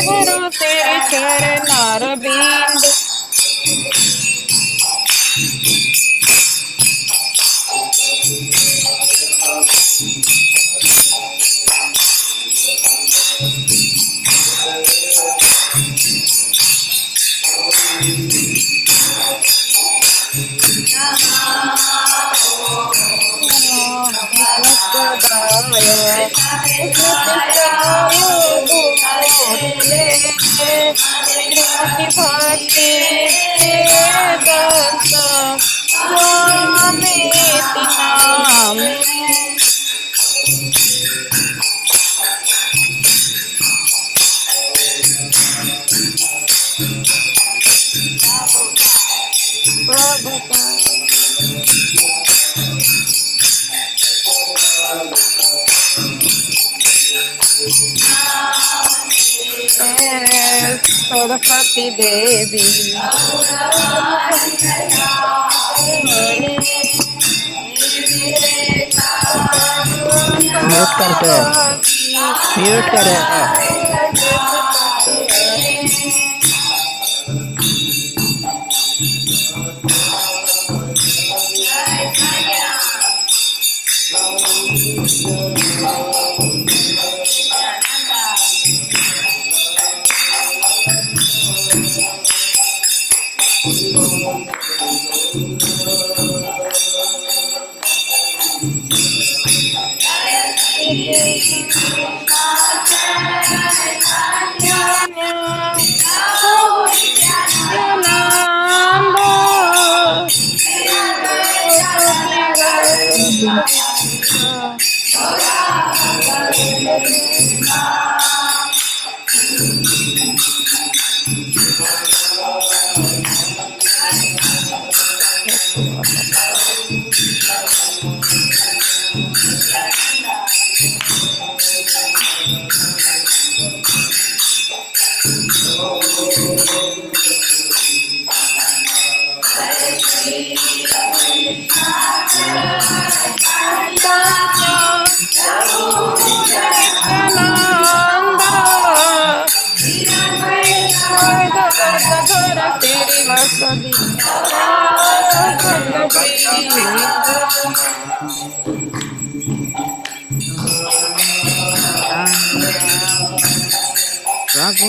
गुरु तेरे चरण बिंद सरस्वती देवी म्यूट कर दे, म्यूट कर। प्रभु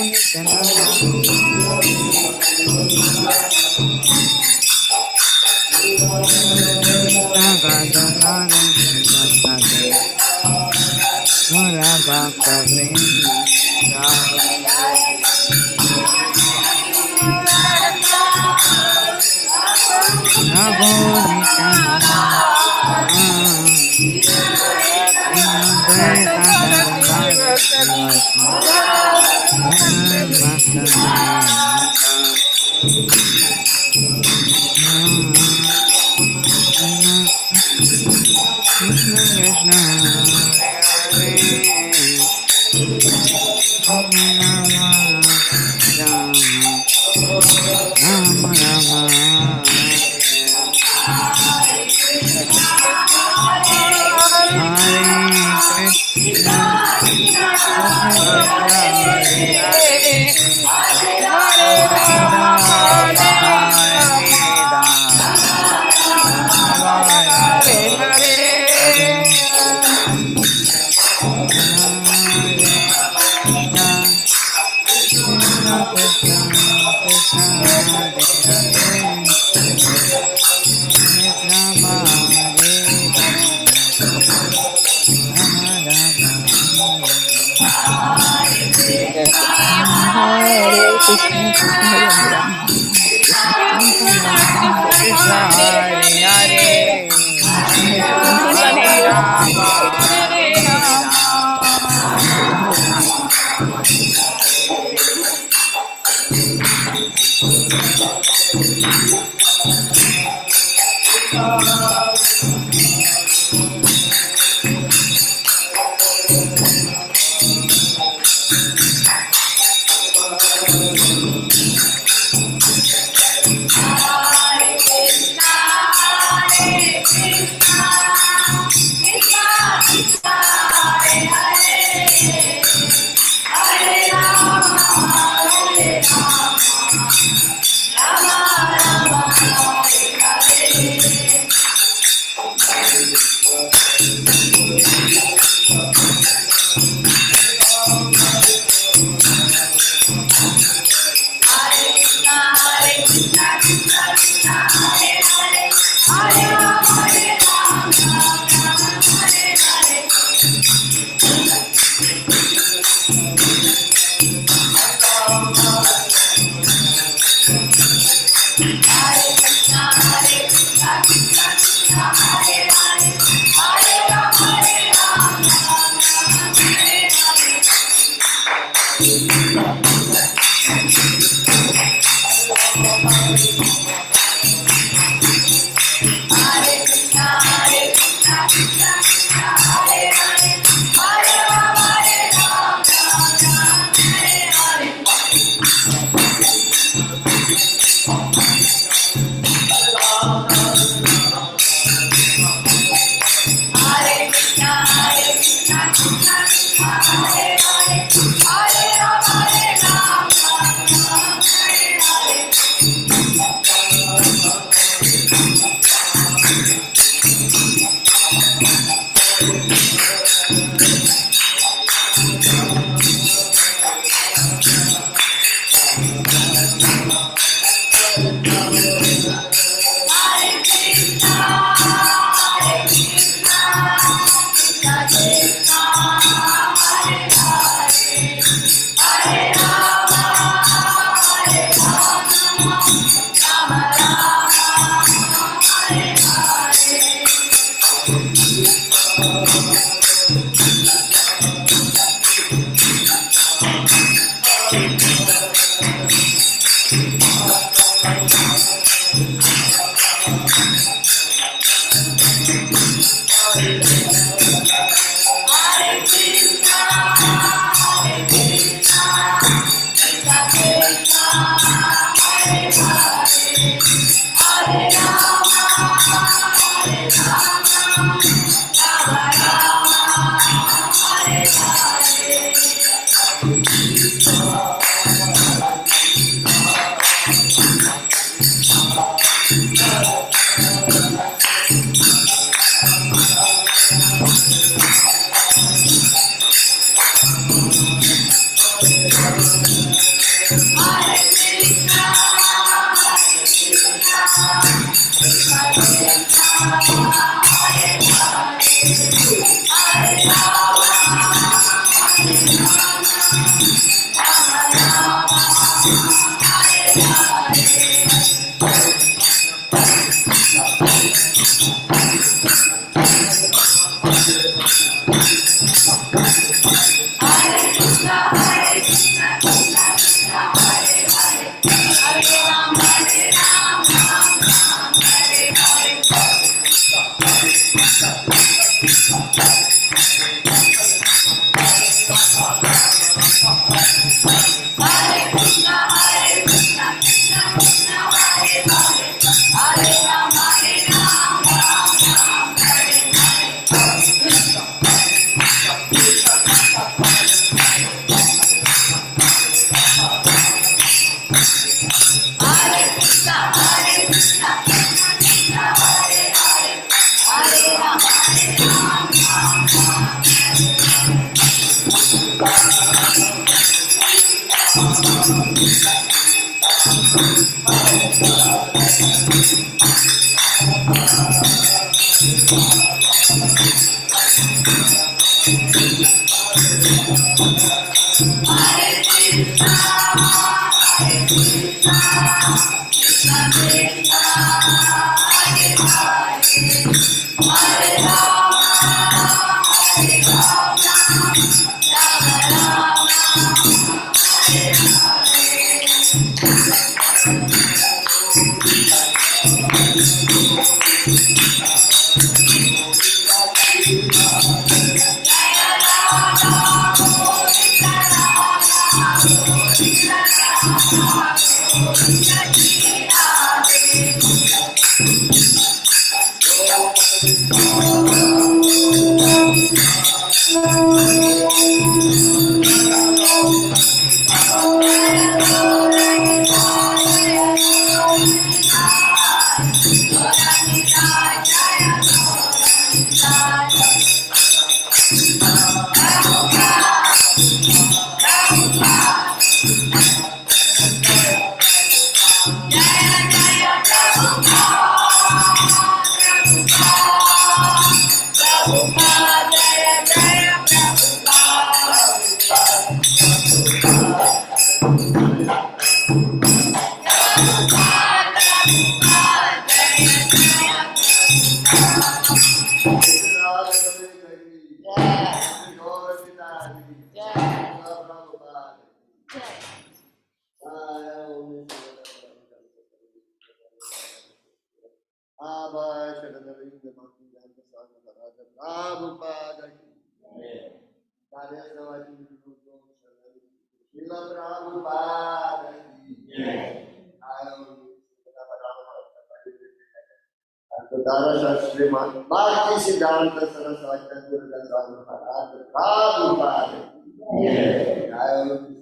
श्रीमान बाकी सिद्धांत सरस्वती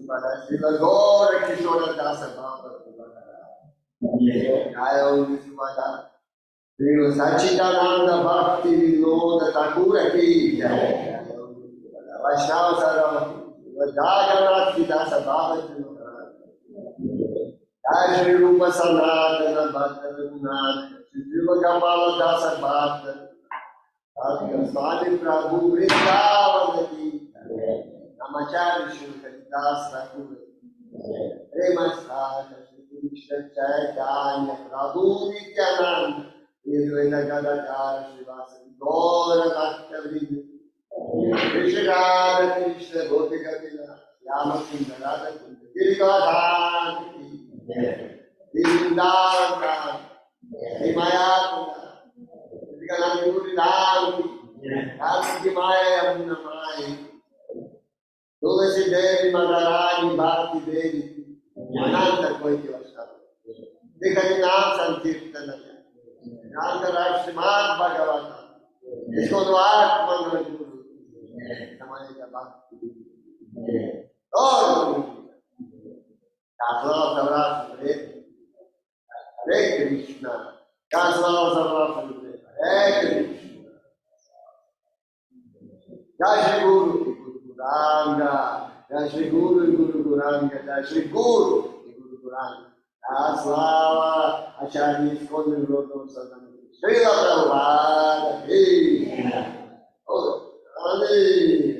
महाराज श्रील गौर किशोर दास श्री सच्चिदानंद भक्ति विनोद ठाकुर की जय वैष्णव सर्व जागन्नाथ की दास बाबा जय श्री रूप सनातन भक्त रघुनाथ श्री गोपाल दास भक्त स्वामी प्रभु वृंदावन की नमाचार्य श्री हरिदास ठाकुर प्रेम श्री कृष्ण चैतन्य प्रभु नित्यानंद गदाचार्य श्रीवासदि गौर भक्तवृंद कृष्ण राधा कृष्ण गोपिका श्याम सुंदर राधा कुंज गिरिधाम वृंदावन माया विवेकानंद गुरु राम की माया यमुना माई तुलसी देवी माता रानी भारती देवी अनंत कोई दिवस देखिए नाम संकीर्तन राष्ट्रमान भगवत इसको द्वार मंगल गुरु हमारे का बात और कासवाल सौराष्ट्र हरे कृष्णा कासवाल सौराष्ट्र हरे कृष्ण जय श्री गुरु Guranga, Jai Shri Guru Guranga, Jai Shri Guru Guranga. Slava Acharya Iskon Roto Sadhana. Srila Prabhupada ki. Oh, Amen.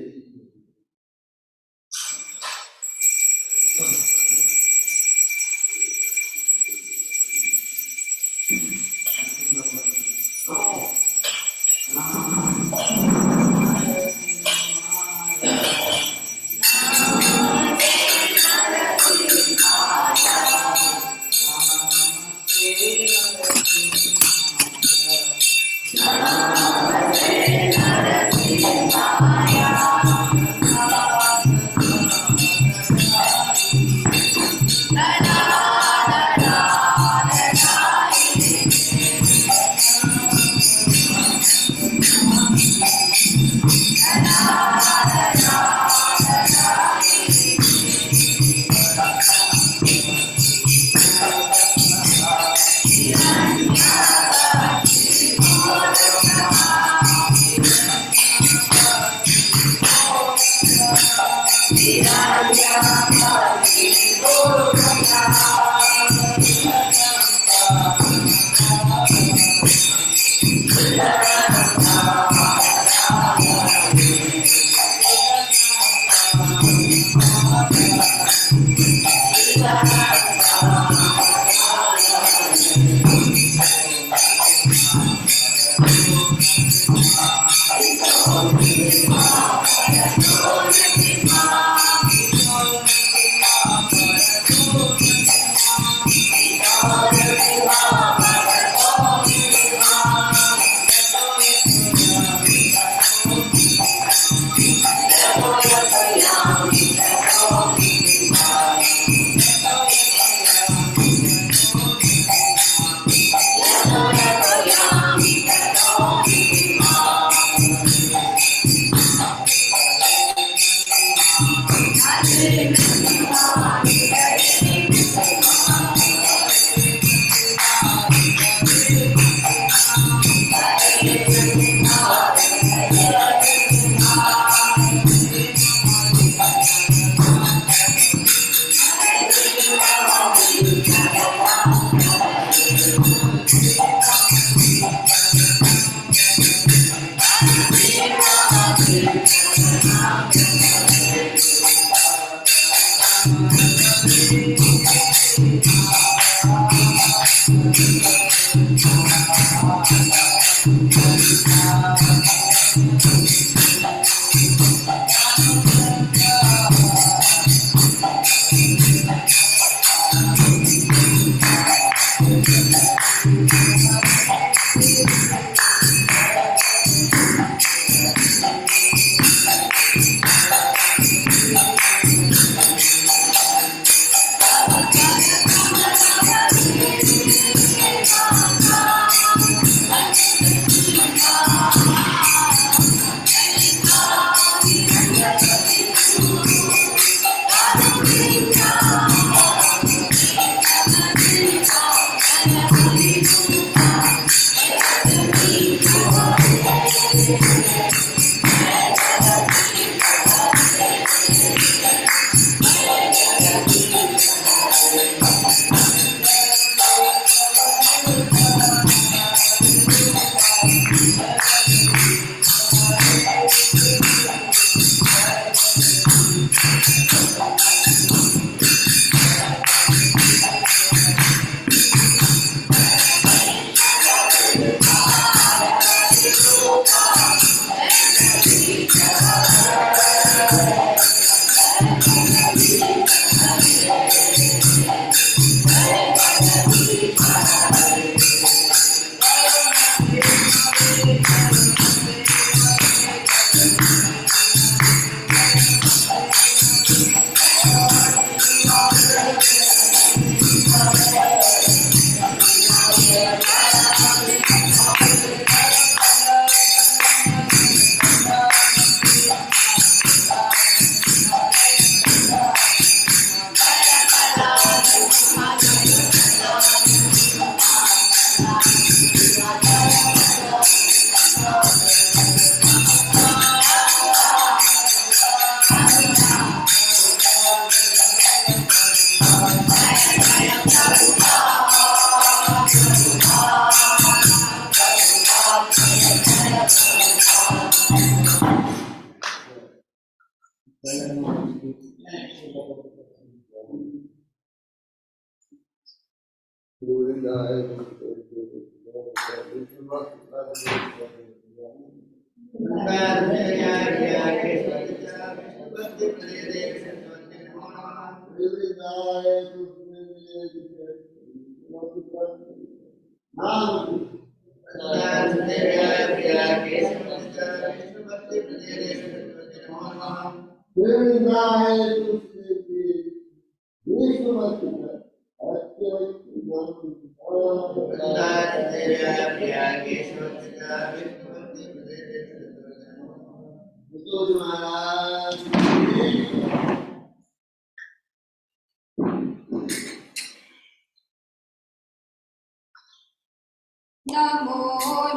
नमो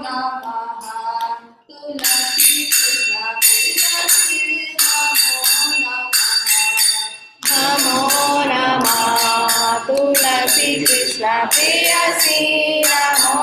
नमः तुलसी प्रियसी नमो नमः तुलसी कृष्ण प्रेयसी नमो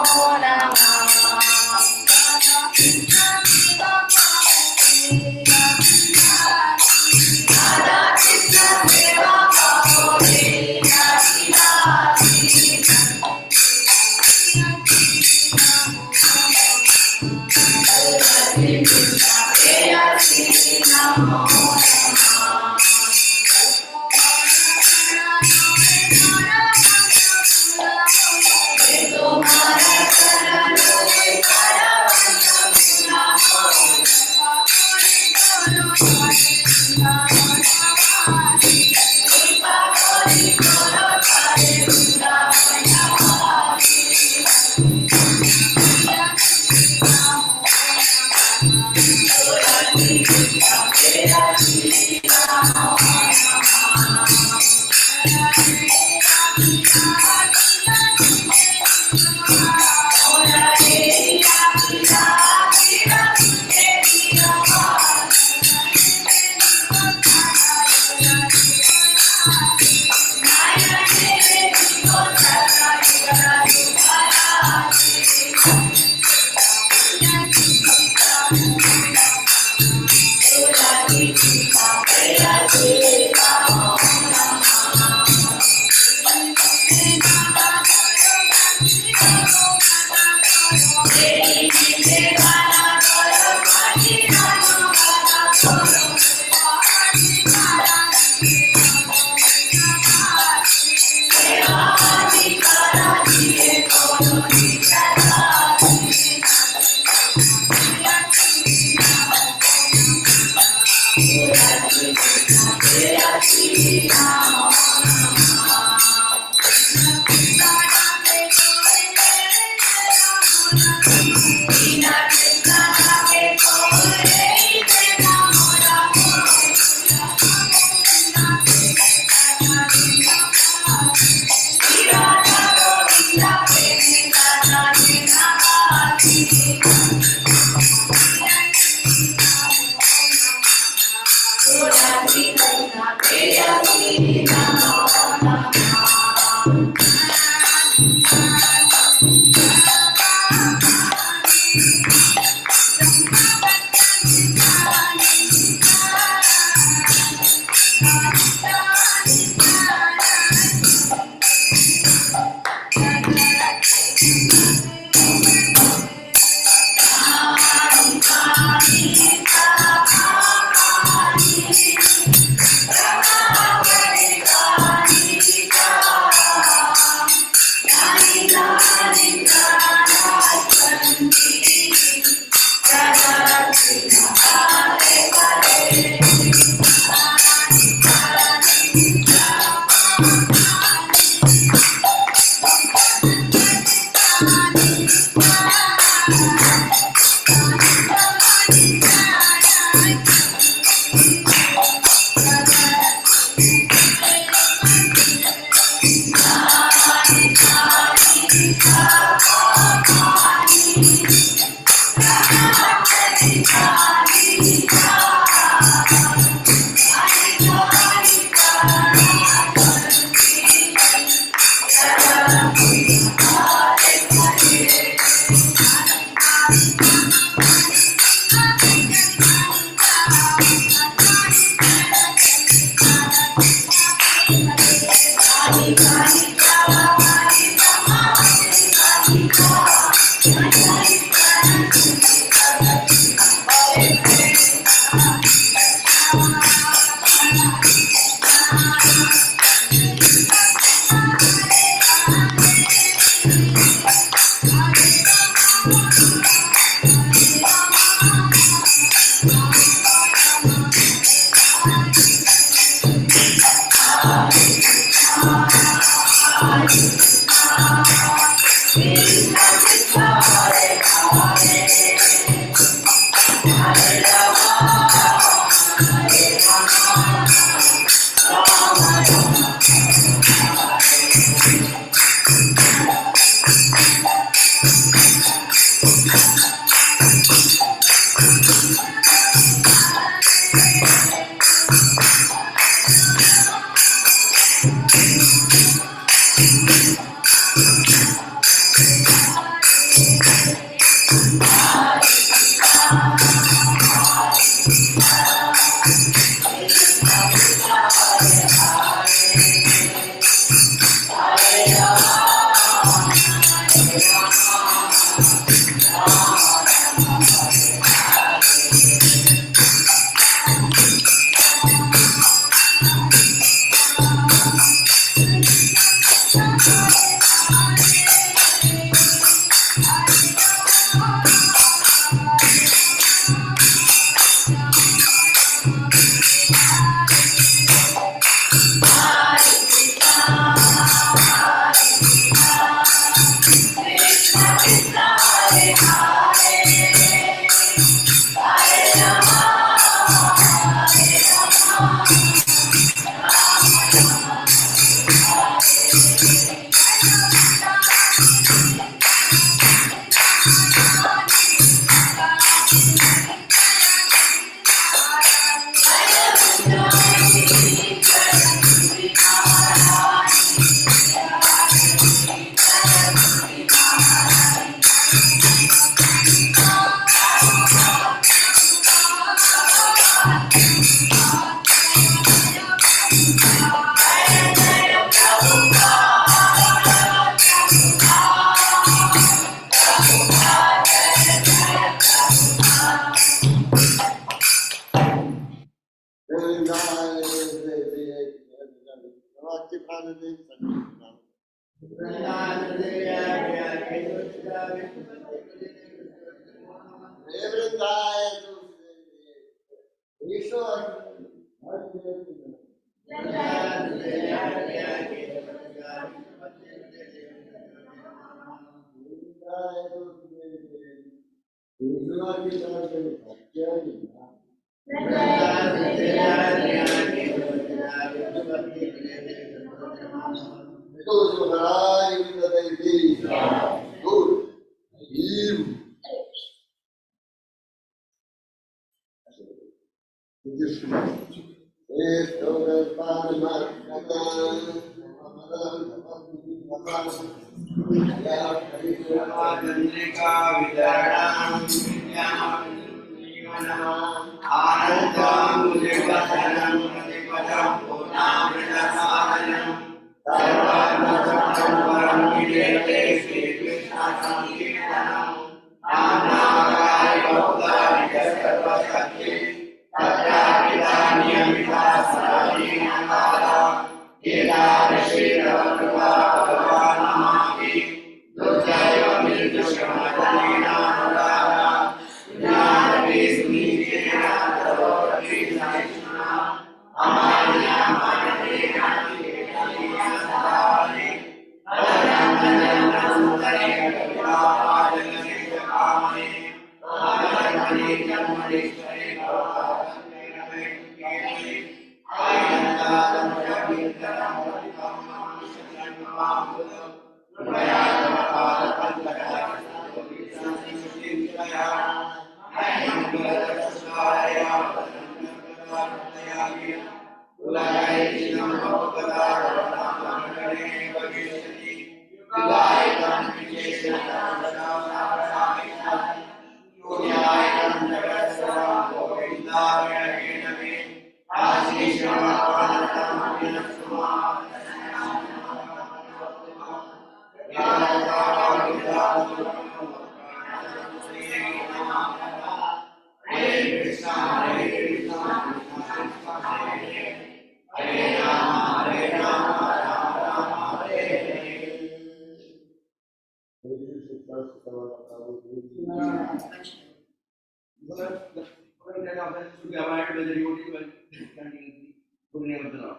should be avoided by the devotees while chanting the name of the Lord.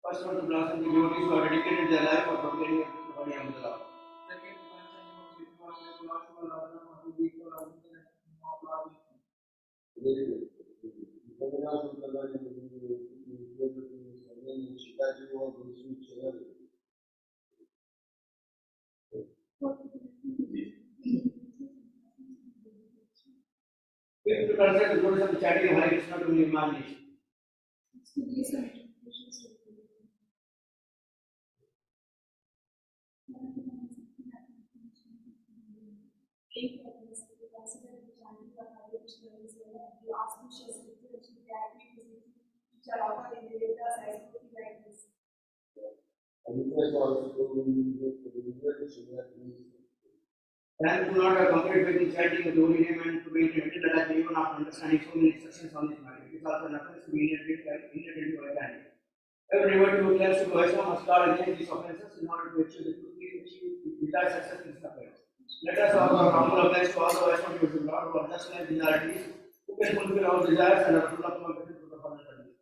First one to blossom the devotees who have dedicated their life for proclaiming the holy name of the Lord. If to consider the goodness of the chanting of Hare Krishna to be imagination. Then do not have complete with the chanting of the holy name and to be invented that even after understanding so many instructions on this matter. It is also an offense to be initiated by chanting. Every devotee who claims to be Vaishnava must guard against these offenses in order to achieve the desired success in this offense. Let us offer our humble thanks to all the Vaishnava devotees of Lord who are just like minorities who can fulfill our desires and are full of competence to the further studies.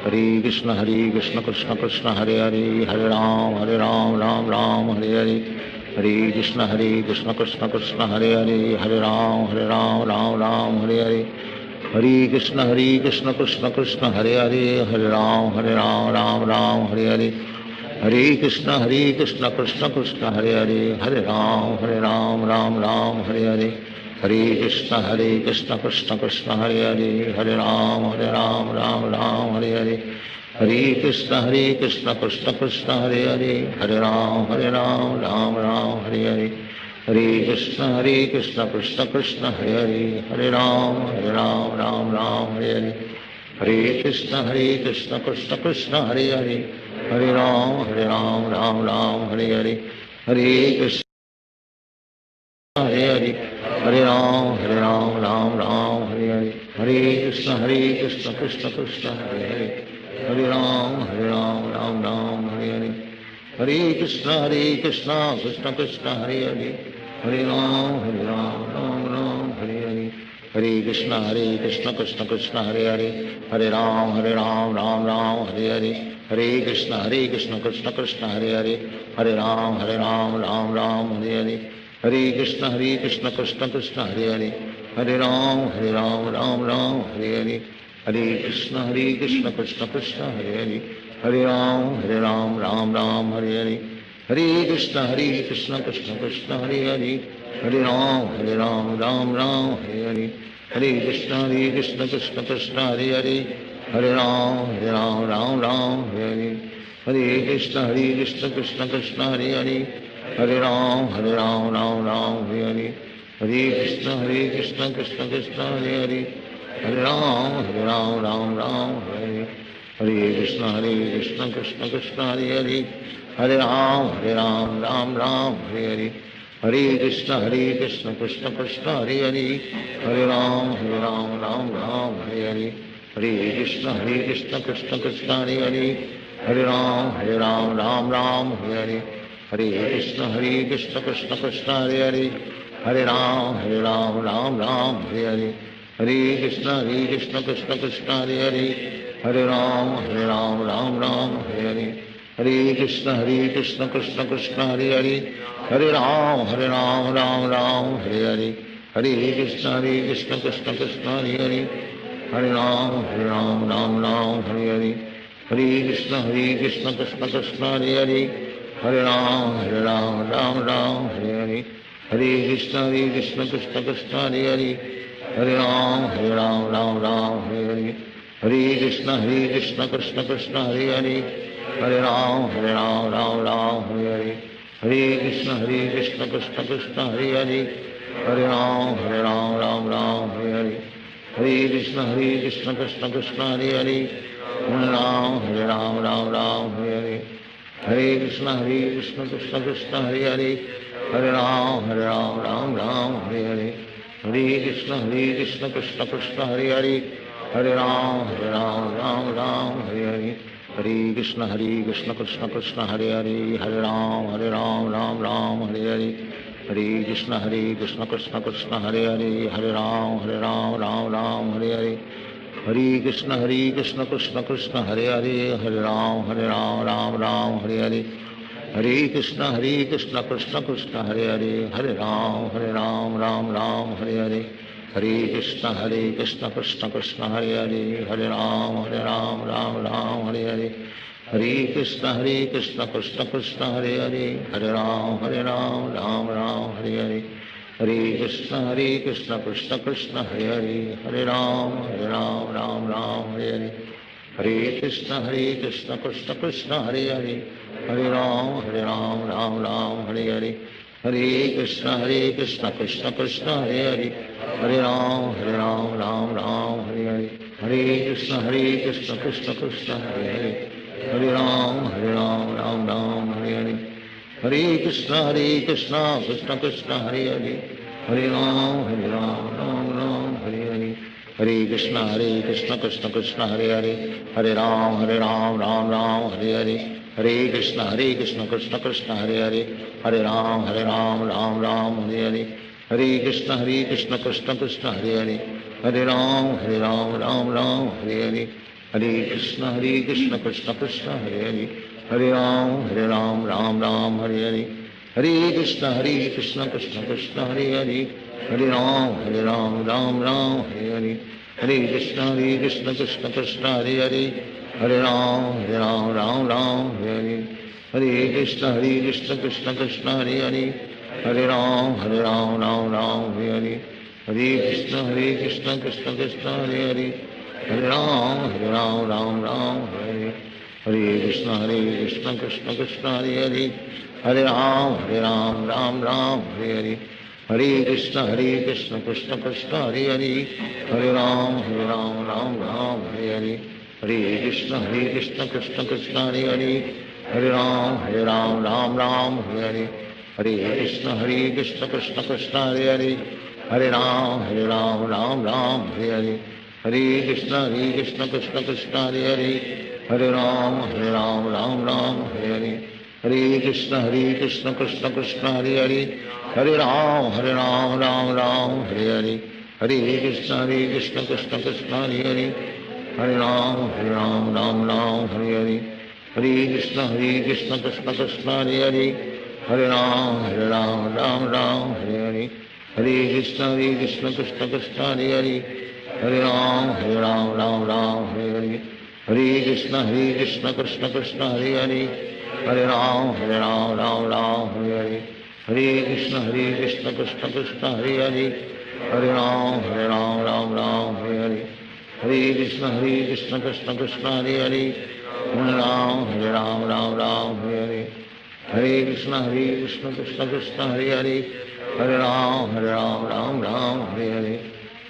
Hare Krishna Krishna Krishna Hare Hare Hare Ram Ram Ram Hare Hare Hare Krishna Krishna Krishna Hare Hare Hare Ram Ram Hare Hare Hare Krishna Krishna Krishna Hare Hare Hare Ram Ram Hare Hare Hare Krishna Krishna Krishna Hare Hare Hare Ram Ram Hare Hare Hare Krishna Krishna Krishna Hare Hare Hare Ram Ram Hare Hare Hare Krishna Krishna Krishna Hare Hare Hare Ram Ram Hare Hare Hare Krishna Krishna Krishna Hare Hare Hare Ram Ram Hare Hare Hare Krishna Krishna Krishna Hare Hare Hare Ram Ram Hare Hare Hare Krishna Hare Hare Hare Ram Ram Hare Hare Hare Krishna Krishna Krishna Hare Hare Hare Ram Ram Hare Hare Hare Krishna Krishna Krishna Hare Hare Hare Ram Hare Hare Hare Krishna Krishna Krishna Hare Hare Hare Ram Ram Hare Hare Hare Krishna Krishna Krishna Hare Hare Hare Ram Ram Hare Hare Hare Krishna Krishna Krishna Hare Hare Hare Ram Ram Hare Hare Hare Krishna Krishna Krishna Hare Hare Hare Ram Ram Hare Hare Hare Krishna Krishna Krishna Hare Hare Hare Ram Ram Hare Hare Hare Krishna Krishna Krishna Hare Hare Hare Ram Hare Hare Hare Krishna Krishna Krishna Hare Hare Hare Ram Hare Hare Hare Krishna Krishna Krishna Hare Hare Hare Ram Hare Hare Hare Krishna Krishna Krishna Hare Hare Hare Ram Hare Hare Hare Krishna Krishna Krishna Hare Hare Hare Ram Hare Hare Hare Krishna Krishna Krishna Hare Hare Hare Ram Hare Hare Hare Krishna Krishna Krishna Hare Hare Hare Ram Hare Hare Hare Krishna Krishna Krishna Hare Hare Hare Ram Hare Hare Hare Krishna Krishna Krishna Hare Hare Hare Ram Ram Ram Hare Hare Hare Krishna Krishna Krishna Hare Hare Hare Ram Ram Ram Hare Hare Hare Krishna Krishna Krishna Hare Hare Hare Ram Ram Ram Hare Hare Hare Krishna Krishna Krishna Hare Hare Hare Ram Ram Hare Hare Hare Krishna Krishna Krishna Hare Hare Hare Ram Ram Hare Hare Hare Krishna Krishna Krishna Hare Hare Hare Ram Ram Hare Hare Hare Krishna Krishna Krishna Hare Hare Hare Ram Ram Hare Hare Hare Krishna Krishna Krishna Hare Hare Hare Ram Ram Hare Hare Hare Krishna Krishna Krishna Hare Hare Hare Ram Ram Hare Hare Hare Krishna Krishna Krishna Hare Hare Hare Ram Ram Hare Hare Hare Krishna Krishna Krishna Hare Hare Hare Ram Ram Hare Hare Hare Krishna Krishna Krishna Hare Hare Hare Ram Ram Hare Hare Hare Krishna Krishna Krishna Hare Hare Hare Ram Ram Hare Hare Hare Krishna Krishna Krishna Hare Hare Hare Ram Ram Hare Hare Hare Krishna Krishna Krishna Hare Hare Hare Ram Ram Hare Hare Hare Krishna Krishna Krishna Hare Hare Hare Ram Ram Hare Hare Hare Krishna Krishna Krishna Hare Hare Hare Ram Ram Hare Hare Hare Krishna Krishna Krishna Hare Hare Hare Ram Ram Hare Hare Hare Krishna Krishna Krishna Hare Hare Hare Ram Ram Hare Hare Hare Krishna Krishna Krishna Hare Hare Hare Ram Hare Hare Hare Krishna Krishna Krishna Hare Hare Hare Ram Ram Hare Hare Hare Krishna Krishna Krishna Hare Hare Hare Ram Ram Hare Hare Hare Krishna Krishna Krishna Hare Hare Hare Ram Ram Hare Hare Hare Krishna Krishna Krishna Hare Hare Hare Ram Ram Hare Hare Hare Krishna Krishna Krishna Hare Hare Hare Ram Ram Hare Hare Hare Krishna Krishna Krishna Hare Hare Hare Ram Ram Hare Hare Hare Krishna Krishna Krishna Hare Hare Hare Ram Ram Hare Hare Hare Krishna Krishna Krishna Hare Hare Hare Ram Ram Hare Hare Hare Krishna Krishna Krishna Hare Hare Hare Ram Ram Hare Hare Hare Krishna Krishna Krishna Hare Hare Hare Ram Ram Hare Hare Hare Krishna Krishna Krishna Hare Hare Hare Ram Ram Hare Hare Hare Krishna Krishna Krishna Hare Hare Hare Ram Ram Hare Hare Hare Krishna Krishna Krishna Hare Hare Hare Ram Ram Hare Hare Hare Krishna Krishna Krishna Hare Hare Hare Ram Ram Hare Hare Hare Krishna Krishna Krishna Hare Hare Hare Ram Ram Hare Hare Hare Krishna Krishna Krishna Hare Hare Hare Ram Ram Hare Hare Hare Krishna Krishna Krishna Hare Hare Hare Ram Ram Hare Hare Hare Krishna Krishna Krishna Hare Hare Hare Ram Ram Hare Hare Hare Krishna Krishna Krishna Hare Hare Hare Ram Ram Hare Hare Hare Krishna Krishna Krishna Hare Hare Hare Ram Hare Hare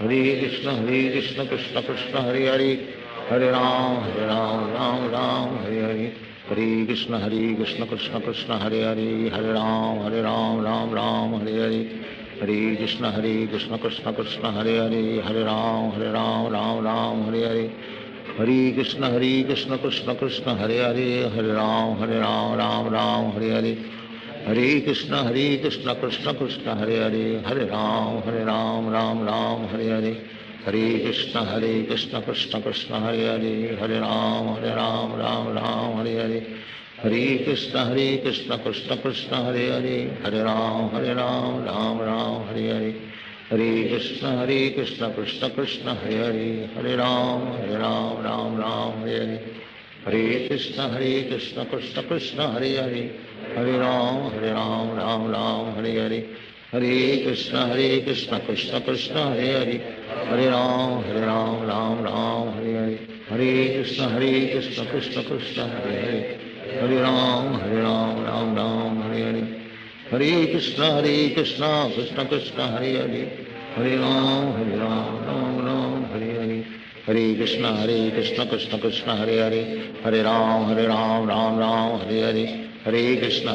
Hare Krishna Krishna Krishna Hare Hare Hare Ram Ram Hare Hare Hare Krishna Krishna Krishna Hare Hare Hare Ram Ram Hare Hare Hare Krishna Krishna Krishna Hare Hare Hare Ram Ram Hare Hare Hare Krishna Krishna Krishna Hare Hare Hare Ram Ram Hare Hare Hare Krishna Krishna Krishna Hare Hare Hare Ram Ram Hare Hare Hare Krishna Krishna Krishna Hare Hare Hare Ram Ram Hare Hare Hare Krishna Krishna Krishna Hare Hare Hare Ram Ram Hare Hare Hare Krishna Krishna Krishna Hare Hare, Hare Ram Ram Ram Hare Hare, Hare Krishna Krishna Krishna Hare Hare, Hare Ram Ram Ram Hare Hare, Hare Krishna Krishna Krishna Hare Hare, Hare Ram Ram Ram Hare Hare, Hare Krishna Krishna Krishna Hare Hare, Hare Ram Ram Ram Hare Hare, Hare Krishna Krishna Krishna Hare Hare, Hare Ram Ram Ram Hare Hare, Hare Krishna Krishna Krishna Hare Hare, Hare Ram Ram Ram Hare Hare, Hare Krishna Krishna Krishna Hare Hare, Hare Ram Ram Ram Hare Hare, Hare Krishna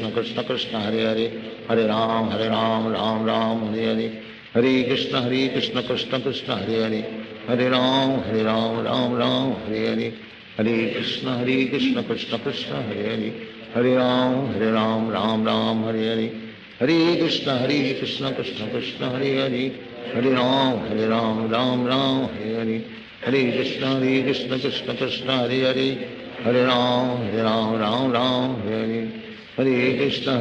Krishna Krishna Hare Hare, Hare Ram Ram Ram Hare Hare, Hare Krishna Krishna Krishna Hare Hare, Hare Ram Ram Ram Hare Hare, Hare Krishna Krishna Krishna Hare Hare, Hare Ram Ram Hare Hare, Hare Krishna Krishna Krishna Hare Hare, Hare Ram Ram Hare Hare, Hare Krishna Krishna Krishna Hare Hare, Hare Ram Ram Hare Hare, Hare Krishna Krishna Krishna Hare Hare, Hare Ram Ram Hare Hare, Hare Krishna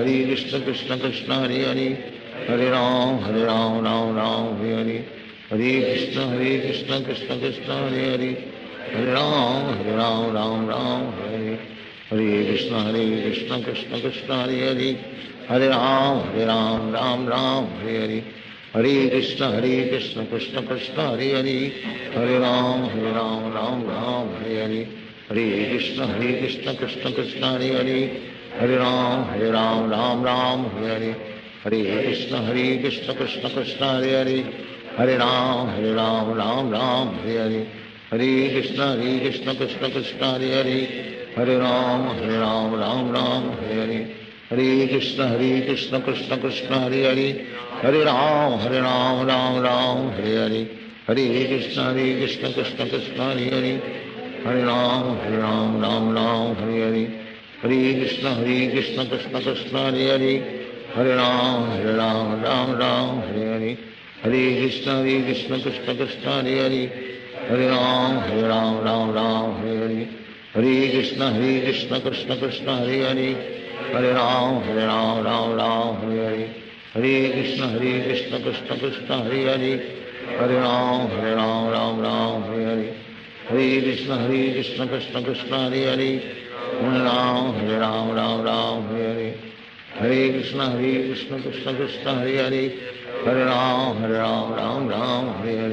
Krishna Krishna Hare Hare, Hare Ram Ram Hare Hare, Hare Krishna Krishna Krishna Hare Hare, Hare Ram Ram Hare Hare, Hare Krishna Krishna Krishna Hare Hare, Hare Ram Ram Ram Hare Hare, Hare Krishna Krishna Krishna Hare Hare, Hare Ram Ram Hare Hare, Hare Krishna Krishna Krishna Hare Hare, Hare Ram Ram Hare Hare, Hare Krishna Krishna Krishna Hare Hare, Hare Ram Ram Hare Hare, Hare Krishna Krishna Krishna Hare Hare, Hare Ram Ram Hare Hare, Hare Krishna Krishna Krishna Hare Hare, Hare Ram Ram Hare Hare, Hare Krishna Krishna Krishna Hare Hare, Hare Ram Ram Hare Hare, Hare Krishna Krishna Krishna Hare Hare, Hare Ram Ram Hare Hare, Hare Krishna Krishna Krishna Hare Hare, Hare Ram Ram Hare Hare, Hare Krishna Krishna Krishna Hare Hare, Hare Ram Ram Hare Hare, Hare Krishna Krishna Krishna Hare Hare, Hare Ram Hare Hare, Hare Krishna Krishna Krishna Hare Hare, Hare Ram Ram Hare Hare, Hare Krishna Krishna Krishna Hare Hare, Hare Ram Ram Hare Hare, Hare Krishna Krishna Krishna Hare Hare, Hare Ram Ram Hare Hare,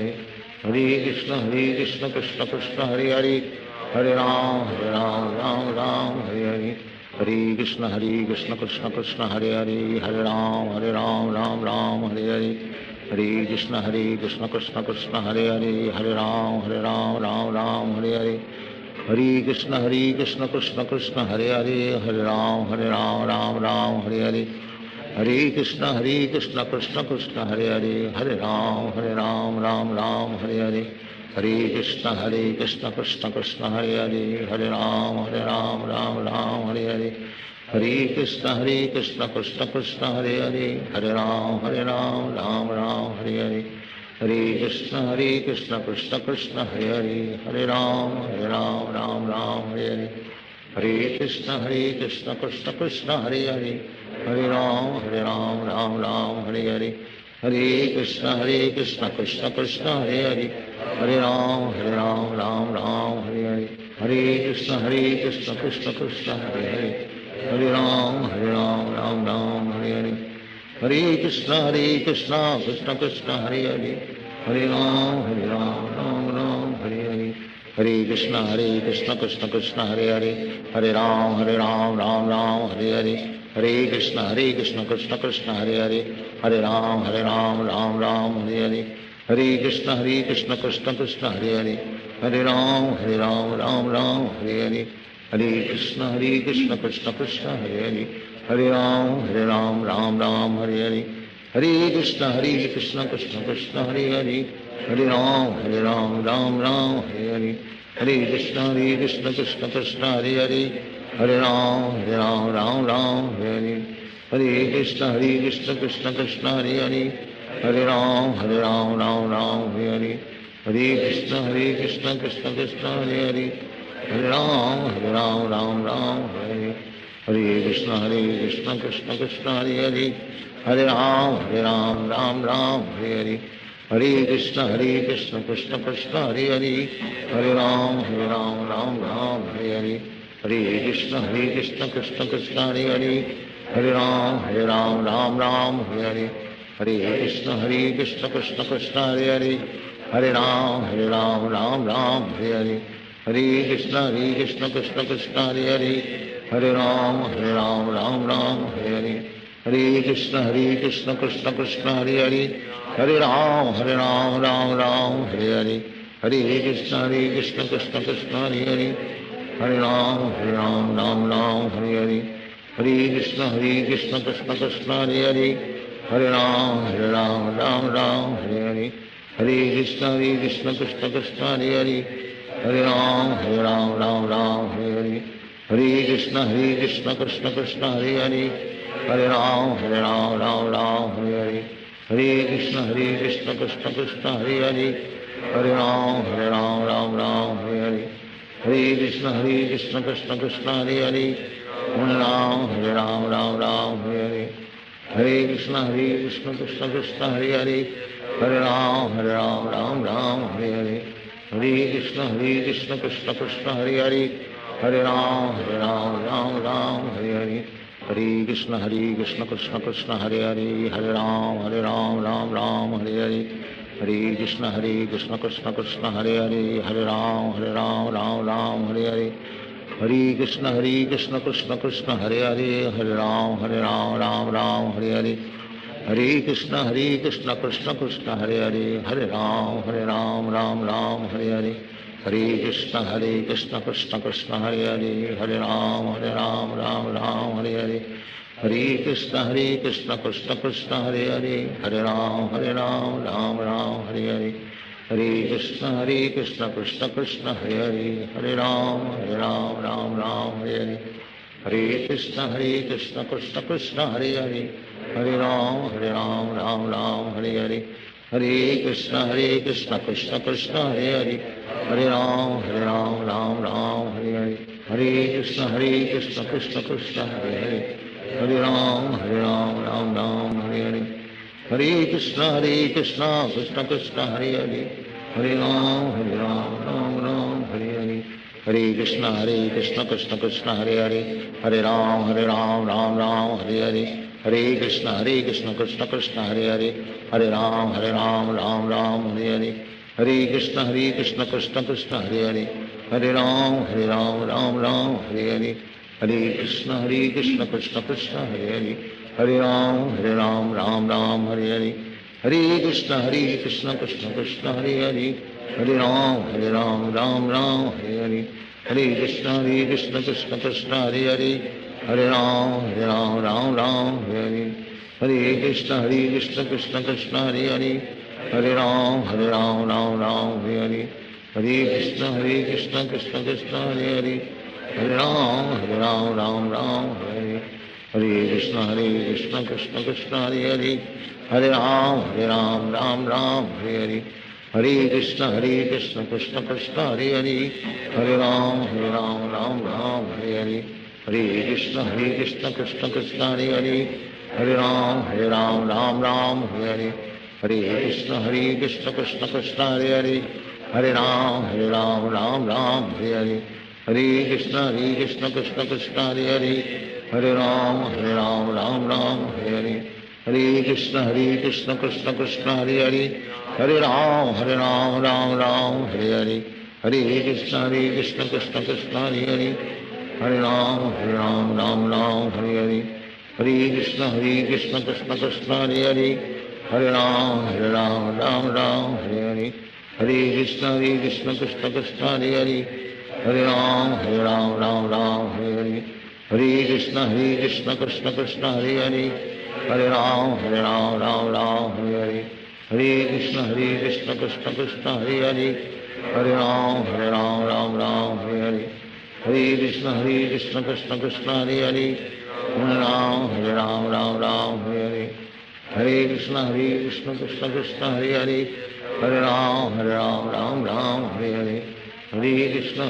Hare Krishna Krishna Krishna Hare Hare, Hare Ram Ram Hare Hare, Hare Krishna Krishna Krishna Hare Hare, Hare Ram Ram Hare Hare, Hare Krishna Krishna Krishna Hare Hare, Hare Ram Ram Hare Hare, Hare Krishna Krishna Krishna Hare Hare, Hare Ram Ram Hare Hare, Hare Krishna Krishna Krishna Hare Hare, Hare Ram Ram Hare Hare, Hare Krishna Krishna Krishna Hare Hare, Hare Ram Ram Hare Hare, Hare Krishna Krishna Krishna Hare Hare, Hare Ram Ram Hare Hare, Hare Krishna Krishna Krishna Hare Hare, Hare Ram Ram Hare Hare, Hare Krishna Krishna Krishna Hare Hare, Hare Ram Ram Hare Hare, Hare Krishna Krishna Krishna Hare Hare, Hare Ram Ram Hare Hare, Hare Krishna Krishna Krishna Hare Hare, Hare Ram Ram Hare Hare, Hare Krishna Krishna Krishna Hare Hare, Hare Ram Ram Hare Hare, Hare Krishna Krishna Krishna Hare Hare, Hare Ram Ram Hare Hare, Hare Krishna Krishna Krishna Hare Hare, Hare Ram Ram Hare Hare, Hare Krishna Krishna Krishna Hare Hare, Hare Ram Ram Hare Hare, Hare Krishna Krishna Krishna Hare Hare, Hare Ram Ram Hare Hare, Hare Krishna Krishna Krishna Hare Hare, Hare Ram Ram Hare Hare, Hare Krishna Krishna Krishna Hare Hare, Hare Ram Ram Hare Hare Krishna Krishna Krishna Hare Hare Hare Ram Ram Hare Hare Krishna Krishna Krishna Hare Hare Hare Ram Ram Hare Hare Krishna Krishna Krishna Hare Hare Hare Ram Ram Hare Hare Krishna Krishna Krishna Hare Hare Hare Ram Hare Hare Krishna Krishna Krishna Hare Hare Hare Ram Hare Hare Krishna Krishna Krishna Hare Hare Hare Ram Hare Hare Hare Krishna Krishna Krishna Hare Hare Hare Ram Hare Hare Hare Krishna Krishna Krishna Hare Hare Hare Ram Hare Hare Hare Krishna Krishna Krishna Hare Hare Hare Ram Hare Hare Hare Krishna Krishna Krishna Hare Hare Hare Ram Hare Hare Hare Krishna Krishna Krishna Hare Hare Hare Ram Hare Hare Hare Krishna Krishna Krishna Hare Hare Hare Ram Hare Hare Hare Krishna Krishna Krishna Hare Hare Hare Ram Hare Hare Hare Krishna Krishna Krishna Hare Hare Hare Ram Hare Hare Hare Krishna Krishna Krishna Hare Hare Hare Ram Hare Hare Hare Krishna Krishna Krishna Hare Hare Hare Ram Hare Hare Hare Krishna Krishna Krishna Hare Hare Hare Ram Hare Hare Hare Krishna Krishna Krishna Hare Hare Hare Ram Hare Hare Hare Krishna Krishna Krishna Hare Hare Hare Ram Hare Hare Hare Krishna Krishna Krishna Hare Hare Hare Ram Hare Hare Hare Krishna Krishna Krishna Hare Hare Hare Ram Hare Hare Hare Krishna Krishna Krishna Hare Hare Hare Ram Hare Hare Hare Krishna Krishna Krishna Hare Hare Hare Ram Hare Hare Hare Krishna Krishna Krishna Hare Hare Hare Ram Hare Hare Hare Krishna Krishna Krishna Hare Hare Hare Ram Hare Hare Hare Krishna Krishna Krishna Hare Hare Hare Ram Hare Hare Hare Krishna Krishna Krishna Hare Hare Hare Ram Hare Hare Hare Krishna Krishna Krishna Hare Hare Hare Ram Hare Hare Hare Krishna Krishna Krishna Hare Hare Hare Ram Hare Hare Hare Krishna Krishna Krishna Hare Hare Hare Ram Hare Hare Hare Krishna Krishna Krishna Hare Hare Hare Ram Hare Hare Hare Krishna Krishna Krishna Hare Hare Hare Ram Hare Hare Hare Krishna Krishna Krishna Hare Hare Hare Ram Hare Hare Hare Krishna Krishna Krishna Hare Hare Hare Ram Hare Hare Hare Krishna Krishna Krishna Hare Hare Hare Ram Hare Hare Hare Krishna Krishna Krishna Hare Hare Hare Ram Hare Hare Hare Krishna Krishna Krishna Hare Hare Hare Ram Hare Hare Hare Krishna Krishna Krishna Hare Hare Hare Ram Hare Hare Hare Krishna Krishna Krishna Hare Hare Hare Ram Hare Hare Hare Krishna Krishna Krishna Hare Hare Hare Ram Hare Hare Hare Krishna Krishna Krishna Hare Hare Hare Ram Hare Hare Hare Krishna Krishna Krishna Hare Hare Hare Ram Hare Hare Hare Krishna Krishna Krishna Hare Hare Hare Ram Hare Hare Hare Krishna Krishna Krishna Hare Hare Hare Ram Hare Hare Hare Krishna Krishna Krishna Hare Hare Hare Ram Hare Hare Hare Krishna Krishna Krishna Hare Hare Hare Ram Hare Hare Hare Krishna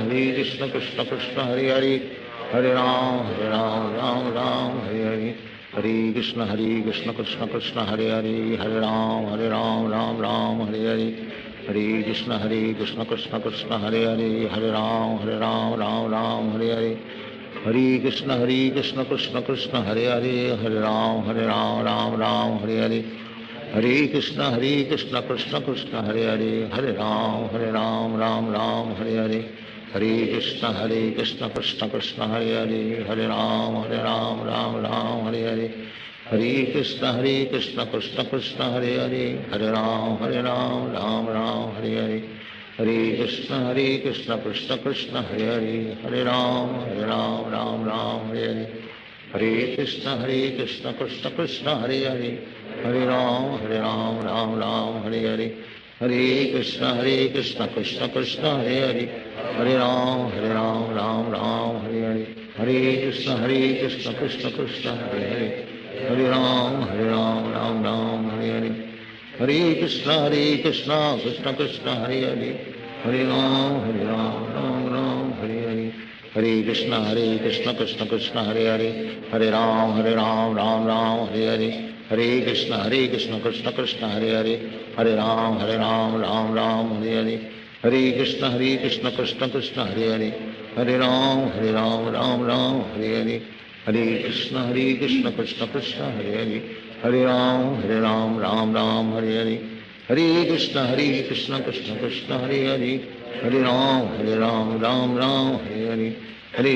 Krishna Krishna Hare Hare Hare Ram Ram Ram Hare Hare Hare Krishna Krishna Krishna Hare Hare Hare Ram Ram Hare Hare Hare Krishna Krishna Krishna Hare Hare Hare Ram Ram Hare Hare Hare Krishna Krishna Krishna Hare Hare Hare Ram Ram Hare Hare Hare Krishna Krishna Krishna Hare Hare Hare Ram Ram Hare Hare Hare Krishna Krishna Krishna Hare Hare Hare Ram Ram Hare Hare Hare Krishna Krishna Krishna Hare Hare Hare Ram Ram Hare Hare Hare Krishna Krishna Krishna Hare Hare Hare Ram Ram Hare Hare Hare Krishna Krishna Krishna Hare Hare Hare Ram Ram Hare Hare Hare Krishna Krishna Krishna Hare Hare Hare Ram Ram Hare Hare Hare Krishna Krishna Krishna Hare Hare Hare Ram Ram Hare Hare Hare Krishna Krishna Krishna Hare Hare Hare Ram Hare Hare Hare Krishna Krishna Krishna Hare Hare Hare Ram Ram Hare Hare Hare Krishna Krishna Krishna Hare Hare Hare Ram Ram Hare Hare Hare Krishna Krishna Krishna Hare Hare Hare Ram Ram Hare Hare Hare Krishna Krishna Krishna Hare Hare Hare Ram Ram Hare Hare Hare Krishna Krishna Krishna Hare Hare Hare Ram Ram Hare Hare Hare Krishna Krishna Krishna Hare Hare Hare Ram Ram Hare Hare Hare Krishna Krishna Krishna Hare Hare Hare Ram Ram Hare Hare Hare Krishna Krishna Krishna Hare Hare Hare Ram Ram Hare Hare Hare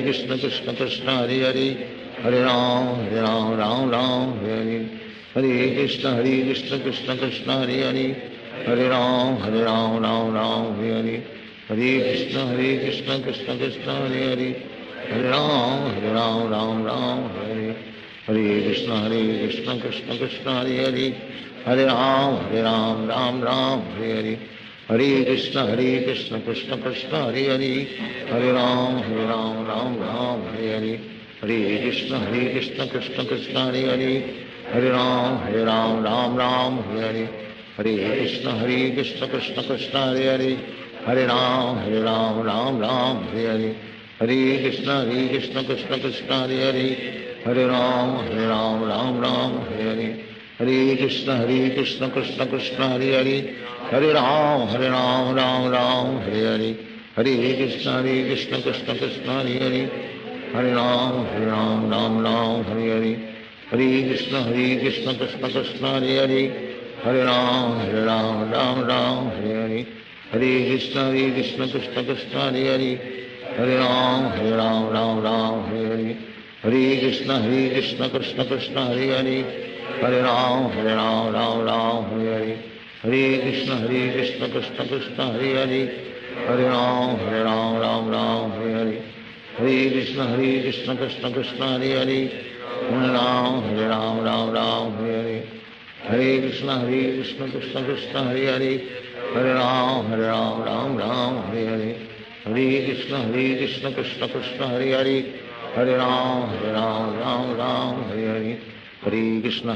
Krishna Krishna Krishna Hare Hare Hare Ram Ram Hare Hare Hare Krishna Krishna Krishna Hare Hare Hare Ram Ram Hare Hare Hare Krishna Krishna Krishna Hare Hare Hare Ram Ram Hare Hare Hare Krishna Krishna Krishna Hare Hare Hare Ram Ram Hare Hare Hare Krishna Krishna Krishna Hare Hare Hare Ram Ram Hare Hare Hare Krishna Krishna Krishna Hare Hare Hare Ram Ram Hare Hare Hare Krishna Krishna Krishna Hare Hare Hare Ram Ram Hare Hare Hare Krishna Krishna Krishna Hare Hare Hare Ram Ram Hare Hare Hare Krishna Krishna Krishna Hare Hare Hare Ram Ram Hare Hare Hare Krishna Krishna Krishna Hare Hare Hare Ram Ram Hare Hare Hare Krishna Krishna Krishna Hare Hare Hare Ram Ram Hare Hare Hare Krishna Krishna Krishna Hare Hare Hare Ram Ram Hare Hare Hare Krishna Krishna Krishna Hare Hare Hare Ram Ram Hare Hare Hare Krishna Krishna Krishna Hare Hare Hare Ram Ram Hare Hare Hare Krishna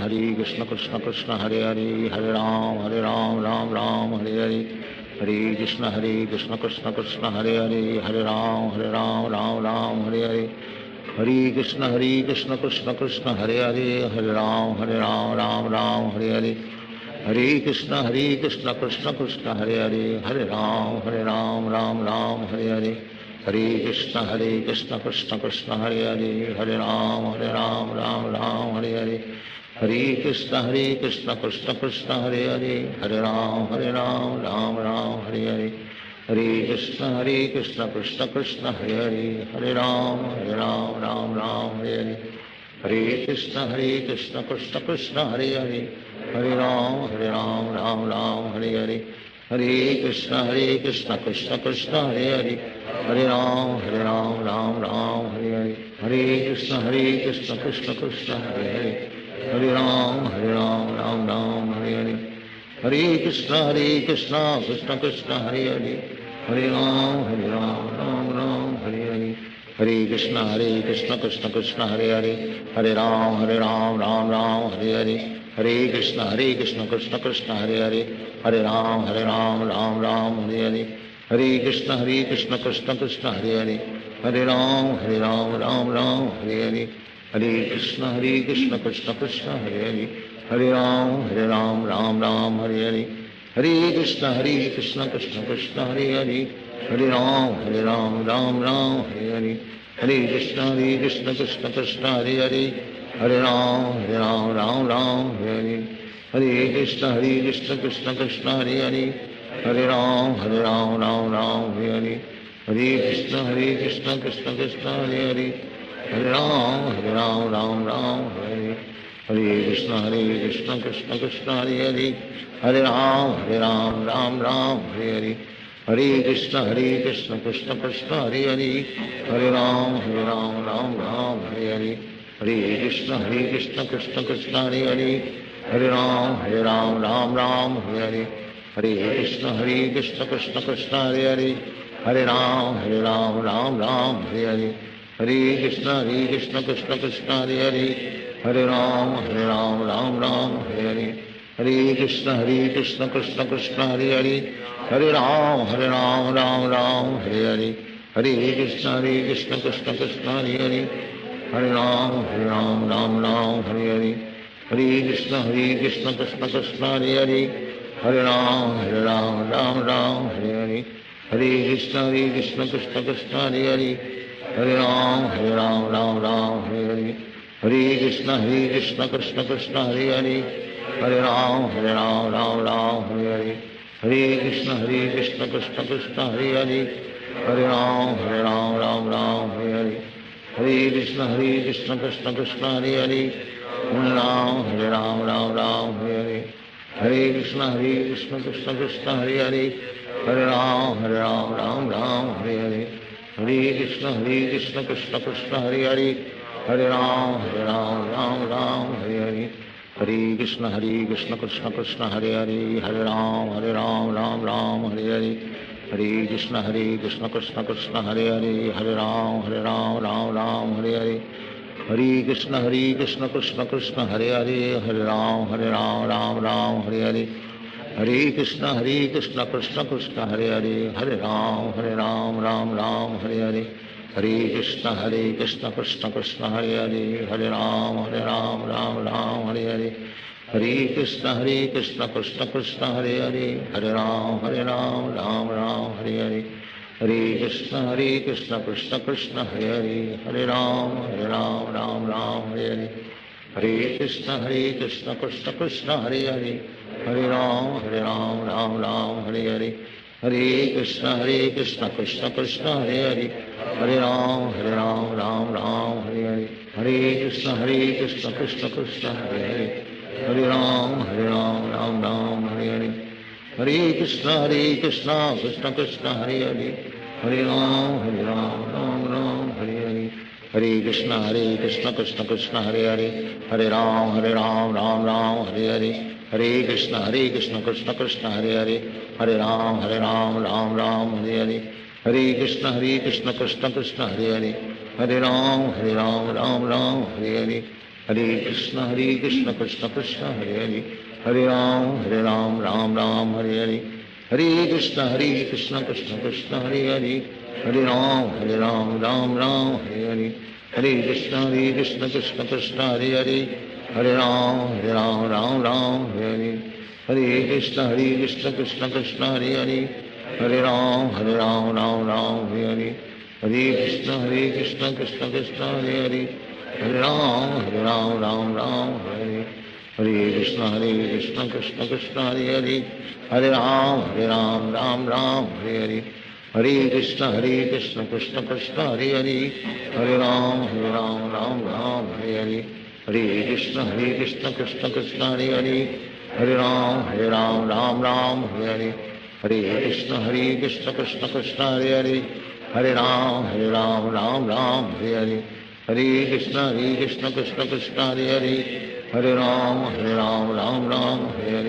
Krishna Krishna Hare Hare Hare Ram Ram Hare Hare Hare Krishna Krishna Krishna Hare Hare Hare Ram Hare Hare Hare Krishna Krishna Krishna Hare Hare Hare Ram Hare Hare Hare Krishna Krishna Krishna Hare Hare Hare Ram Ram Hare Hare Hare Krishna Krishna Krishna Hare Hare Hare Ram Ram Hare Hare Hare Krishna Krishna Krishna Hare Hare Hare Ram Ram Hare Hare Hare Krishna Krishna Krishna Hare Hare Hare Ram Ram Hare Hare Hare Krishna Krishna Krishna Hare Hare Hare Ram Ram Hare Hare Hare Krishna Krishna Krishna Hare Hare Hare Ram Ram Hare Hare Hare Krishna Krishna Krishna Hare Hare Hare Ram Ram Hare Hare Hare Krishna Krishna Krishna Hare Hare Hare Ram Hare Hare Hare Krishna Krishna Krishna Hare Hare Hare Ram Ram Hare Hare Hare Krishna Krishna Krishna Hare Hare Hare Ram Ram Ram Hare Hare Hare Krishna Krishna Krishna Hare Hare, Hare Ram Ram Ram Hare Hare, Hare Krishna Krishna Krishna Hare Hare, Hare Ram Ram Hare Hare, Hare Krishna Krishna Hare Hare, Hare Ram Ram Hare Hare, Hare Krishna Krishna Hare Hare, Hare Ram Ram Hare Hare, Hare Krishna Krishna Hare Hare, Hare Ram Ram Hare Hare, Hare Krishna Krishna Hare Hare, Hare Ram Ram Hare Hare, Hare Krishna Krishna Hare Hare, Hare Ram Ram Hare Hare, Hare Krishna Krishna Hare Hare, Hare Ram Ram Hare Hare, Hare Krishna Krishna Hare Hare, Hare Ram Ram Hare Hare, Hare Krishna Krishna Hare Hare, Hare Ram Ram Hare Hare, Hare Krishna Krishna Hare Hare, Hare Ram Ram Hare Hare, Hare Krishna Krishna Hare Hare, Hare Ram Ram Hare Hare, Hare Krishna Krishna Hare Hare, Hare Ram Ram Hare Hare, Hare Krishna Krishna Hare Hare, Hare Ram Ram Hare Hare, Hare Krishna Krishna Hare Hare, Hare Ram Ram Hare Hare, Hare Krishna Krishna Hare Hare, Hare Ram Ram Hare Hare, Hare Krishna Krishna Hare Hare, Hare Ram Ram Hare Hare, Hare Krishna Krishna Hare Hare, Hare Ram Hare Hare, Hare Krishna Krishna Hare Hare, Hare Ram Hare Hare, Hare Krishna Krishna Hare Hare, Hare Ram Hare Hare, Hare Krishna Krishna Hare Hare, Hare Ram Ram Hare Hare, Hare Krishna Krishna Hare Hare, Hare Ram Hare Hare, Hare Krishna Krishna Hare Hare, Hare Ram Hare Hare, Hare Krishna Krishna Hare Hare, Hare Ram Hare Hare, Hare Krishna Krishna Hare Hare, Hare Ram Hare Hare, Hare Krishna Krishna Hare Hare, Hare Ram Hare Hare, Hare Krishna Krishna Hare Hare, Hare Ram Ram Hare Hare, Hare Krishna Krishna Hare Hare, Hare Ram Ram Hare Hare, Hare Krishna Krishna Hare Hare, Hare Ram Ram Hare Hare, Hare Krishna Krishna Hare Hare, Hare Ram Ram Hare Hare, Hare Krishna Krishna Hare Hare, Hare Ram Hare Hare, Hare Krishna Krishna Hare Hare, Hare Ram Ram Hare Hare, Hare Krishna Krishna Hare Hare, Hare Ram Ram Hare Hare, Hare Krishna Krishna Hare Hare, Hare Ram Ram Hare Hare, Hare Krishna Krishna Hare Hare, Hare Ram Ram Hare Hare, Hare Krishna Krishna Hare Hare, Hare Ram Ram Hare Hare, Hare Krishna Krishna Hare Hare, Hare Ram Ram Hare Hare, Hare Krishna Krishna Hare Hare, Hare Ram Ram Hare Hare, Hare Krishna Krishna Hare Hare, Hare Ram Hare Hare, Hare Krishna Krishna Hare Hare, Hare Ram Hare Hare, Hare Krishna Krishna Hare Hare, Hare Ram Hare Hare, Hare Krishna Krishna Hare Hare, Hare Ram Hare Hare, Hare Krishna Krishna Hare Hare, Hare Ram Hare Hare, Hare Krishna Krishna Krishna Hare Hare, Hare Ram Hare Hare,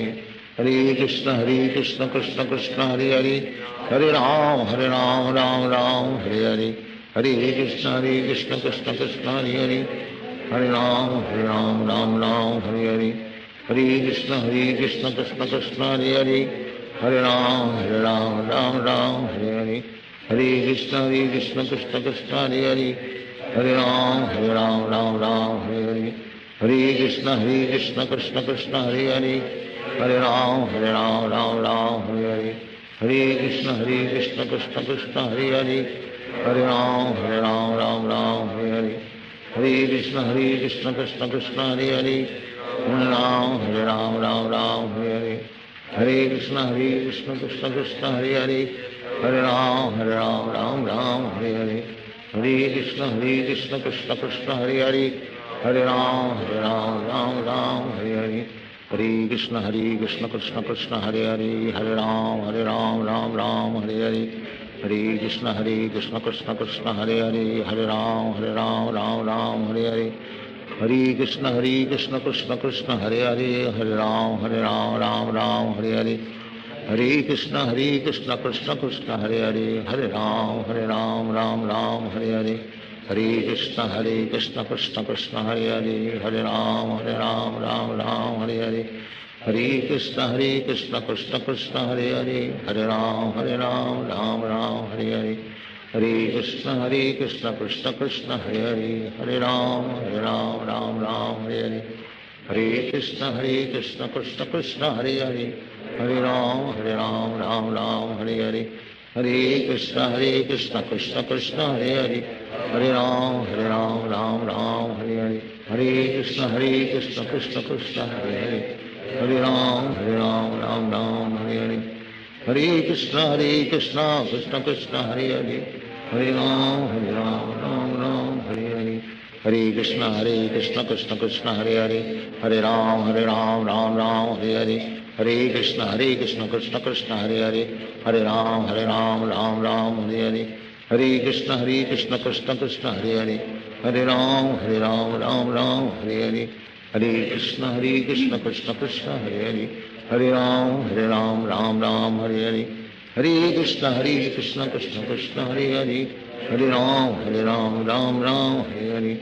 Hare Krishna Krishna Hare Hare, Hare Ram Ram Hare Hare, Hare Krishna Krishna Krishna Hare Hare, Hare Ram Ram Hare Hare, Hare Krishna Krishna Krishna Hare Hare, Hare Ram, Ram Ram, Hare Hare, Hare Krishna, Krishna Krishna, Hare Hare, Hare Ram, Ram Ram, Hare Hare, Hare Krishna, Krishna Krishna, Hare Hare, Hare Ram, Ram Ram, Hare Hare, Hare Krishna, Krishna Krishna, Hare Hare, Hare Ram, Ram Ram, Hare Hare, Hare Krishna, Krishna Krishna, Hare Hare, Hare Ram, Ram Ram, Hare Hare, Hare Krishna, Krishna Krishna, Hare Hare, Hare Ram, Ram Ram, Hare Hare, Hare Krishna, Krishna Krishna, Hare Hare, Hare Ram, Ram, Hare Hare, Hare Krishna, Krishna Krishna, Hare Hare, Hare Ram, Ram, Hare Hare, Hare Krishna, Krishna Krishna, Hare Hare, Hare Ram, Hare Hare, Hare Krishna, Krishna Krishna, Hare Hare, Hare Ram, Hare Hare, Hare Krishna, Krishna Krishna, Hare Hare, Hare Ram, Ram, Hare Hare, Hare Krishna, Krishna Krishna, Hare Hare, Hare Ram, Ram, Hare Hare, Hare Krishna, Krishna Krishna, Hare Hare, Hare Ram, Ram, Hare Hare, Hare Krishna, Krishna Krishna, Hare Hare, Hare Ram, Ram, Hare Hare, Hare Krishna, Krishna Krishna, Hare Hare, Hare Ram, Ram, Hare Hare, Hare Krishna, Krishna Krishna, Hare Hare, Hare Ram, Ram, Hare Hare, Hare Krishna, Krishna Krishna, Hare Hare, Hare Ram, Ram, Hare Hare, Hare Krishna, Krishna Krishna, Hare Hare, Hare Ram, Hare Hare, Hare Krishna, Krishna Krishna, Hare Hare, Hare Ram, Ram, Hare Hare, Hare Krishna, Krishna Krishna, Hare Hare, Hare Ram, Ram, Hare Hare, Hare Krishna, Krishna Krishna, Hare Hare, Hare Ram, Ram, Hare Hare, Hare Krishna, Krishna Krishna, Hare Hare, Hare Ram, Ram, Hare Hare, Hare Krishna, Krishna Krishna, Hare Hare, Hare Ram, Ram, Hare Hare, Hare Krishna, Krishna Krishna, Hare Hare, Hare Ram, Hare Hare,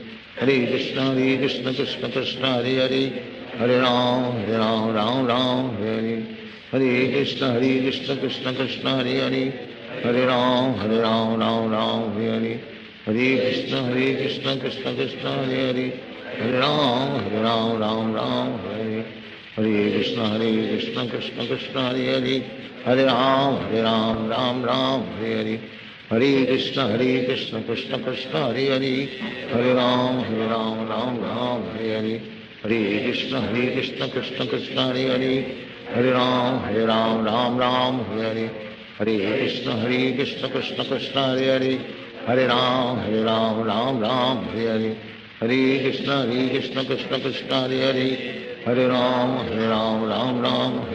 Hare Krishna, Krishna Krishna, Hare Hare, Hare Ram, Hare Hare, Hare Krishna, Krishna Krishna, Hare Hare, Hare Ram, Hare Hare, Hare Krishna, Krishna Krishna, Hare Hare, Hare Ram, Hare Hare, Hare Krishna, Krishna Krishna, Hare Hare, Hare Ram, Hare Hare, Hare Krishna, Krishna Krishna, Hare Hare, Hare Ram, Hare Hare, Hare Krishna, Krishna Krishna, Hare Hare, Hare Ram, Hare Hare, Hare Krishna, Krishna Krishna, Hare Hare, Hare Ram, Hare Hare, Hare Krishna, Krishna Krishna, Hare Hare, Hare Ram, Hare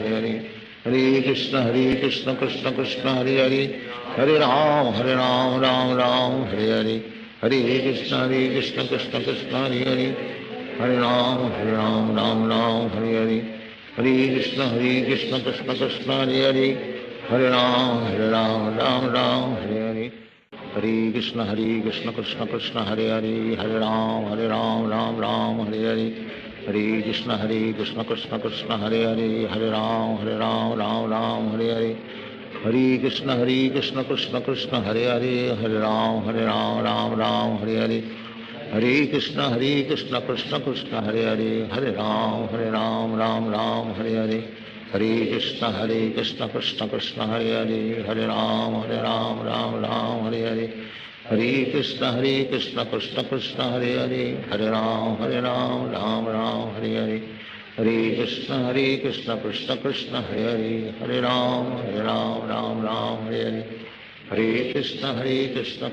Hare, Hare Krishna, Krishna Krishna, Hare Hare, Hare Ram, Hare Hare, Hare Krishna, Krishna Krishna, Hare Hare, Hare Ram, Hare Hare, Hare Krishna, Krishna Krishna, Hare Hare, Hare Ram, Hare Hare, Hare Krishna, Krishna Krishna, Hare Hare, Hare Ram, Hare Hare, Hare Krishna, Krishna Krishna, Hare Hare, Hare Ram, Hare Hare, Hare Krishna, Krishna Krishna, Hare Hare, Hare Ram, Hare Hare, Hare Krishna, Krishna Krishna, Hare Hare, Hare Ram, Hare Hare, Hare Krishna, Krishna Krishna, Hare Hare, Hare Ram, Hare Hare, Hare Krishna,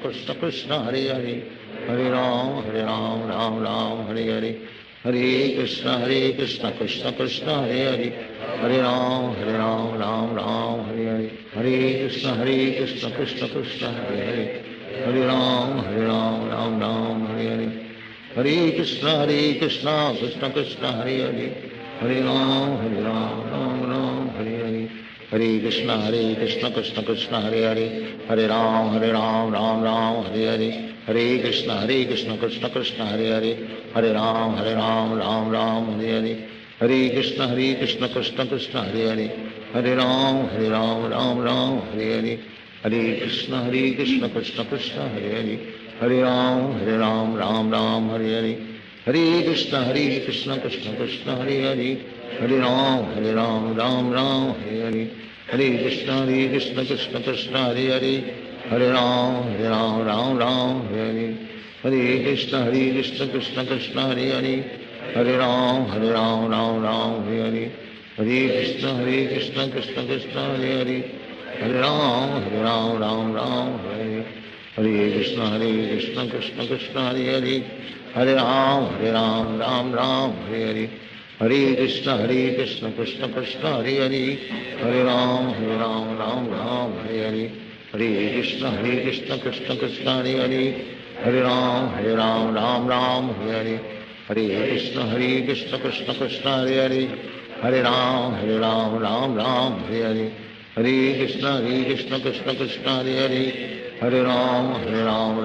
Krishna Krishna, Hare Hare, Hare Ram, Hare Hare, Hare Krishna, Krishna Krishna, Hare Hare, Hare Ram, Hare Hare, Hare Krishna, Krishna Krishna, Hare Hare, Hare Ram, Hare Hare, Hare Krishna, Krishna Krishna, Hare Hare, Hare Ram, Hare Hare, Hare Krishna, Krishna Krishna, Hare Hare, Hare Ram, Hare Hare, Hare Krishna, Krishna Krishna, Hare Hare, Hare Ram, Hare Hare, Hare Krishna, Krishna Krishna, Hare Hare, Hare Ram, Hare Hare, Hare Krishna, Krishna Krishna, Hare Hare, Hare Ram, Ram Ram, Hare Hare, Hare Krishna Krishna Krishna, Hare Hare, Hare Ram, Ram Ram, Hare Hare, Hare Krishna Krishna Krishna, Hare Hare, Hare Ram, Ram Ram, Hare Hare, Hare Krishna Krishna Krishna, Hare Hare, Hare Ram, Ram, Hare Hare, Hare Krishna Krishna Krishna, Hare Hare, Hare Ram, Ram, Hare Hare, Hare Krishna Krishna Krishna, Hare Hare, Hare Ram, Ram, Hare Hare, Hare Krishna Krishna Krishna, Hare Hare, Hare Ram, Ram, Hare Hare, Hare Krishna Krishna Krishna, Hare Hare, Hare Ram, Ram, Hare Hare, Hare Krishna Krishna Krishna, Hare Hare, Hare Ram, Ram, Hare Hare, Hare Krishna Krishna Krishna, Hare Hare, Hare Ram, Ram, Hare Hare, Hare Krishna Krishna Krishna, Hare Hare, Hare Ram, Hare Hare,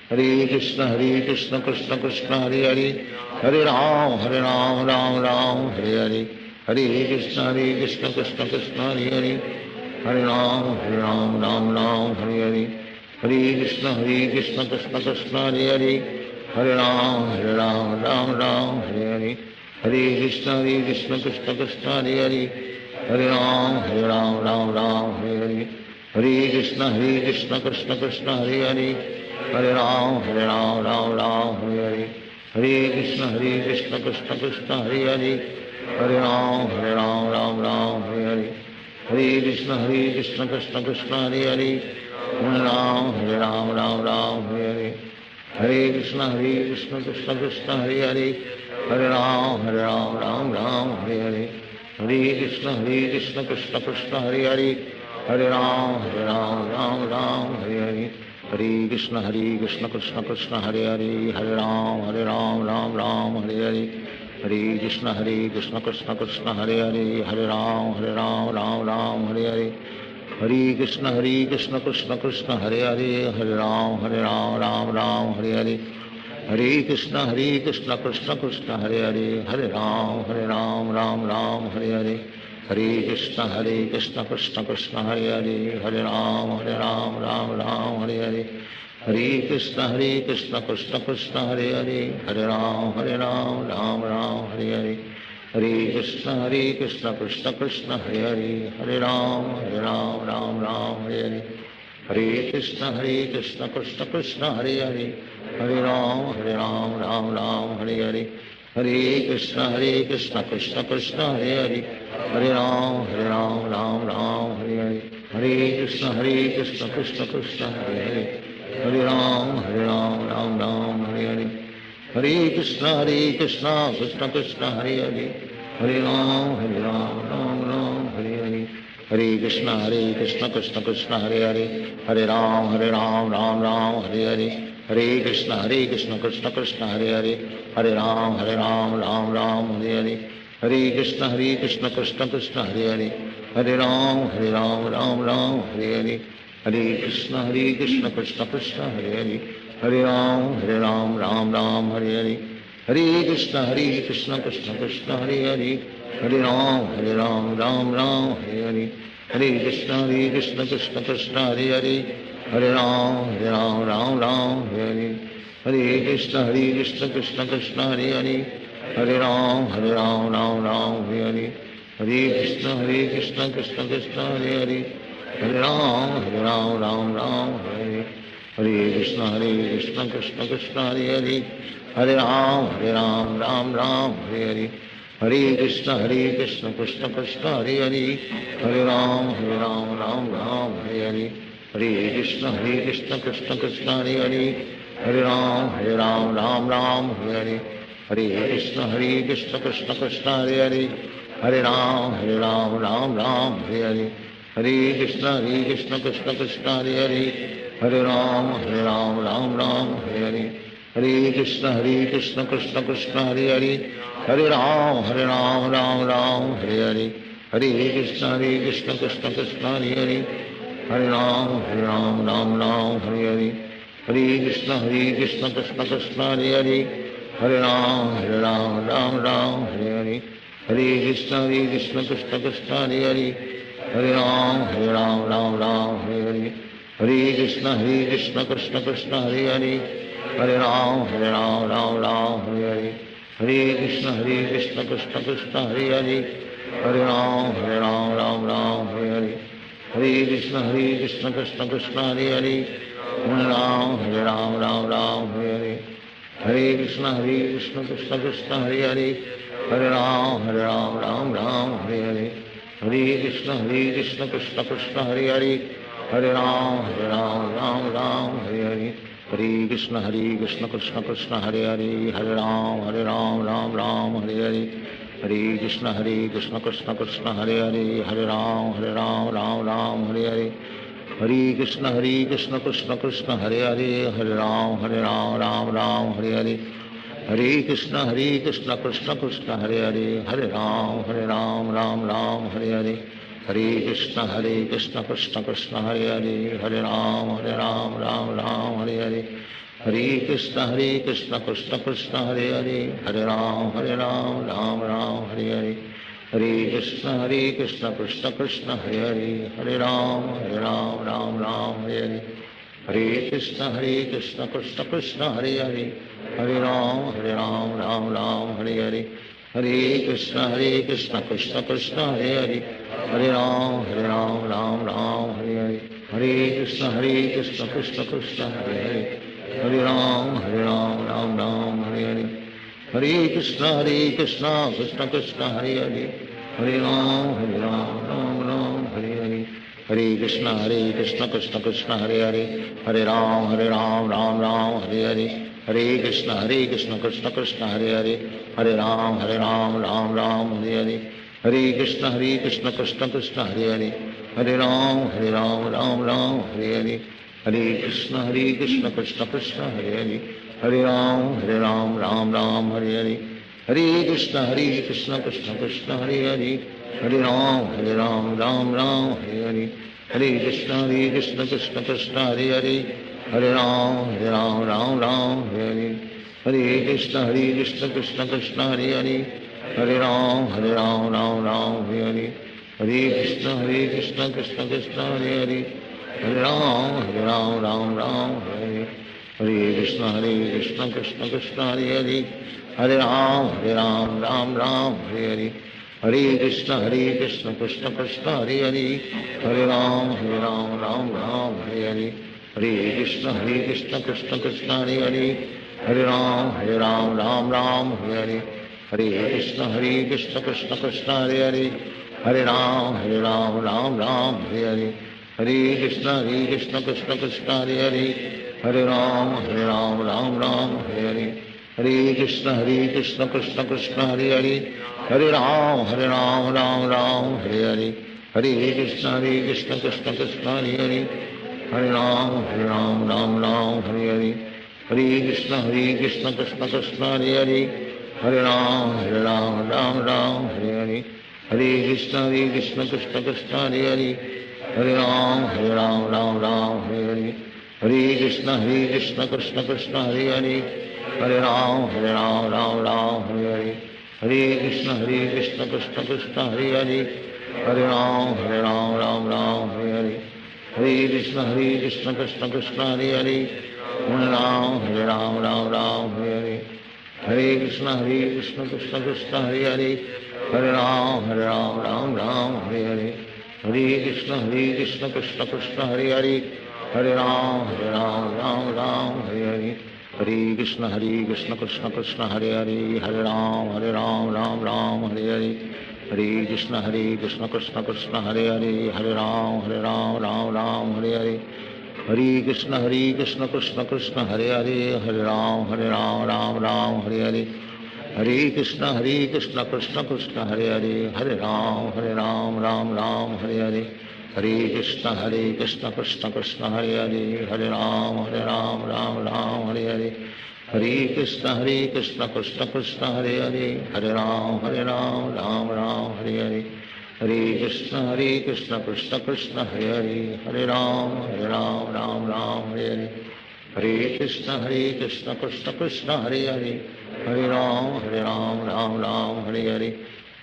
Hare Krishna Krishna Krishna, Hare Hare, Hare Ram, Hare Hare, Hare Krishna Krishna Krishna, Hare Hare, Hare Ram, Hare Hare, Hare Krishna Krishna Krishna, Hare Hare, Hare Ram, Hare Hare, Hare Krishna Krishna Krishna, Hare Hare, Hare Ram, Hare Hare, Hare Krishna Krishna Krishna, Hare Hare, Hare Ram, Hare Hare, Hare Krishna Krishna Krishna, Hare Hare, Hare Ram, Hare Hare, Hare Krishna Krishna Krishna, Hare Hare, Hare Ram, Hare Hare, Hare Krishna Krishna Krishna, Hare Hare, Hare Ram, Hare Hare, Hare Krishna Krishna Krishna, Hare Hare, Hare Ram, Hare Hare, Hare Krishna Krishna Krishna, Hare Hare, Hare Ram, Hare Hare, Hare Krishna Krishna Krishna, Hare Hare, Hare Ram, Hare Hare, Hare Krishna Krishna Krishna, Hare Hare, Hare Ram, Hare Hare, Hare Krishna Krishna Krishna, Hare Hare, Hare Ram, Hare Hare, Hare Krishna Krishna Krishna, Hare Hare, Hare Ram, Hare Hare, Hare Krishna Krishna Krishna, Hare Hare, Hare Ram, Hare Hare, Hare Krishna Krishna Krishna, Hare Hare, Hare Ram, Hare Hare, Hare Krishna Krishna Krishna, Hare Hare, Hare Ram, Hare Hare, Hare Krishna Krishna Krishna, Hare Hare, Hare Ram, Hare Hare, Hare Krishna Krishna Krishna, Hare Hare, Hare Ram, Hare Hare, Hare Krishna Krishna Krishna, Hare Hare, Hare Ram, Hare Hare, Hare Krishna Krishna Krishna, Hare Hare, Hare Ram, Hare Hare, Hare Krishna Krishna Krishna, Hare Hare, Hare Ram, Hare Hare, Hare Krishna Krishna Krishna, Hare Hare, Hare Ram, Hare Hare, Hare Krishna Krishna Krishna, Hare Hare, Hare Ram, Hare Hare, Hare Krishna Krishna Krishna, Hare Hare, Hare Ram, Hare Hare, Hare Krishna Krishna Krishna, Hare Hare, Hare Ram, Hare Hare, Hare Krishna Krishna Krishna, Hare Hare, Hare Ram, Hare Hare, Hare Krishna Krishna Krishna, Hare Hare, Hare Ram, Hare Hare, Hare Krishna Krishna Krishna, Hare Hare, Hare Ram, Hare Hare, Hare Krishna Krishna Krishna, Hare Hare, Hare Ram, Hare Hare, Hare Krishna Krishna Krishna, Hare Hare, Hare Ram, Hare Hare, Hare Krishna Krishna Krishna, Hare Hare, Hare Ram, Hare Hare, Hare Krishna Krishna Krishna, Hare Hare, Hare Ram, Hare Hare, Hare Krishna Krishna Krishna, Hare Hare, Hare Ram, Hare Hare, Hare Krishna Krishna Krishna, Hare Hare, Hare Ram, Hare Hare, Hare Krishna Krishna Krishna, Hare Hare, Hare Ram, Hare Hare, Hare Krishna Krishna Krishna Hare Hare Hare Ram Ram Ram Hare Hare Hare Krishna Krishna Krishna Hare Hare Hare Ram Ram Ram Hare Hare Hare Krishna Krishna Krishna Hare Hare Hare Ram Ram Ram Hare Hare Hare Krishna Krishna Krishna Hare Hare Hare Ram Ram Hare Hare Hare Krishna Krishna Krishna Hare Hare Hare Ram Ram Hare Hare Hare Krishna Krishna Krishna Hare Hare Hare Ram Ram Hare Hare Hare Krishna Krishna Krishna Hare Hare Hare Ram Ram Hare Hare Hare Krishna Krishna Krishna Hare Hare Hare Ram Ram Hare Hare Hare Krishna Krishna Krishna Hare Hare Hare Ram Ram Hare Hare Hare Krishna Krishna Krishna Hare Hare Hare Ram Ram Hare Hare Hare Krishna Krishna Krishna Hare Hare Hare Ram Ram Hare Hare Hare Krishna Krishna Krishna Hare Hare Hare Ram Ram Hare Hare Hare Krishna Krishna Krishna Hare Hare Hare Ram Ram Hare Hare Hare Krishna Krishna Krishna Hare Hare Hare Ram Ram Hare Hare Hare Krishna Krishna Krishna Hare Hare Hare Ram Ram Hare Hare Hare Krishna Krishna Krishna Hare Hare Hare Ram Ram Hare Hare Hare Krishna Krishna Krishna Hare Hare Hare Ram Hare Hare Hare Krishna Krishna Krishna Hare Hare Hare Ram Ram Hare Hare Hare Krishna Krishna Krishna Hare Hare Hare Ram Ram Hare Hare Hare Krishna Krishna Krishna Hare Hare Hare Ram Hare Hare Hare Krishna Krishna Krishna Hare Hare Hare Ram Ram Hare Hare Hare Krishna Krishna Krishna Hare Hare Hare Ram Ram Hare Hare Hare Krishna Krishna Krishna Hare Hare Hare Ram Ram Hare Hare Hare Krishna Krishna Krishna Hare Hare Hare Ram Ram Hare Hare Hare Krishna Krishna Krishna Hare Hare Hare Ram Ram Hare Hare Hare Krishna Krishna Krishna Hare Hare Hare Ram Ram Hare Hare Hare Krishna Krishna Krishna Hare Hare Hare Ram Ram Hare Hare Hare Krishna Krishna Krishna Hare Hare Hare Ram Ram Hare Hare Hare Krishna Krishna Krishna Hare Hare Hare Ram Ram Hare Hare Hare Krishna Krishna Krishna Hare Hare Hare Ram Ram Hare Hare Hare Krishna Krishna Krishna Hare Hare Hare Ram Ram Hare Hare Hare Krishna Krishna Krishna Hare Hare Hare Ram Ram Hare Hare Hare Krishna Krishna Krishna Hare Hare Hare Ram Hare Hare Hare Krishna Krishna Krishna Hare Hare Hare Ram Hare Hare Hare Krishna Krishna Krishna Hare Hare Hare Ram Hare Hare Hare Krishna Krishna Krishna Hare Hare Hare Ram Hare Hare Hare Krishna Krishna Krishna Hare Hare Hare Ram Hare Hare Hare Krishna Krishna Krishna Hare Hare Hare Ram Hare Hare Hare Krishna Krishna Krishna Hare Hare Hare Ram Hare Hare Hare Krishna Krishna Krishna Hare Hare Hare Ram Hare Hare Hare Krishna Krishna Krishna Hare Hare Hare Ram Hare Hare Hare Krishna Krishna Krishna Hare Hare Hare Ram Hare Hare Hare Krishna Krishna Krishna Hare Hare Hare Ram Ram Hare Hare Hare Krishna Krishna Krishna Hare Hare Hare Ram Ram Hare Hare Hare Krishna Krishna Krishna Hare Hare Hare Ram Ram Hare Hare Hare Krishna Krishna Krishna Hare Hare Hare Ram Ram Hare Hare Hare Krishna Krishna Krishna Krishna Hare Hare Hare Ram Ram Hare Hare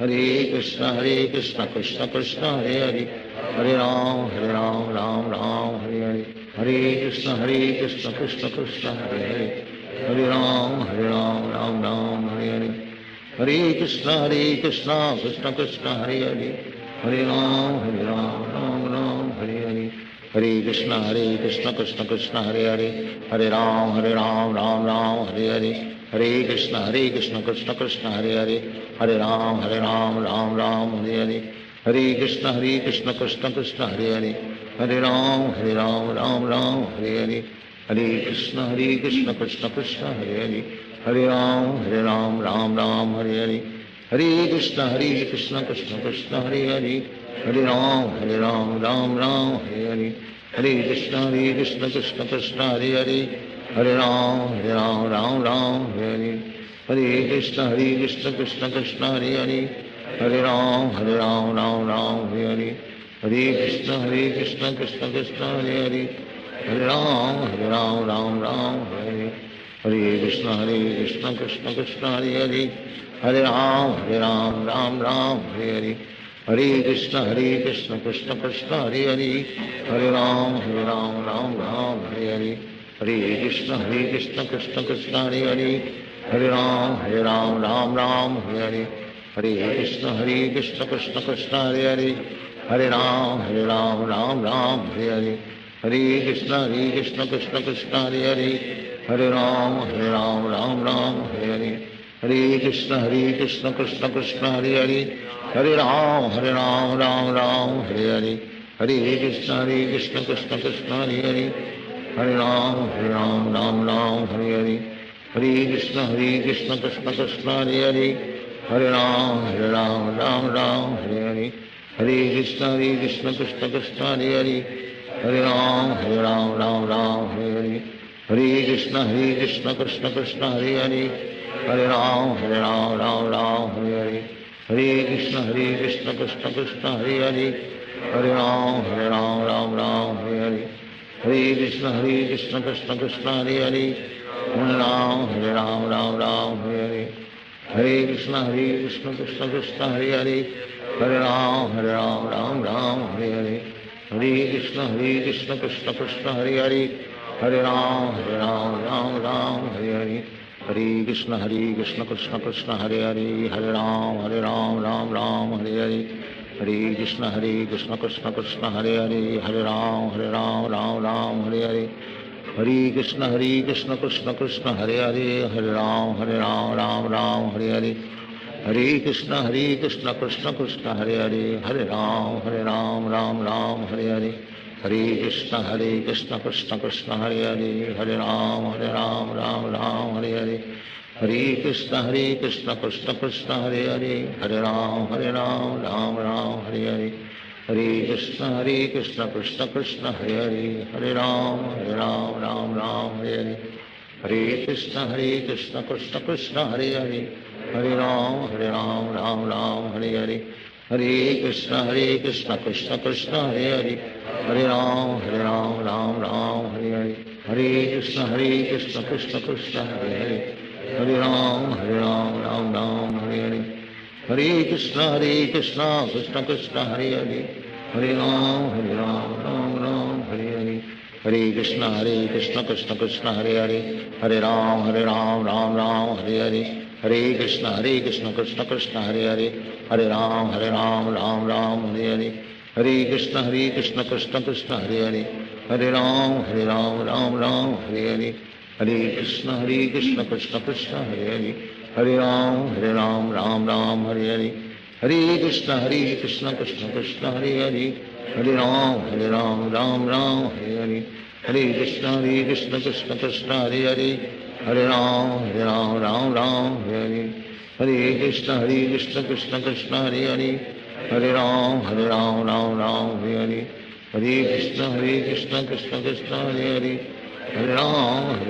Hare Krishna Krishna Krishna Hare Hare, Hare Ram Ram Ram Hare Hare, Hare Krishna Krishna Krishna Hare Hare, Hare Ram Ram Ram Hare Hare, Hare Krishna Krishna Krishna Hare Hare, Hare Ram Ram Ram Hare Hare, Hare Krishna Krishna Krishna Hare Hare, Hare Ram Ram Ram Hare Hare, Hare Krishna Krishna Krishna Hare Hare, Hare Ram Ram Ram Hare Hare, Hare Krishna Krishna Krishna Hare Hare, Hare Ram Ram Ram Hare Hare, Hare Krishna Krishna Krishna Hare Hare, Hare Ram Ram Hare Hare, Hare Krishna Krishna Krishna Hare Hare, Hare Ram Ram Hare Hare, Hare Krishna Krishna Krishna Hare Hare, Hare Ram Ram Hare Hare, Hare Krishna Krishna Krishna Hare Hare, Hare Ram Ram Hare Hare, Hare Krishna Krishna Krishna Hare Hare, Hare Ram Ram Hare Hare, Hare Krishna Krishna Krishna Hare Hare, Hare Ram Ram Hare Hare, Hare Krishna Krishna Krishna Hare Hare, Hare Ram Ram Hare Hare, Hare Krishna Krishna Krishna Hare Hare, Hare Ram Ram Hare Hare, Hare Krishna Krishna Krishna Hare Hare, Hare Ram Ram Hare Hare, Hare Krishna Krishna Krishna Hare Hare, Hare Ram Ram Hare Hare, Hare Krishna Krishna Krishna Hare Hare, Hare Ram Ram Hare Hare, Hare Krishna Krishna Krishna Hare Hare, Hare Ram Ram Hare Hare, Hare Krishna Krishna Krishna Hare Hare, Hare Ram Ram Hare Hare, Hare Krishna Krishna Krishna Hare Hare, Hare Ram Ram Hare Hare, Hare Krishna Krishna Krishna Hare Hare, Hare Ram Ram Hare Hare, Hare Krishna Krishna Krishna Hare Hare, Hare Ram Ram Hare Hare, Hare Krishna Krishna Krishna Hare Hare, Hare Ram Hare Hare, Hare Krishna Krishna Krishna Hare Hare, Hare Ram Ram Hare Hare, Hare Krishna Krishna Krishna Hare Hare, Hare Ram Ram Hare Hare, Hare Krishna Krishna Krishna Hare Hare, Hare Ram Ram Hare Hare, Hare Krishna Krishna Krishna Hare Hare, Hare Ram Ram Hare Hare, Hare Krishna Krishna Krishna Hare Hare, Hare Ram Ram Hare Hare, Hare Krishna Krishna Krishna Hare Hare, Hare Ram Ram Hare Hare, Hare Krishna Krishna Krishna Hare Hare, Hare Ram Ram Hare Hare, Hare Krishna Krishna Krishna Hare Hare, Hare Ram Ram Hare Hare, Hare Krishna Krishna Krishna Hare Hare, Hare Ram Ram Hare Hare, Hare Krishna Krishna Krishna Hare Hare, Hare Ram Ram Hare Hare, Hare Krishna Krishna Krishna Hare Hare, Hare Ram Ram Hare Hare, Hare Krishna Krishna Krishna Hare Hare, Hare Ram Ram Hare Hare, Hare Krishna Krishna Krishna Hare Hare, Hare Ram Hare Hare, Hare Krishna Krishna Krishna Hare Hare, Hare Ram Ram Hare Hare, Hare Krishna Krishna Krishna Hare Hare, Hare Ram Ram Hare Hare, Hare Krishna Krishna Krishna Hare Hare, Hare Ram Ram Hare Hare, Hare Krishna Krishna Krishna Hare Hare, Hare Ram Ram Hare Hare, Hare Krishna Krishna Krishna Hare Hare, Hare Ram Ram Hare Hare, Hare Krishna Krishna Krishna Hare Hare, Hare Ram Ram Hare Hare, Hare Krishna Krishna Krishna Hare Hare, Hare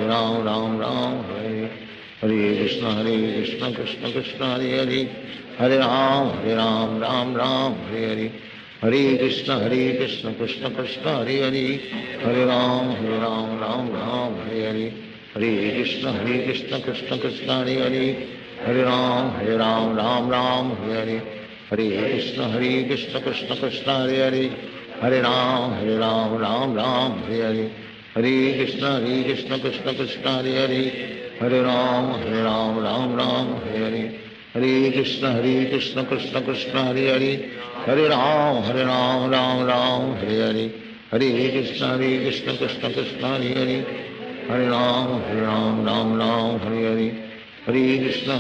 Ram Ram Hare Hare, Hare Krishna Krishna Krishna Hare Hare, Hare Ram Ram Hare Hare, Hare Krishna Krishna Krishna Hare Hare, Hare Ram Ram Hare Hare, Hare Krishna Krishna Krishna Hare Hare, Hare Ram Ram Hare Hare, Hare Krishna Krishna Krishna Hare Hare, Hare Ram Ram Ram Hare Hare, Hare Krishna Krishna Krishna Hare Hare, Hare Ram Ram Ram Hare Hare, Hare Krishna Krishna Krishna Hare Hare, Hare Ram Ram Ram Hare Hare, Hare Krishna Krishna Krishna Hare Hare, Hare Ram Ram Ram Hare Hare, Hare Krishna Krishna Krishna Hare Hare, Hare Ram Ram Ram Hare Hare, Hare Krishna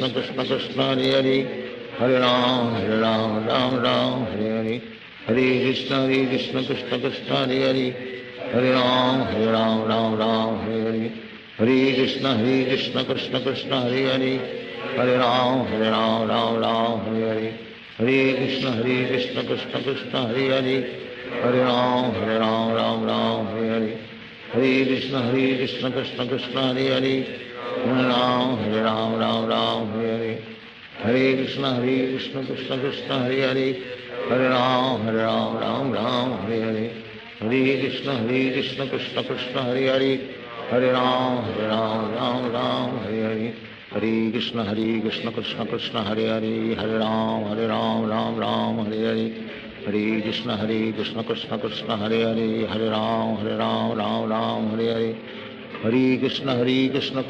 Krishna Krishna Hare Hare, Hare Ram Ram Ram Hare Hare, Hare Krishna Krishna Krishna Hare Hare, Hare Ram Ram Ram Hare Hare, Hare Krishna Krishna Krishna Hare Hare, Hare Ram Ram Ram Hare Hare, Hare Krishna Krishna Krishna Hare Hare, Hare Ram Ram Ram Hare Hare, Hare Krishna Krishna Krishna Hare Hare, Hare Ram Ram Hare Hare, Hare Krishna Krishna Krishna Hare Hare, Hare Ram Ram Hare Hare, Hare Krishna Krishna Krishna Hare Hare, Hare Ram Ram Hare Hare, Hare Krishna Krishna Krishna Hare Hare, Hare Ram Ram Hare Hare, Hare Krishna Krishna Krishna Hare Hare, Hare Ram Ram Hare Hare, Hare Krishna Krishna Krishna Hare Hare, Hare Ram Ram Hare Hare, Hare Krishna Krishna Krishna Hare Hare, Hare Ram Ram Hare Hare, Hare Krishna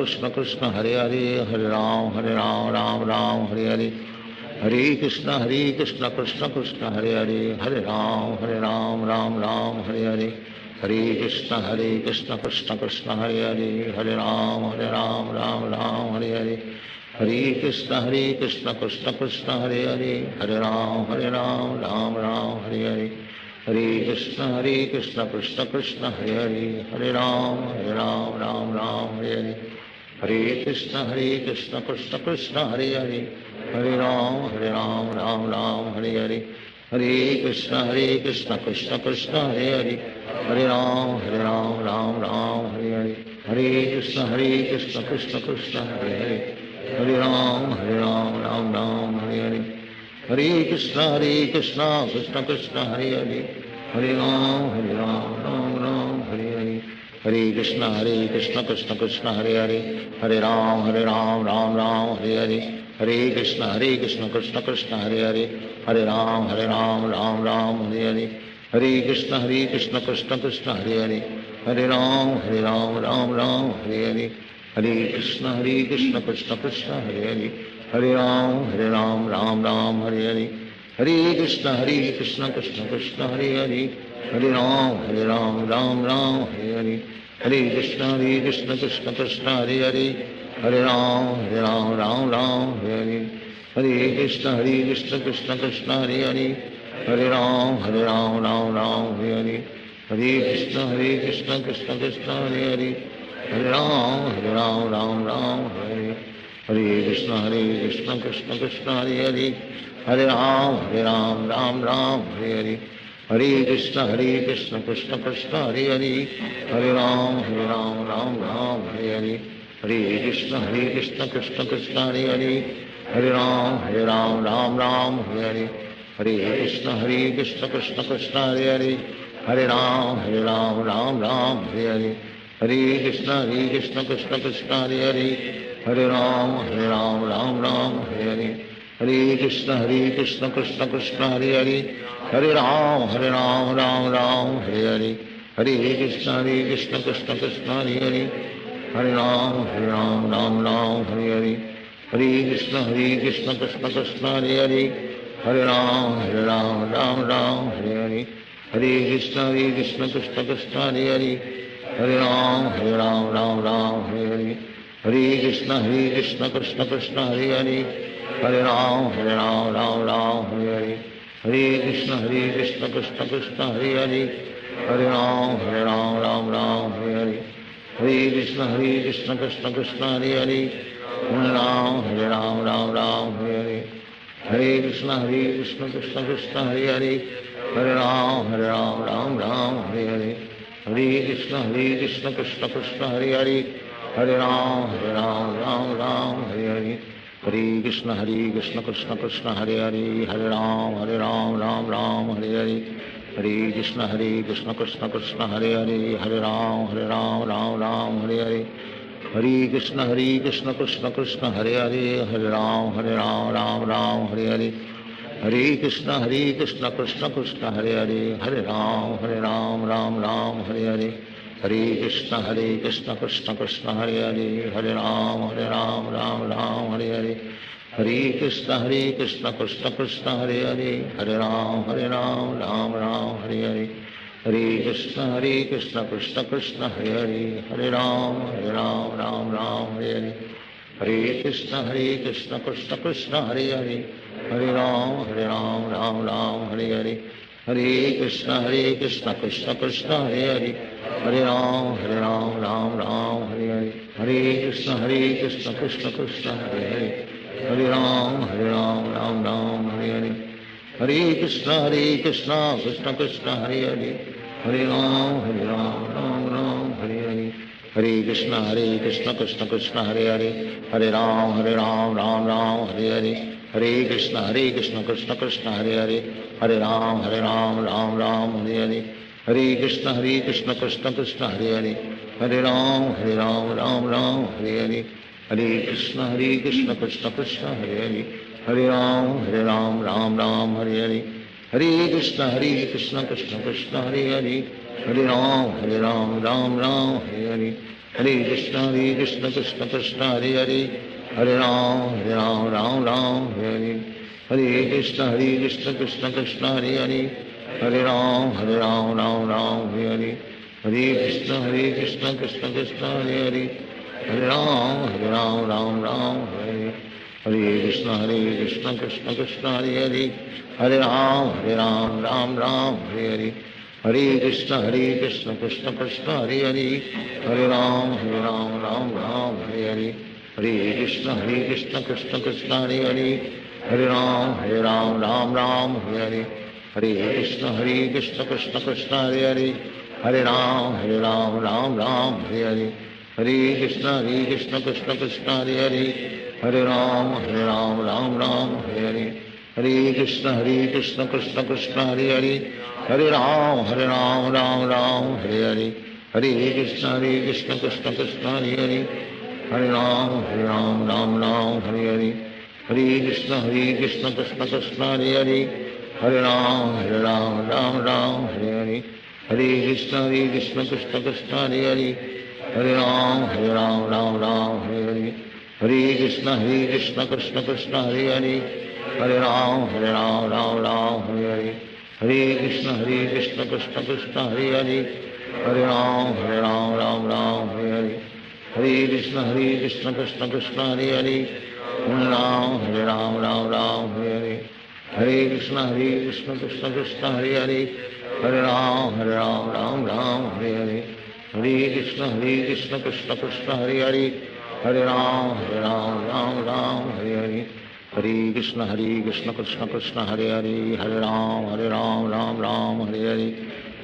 Krishna Krishna Hare Hare, Hare Ram Ram Hare Hare, Hare Krishna Krishna Krishna Hare Hare, Hare Ram Ram Hare Hare, Hare Krishna Krishna Krishna Hare Hare, Hare Ram Ram Hare Hare, Hare Krishna Krishna Krishna Hare Hare, Hare Ram Ram Hare Hare, Hare Krishna Krishna Krishna Hare Hare, Hare Ram Ram Hare Hare, Hare Krishna Krishna Krishna Hare Hare, Hare Ram Ram Hare Hare, Hare Krishna Krishna Krishna Hare Hare, Hare Ram Ram Hare Hare, Hare Krishna Krishna Krishna Hare Hare, Hare Ram Ram Ram Hare Hare, Hare Krishna Krishna Krishna Hare Hare, Hare Ram Ram Ram Hare Hare, Hare Krishna Krishna Krishna Hare Hare, Hare Ram Ram Hare Hare, Hare Krishna Krishna Krishna Hare Hare, Hare Ram Ram Hare Hare, Hare Krishna Krishna Krishna Hare Hare, Hare Ram Ram Hare Hare, Hare Krishna Krishna Krishna Hare Hare, Hare Ram Ram Hare Hare, Hare Krishna Krishna Krishna Hare Hare, Hare Ram Ram Hare Hare, Hare Krishna Krishna Krishna Hare Hare, Hare Ram Ram Hare Hare, Hare Krishna Krishna Krishna Hare Hare, Hare Ram Ram Hare Hare, Hare Krishna Krishna Krishna Hare Hare, Hare Ram Ram Hare Hare, Hare Krishna Krishna Krishna Hare Hare, Hare Ram Ram Hare Hare, Hare Krishna Krishna Krishna Hare Hare, Hare Ram Ram Hare Hare, Hare Krishna Krishna Krishna Hare Hare, Hare Ram Ram Hare Hare, Hare Krishna Krishna Krishna Hare Hare, Hare Ram Ram Hare Hare, Hare Krishna Krishna Krishna Hare Hare, Hare Ram Ram Hare Hare, Hare Krishna Krishna Krishna Hare Hare, Hare Ram Ram Hare Hare, Hare Krishna Krishna Krishna Hare Hare, Hare Ram Ram Hare Hare, Hare Krishna Krishna Krishna Hare Hare, Hare Ram Ram Hare Hare, Hare Krishna Krishna Krishna Hare Hare, Hare Ram Ram Hare Hare, Hare Krishna Krishna Krishna Hare Hare, Hare Ram Ram Hare Hare, Hare Krishna Krishna Krishna Hare Hare, Hare Ram Ram Hare Hare, Hare Krishna Krishna Krishna Hare Hare, Hare Ram Ram Hare Hare, Hare Krishna Krishna Krishna Hare Hare, Hare Ram Ram Hare Hare, Hare Krishna Krishna Krishna Hare Hare, Hare Ram Ram Hare Hare, Hare Krishna Krishna Krishna Hare Hare, Hare Ram Ram Hare Hare, Hare Krishna Krishna Krishna Hare Hare, Hare Ram Ram Ram Hare Hare, Hare Krishna Krishna Krishna Hare Hare, Hare Ram Ram Ram Hare Hare, Hare Krishna Krishna Krishna Hare Hare, Hare Ram Ram Ram Hare Hare, Hare Krishna Krishna Krishna Hare Hare, Hare Ram Ram Ram Hare Hare, Hare Krishna Krishna Krishna Hare Hare, Hare Ram Ram Ram Hare Hare, Hare Krishna Krishna Krishna Hare Hare, Hare Ram Ram Hare Hare, Hare Krishna Krishna Krishna Hare Hare, Hare Ram Ram Ram Hare Hare, Hare Krishna Krishna Krishna Hare Hare, Hare Ram Ram Ram Hare Hare, Hare Krishna Krishna Krishna Hare Hare, Hare Ram Ram Ram Hare Hare, Hare Krishna Krishna Krishna Hare Hare, Hare Ram Ram Ram Hare Hare, Hare Krishna Krishna Krishna Hare Hare, Hare Ram Ram Ram Hare Hare, Hare Krishna Krishna Krishna Hare Hare, Hare Ram Ram Hare Hare, Hare Krishna Krishna Krishna Hare Hare, Hare Ram Ram Hare Hare, Hare Krishna Krishna Krishna Hare Hare, Hare Ram Ram Hare Hare, Hare Krishna Krishna Krishna Hare Hare, Hare Ram Ram Hare Hare, Hare Krishna Krishna Krishna Hare Hare, Hare Ram Ram Hare Hare, Hare Krishna Krishna Krishna Hare Hare, Hare Ram Ram Hare Hare, Hare Krishna Krishna Krishna Hare Hare, Hare Ram Ram Ram Hare Hare, Hare Krishna Krishna Krishna Hare Hare, Hare Ram Ram Hare Hare, Hare Krishna Krishna Krishna Hare Hare, Hare Ram Ram Hare Hare, Hare Krishna Krishna Krishna Hare Hare, Hare Ram Ram Hare Hare, Hare Krishna Krishna Krishna Hare Hare, Hare Ram Ram Hare Hare, Hare Krishna Krishna Krishna Hare Hare, Hare Ram Ram Hare Hare, Hare Krishna Krishna Krishna Hare Hare, Hare Ram Ram Hare Hare, Hare Krishna Krishna Krishna Hare Hare, Hare Ram Ram Hare Hare, Hare Krishna Krishna Krishna Hare Hare, Hare Ram Ram Hare Hare, Hare Krishna Krishna Krishna Hare Hare, Hare Ram Ram Hare Hare, Hare Krishna Krishna Krishna Hare Hare, Hare Ram Ram Hare Hare, Hare Krishna Krishna Krishna Hare Hare, Hare Ram Ram Hare Hare, Hare Krishna Krishna Krishna Hare Hare, Hare Ram Ram Hare Hare, Hare Krishna Krishna Krishna Hare Hare, Hare Ram Ram Hare Hare, Hare Krishna Krishna Krishna Hare Hare, Hare Ram Ram Hare Hare,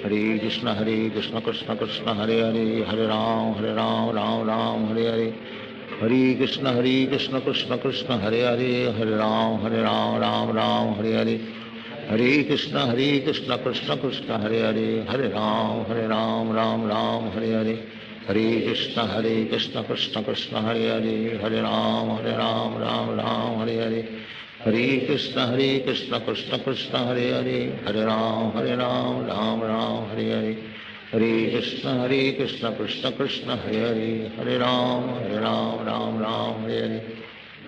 Hare Krishna Krishna Krishna Hare Hare, Hare Ram Ram Hare Hare, Hare Krishna Krishna Krishna Hare Hare, Hare Ram Ram Hare Hare, Hare Krishna Krishna Krishna Hare Hare, Hare Ram Ram Hare Hare, Hare Krishna Krishna Krishna Hare Hare, Hare Ram Ram Hare Hare, Hare Krishna Krishna Krishna Hare Hare, Hare Ram Ram Hare Hare,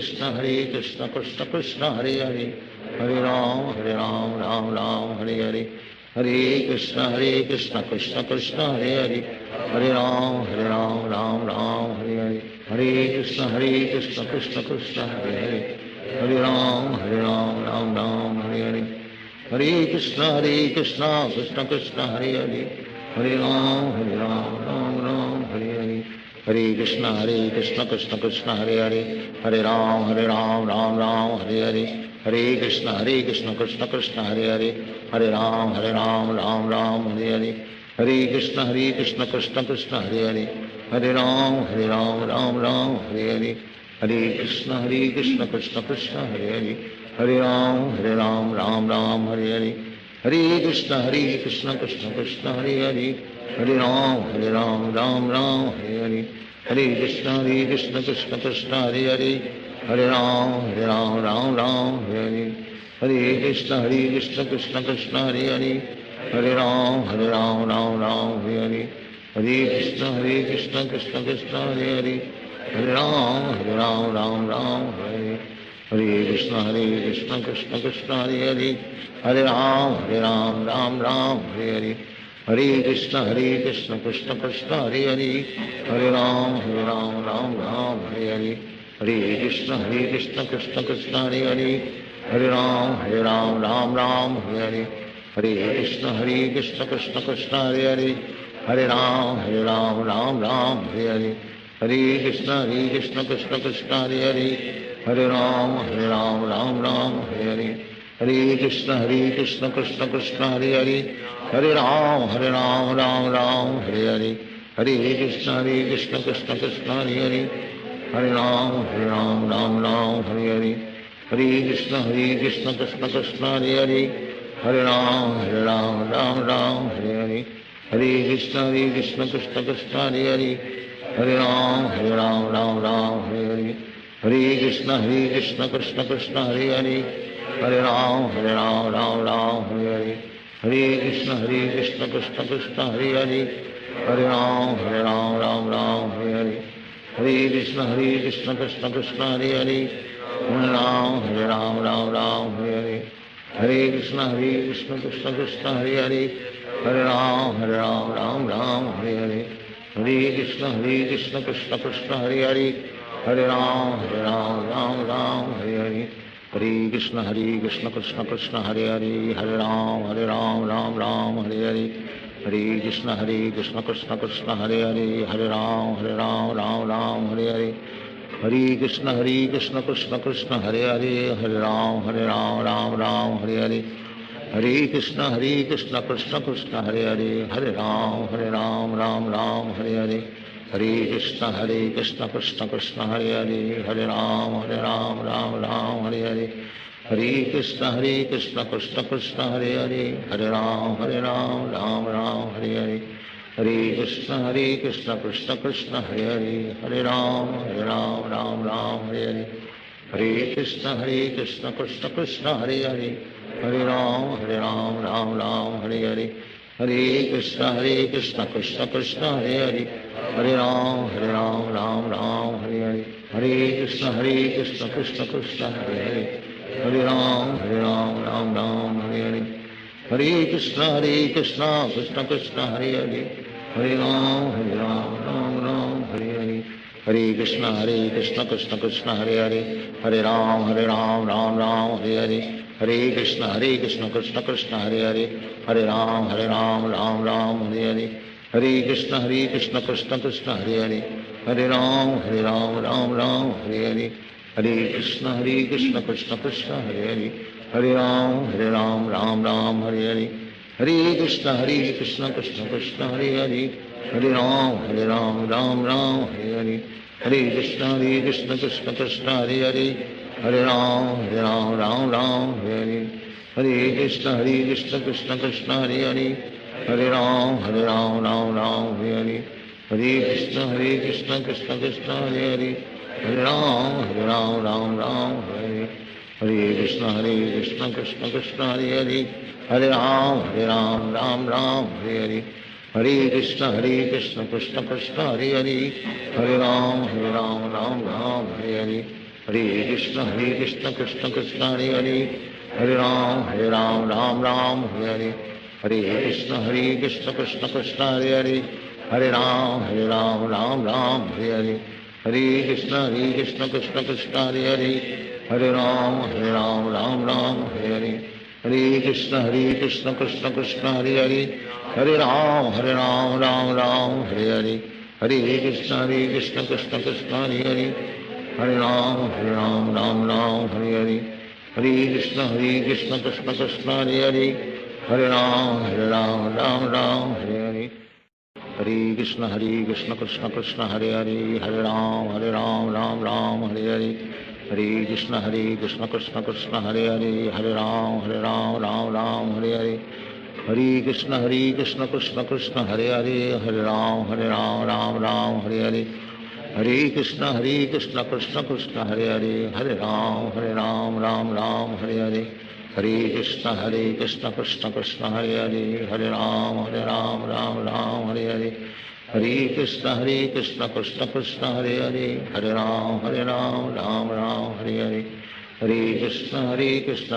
Hare Krishna Krishna Krishna Hare Hare, Hare Ram Ram Hare Hare, Hare Krishna Krishna Krishna Hare Hare, Hare Ram Ram Hare Hare, Hare Krishna Krishna Krishna Hare Hare, Hare Ram Ram Hare Hare, Hare Krishna Krishna Krishna Hare Hare, Hare Ram Ram Hare Hare, Hare Krishna Krishna Krishna Hare Hare, Hare Ram Ram Hare Hare, Hare Krishna Krishna Krishna Hare Hare, Hare Ram Ram Hare Hare, Hare Krishna Krishna Krishna Hare Hare, Hare Ram Ram Hare Hare, Hare Krishna Krishna Krishna Hare Hare, Hare Ram Ram Hare Hare, Hare Krishna Krishna Krishna Hare Hare, Hare Ram Ram Hare Hare, Hare Krishna Krishna Krishna Hare Hare, Hare Ram Ram Hare Hare, Hare Krishna Krishna Krishna Hare Hare Hare Ram Ram Ram Hare Hare Hare Krishna Krishna Krishna Hare Hare Hare Ram Ram Hare Hare Krishna Krishna Krishna Hare Hare Hare Ram Ram Hare Hare Hare Krishna Krishna Krishna Hare Hare Hare Ram Ram Hare Hare Hare Krishna Krishna Krishna Hare Hare Hare Ram Ram Hare Hare Hare Krishna Krishna Krishna Hare Hare Hare Ram Ram Hare Hare Hare Krishna Krishna Krishna Hare Hare Hare Ram Ram Hare Hare Hare Krishna Krishna Krishna Hare Hare Hare Ram Ram Hare Hare Hare Krishna Krishna Krishna Hare Hare Hare Ram Ram Hare Hare Hare Krishna Krishna Krishna Hare Hare Hare Ram Ram Hare Hare Hare Krishna Krishna Krishna Hare Hare Hare Ram Ram Hare Hare Hare Krishna Krishna Krishna Hare Hare Hare Ram Ram Hare Hare Hare Krishna Krishna Krishna Hare Hare Hare Ram Ram Hare Hare Hare Krishna Krishna Krishna Hare Hare Hare Ram Hare Hare Hare Krishna Krishna Krishna Hare Hare Hare Ram Ram Hare Hare Hare Krishna Krishna Krishna Hare Hare Hare Ram Ram Hare Hare Hare Krishna Krishna Krishna Hare Hare Hare Ram Ram Hare Hare Hare Krishna Krishna Krishna Hare Hare Hare Ram Ram Hare Hare Hare Krishna Krishna Krishna Hare Hare Hare Ram Ram Hare Hare Hare Krishna Krishna Krishna Hare Hare Hare Ram Ram Hare Hare Hare Krishna Krishna Krishna Hare Hare Hare Ram Ram Hare Hare Hare Krishna Krishna Krishna Hare Hare Hare Ram Ram Hare Hare Hare Krishna Krishna Krishna Hare Hare Hare Ram Ram Hare Hare Hare Krishna Krishna Krishna Hare Hare Hare Ram Ram Hare Hare Hare Krishna Krishna Krishna Hare Hare Hare Ram Ram Hare Hare Hare Krishna Krishna Krishna Hare Hare Hare Ram Ram Hare Hare Hare Krishna Krishna Krishna Hare Hare Hare Ram Hare Hare Hare Krishna Krishna Krishna Hare Hare Hare Ram Ram Hare Hare Hare Krishna Krishna Krishna Hare Hare Hare Ram Ram Hare Hare Hare Krishna Krishna Krishna Hare Hare Hare Ram Ram Hare Hare Hare Krishna Krishna Krishna Hare Hare Hare Ram Ram Hare Hare Hare Krishna Krishna Krishna Hare Hare Hare Ram Ram Hare Hare Hare Krishna Krishna Krishna Hare Hare Hare Ram Ram Hare Hare Hare Krishna Krishna Krishna Hare Hare Hare Ram Ram Hare Hare Hare Krishna Krishna Krishna Hare Hare Hare Ram Ram Hare Hare Hare Krishna Krishna Krishna Hare Hare Hare Ram Ram Hare Hare Hare Krishna Krishna Krishna Hare Hare Hare Ram Ram Hare Hare Hare Krishna Krishna Krishna Hare Hare Hare Ram Ram Hare Hare Hare Krishna Krishna Krishna Hare Hare Hare Ram Ram Hare Hare Hare Krishna Krishna Krishna Hare Hare Hare Ram Ram Hare Hare Hare Krishna Krishna Krishna Hare Hare Hare Ram Ram Hare Hare Hare Krishna Krishna Krishna Hare Hare Hare Ram Ram Hare Hare Hare Krishna Krishna Krishna Hare Hare Hare Ram Hare Hare Hare Krishna Krishna Krishna Hare Hare Hare Ram Ram Hare Hare Hare Krishna Krishna Krishna Hare Hare Hare Ram Ram Hare Hare Hare Krishna Krishna Krishna Hare Hare Hare Ram Ram Hare Hare Hare Krishna Krishna Krishna Hare Hare Hare Ram Ram Hare Hare Hare Krishna Krishna Krishna Hare Hare, Hare Ram Ram Ram Hare Hare, Hare Krishna Krishna Krishna Hare Hare, Hare Ram Ram Ram Hare Hare, Hare Krishna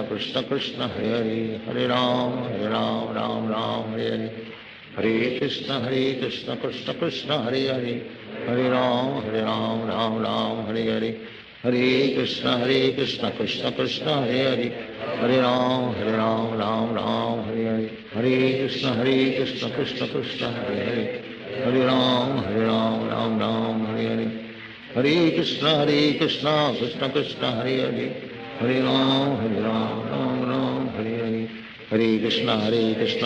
Krishna Krishna Hare Hare, Hare Ram Ram Ram Hare Hare, Hare Krishna Krishna Krishna Hare Hare, Hare Ram Ram Ram Hare Hare, Hare Krishna Krishna Krishna Hare Hare, Hare Ram Ram Ram Hare Hare, Hare Krishna Krishna Krishna Hare Hare, Hare Ram Ram Ram Hare Hare, Hare Krishna Krishna Krishna Hare Hare, Hare Ram Ram Hare Hare, Hare Krishna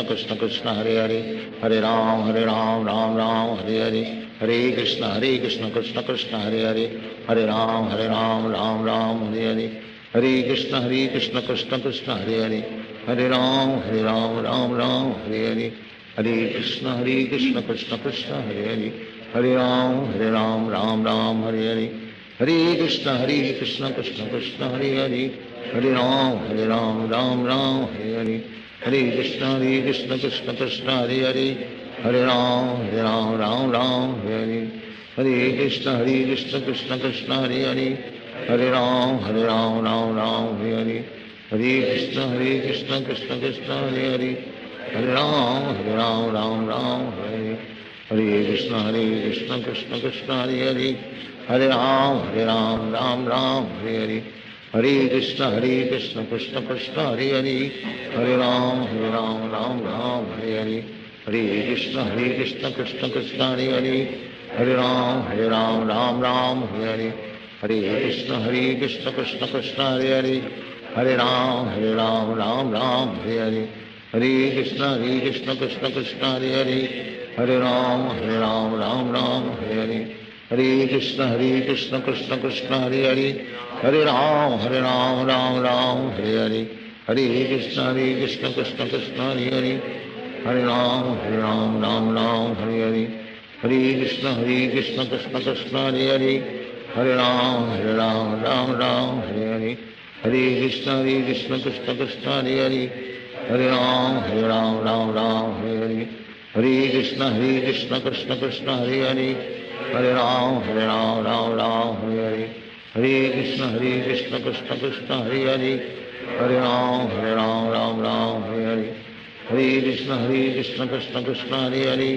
Krishna Krishna Hare Hare, Hare Ram Ram Ram Hare Hare, Hare Krishna Krishna Krishna Hare Hare, Hare Ram Ram Ram Hare Hare, Hare Krishna Krishna Krishna Hare Hare, Hare Ram Ram Ram Hare Hare, Hare Krishna Krishna Krishna Hare Hare, Hare Ram Ram Hare Hare, Hare Krishna Krishna Krishna Hare Hare, Hare Ram Ram Hare Hare, Hare Krishna Krishna Krishna Hare Hare, Hare Ram Ram Hare Hare, Hare Krishna Krishna Krishna Hare Hare, Hare Ram Ram Hare Hare, Hare Krishna Krishna Krishna Hare Hare, Hare Ram Ram Hare Hare, Hare Krishna Krishna Krishna Hare Hare, Hare Ram Ram Hare Hare, Hare Krishna Krishna Krishna Hare Hare, Hare Ram Ram Ram Hare Hare, Hare Krishna Krishna Krishna Hare Hare, Hare Ram Ram Hare Hare, Hare Krishna Krishna Krishna Hare Hare, Hare Ram Ram Hare Hare, Hare Krishna Krishna Krishna Hare Hare, Hare Ram Ram Hare Hare, Hare Krishna Krishna Krishna Hare Hare, Hare Ram Ram Hare Hare, Hare Krishna Krishna Krishna Hare Hare, Hare Ram Ram Hare Hare, Hare Krishna Krishna Krishna Hare Hare, Hare Ram Ram Hare Hare, Hare Krishna Krishna Krishna Hare Hare, Hare Ram Ram Hare Hare, Hare Krishna Krishna Krishna Hare Hare, Hare Ram Ram Hare Hare, Hare Krishna Krishna Krishna Hare Hare, Hare Ram Ram Hare Hare, Hare Krishna Krishna Krishna Hare Hare, Hare Ram Ram Hare Hare, Hare Krishna Krishna Krishna Hare Hare, Hare Ram Ram Hare Hare, Hare Krishna Krishna Krishna Hare Hare,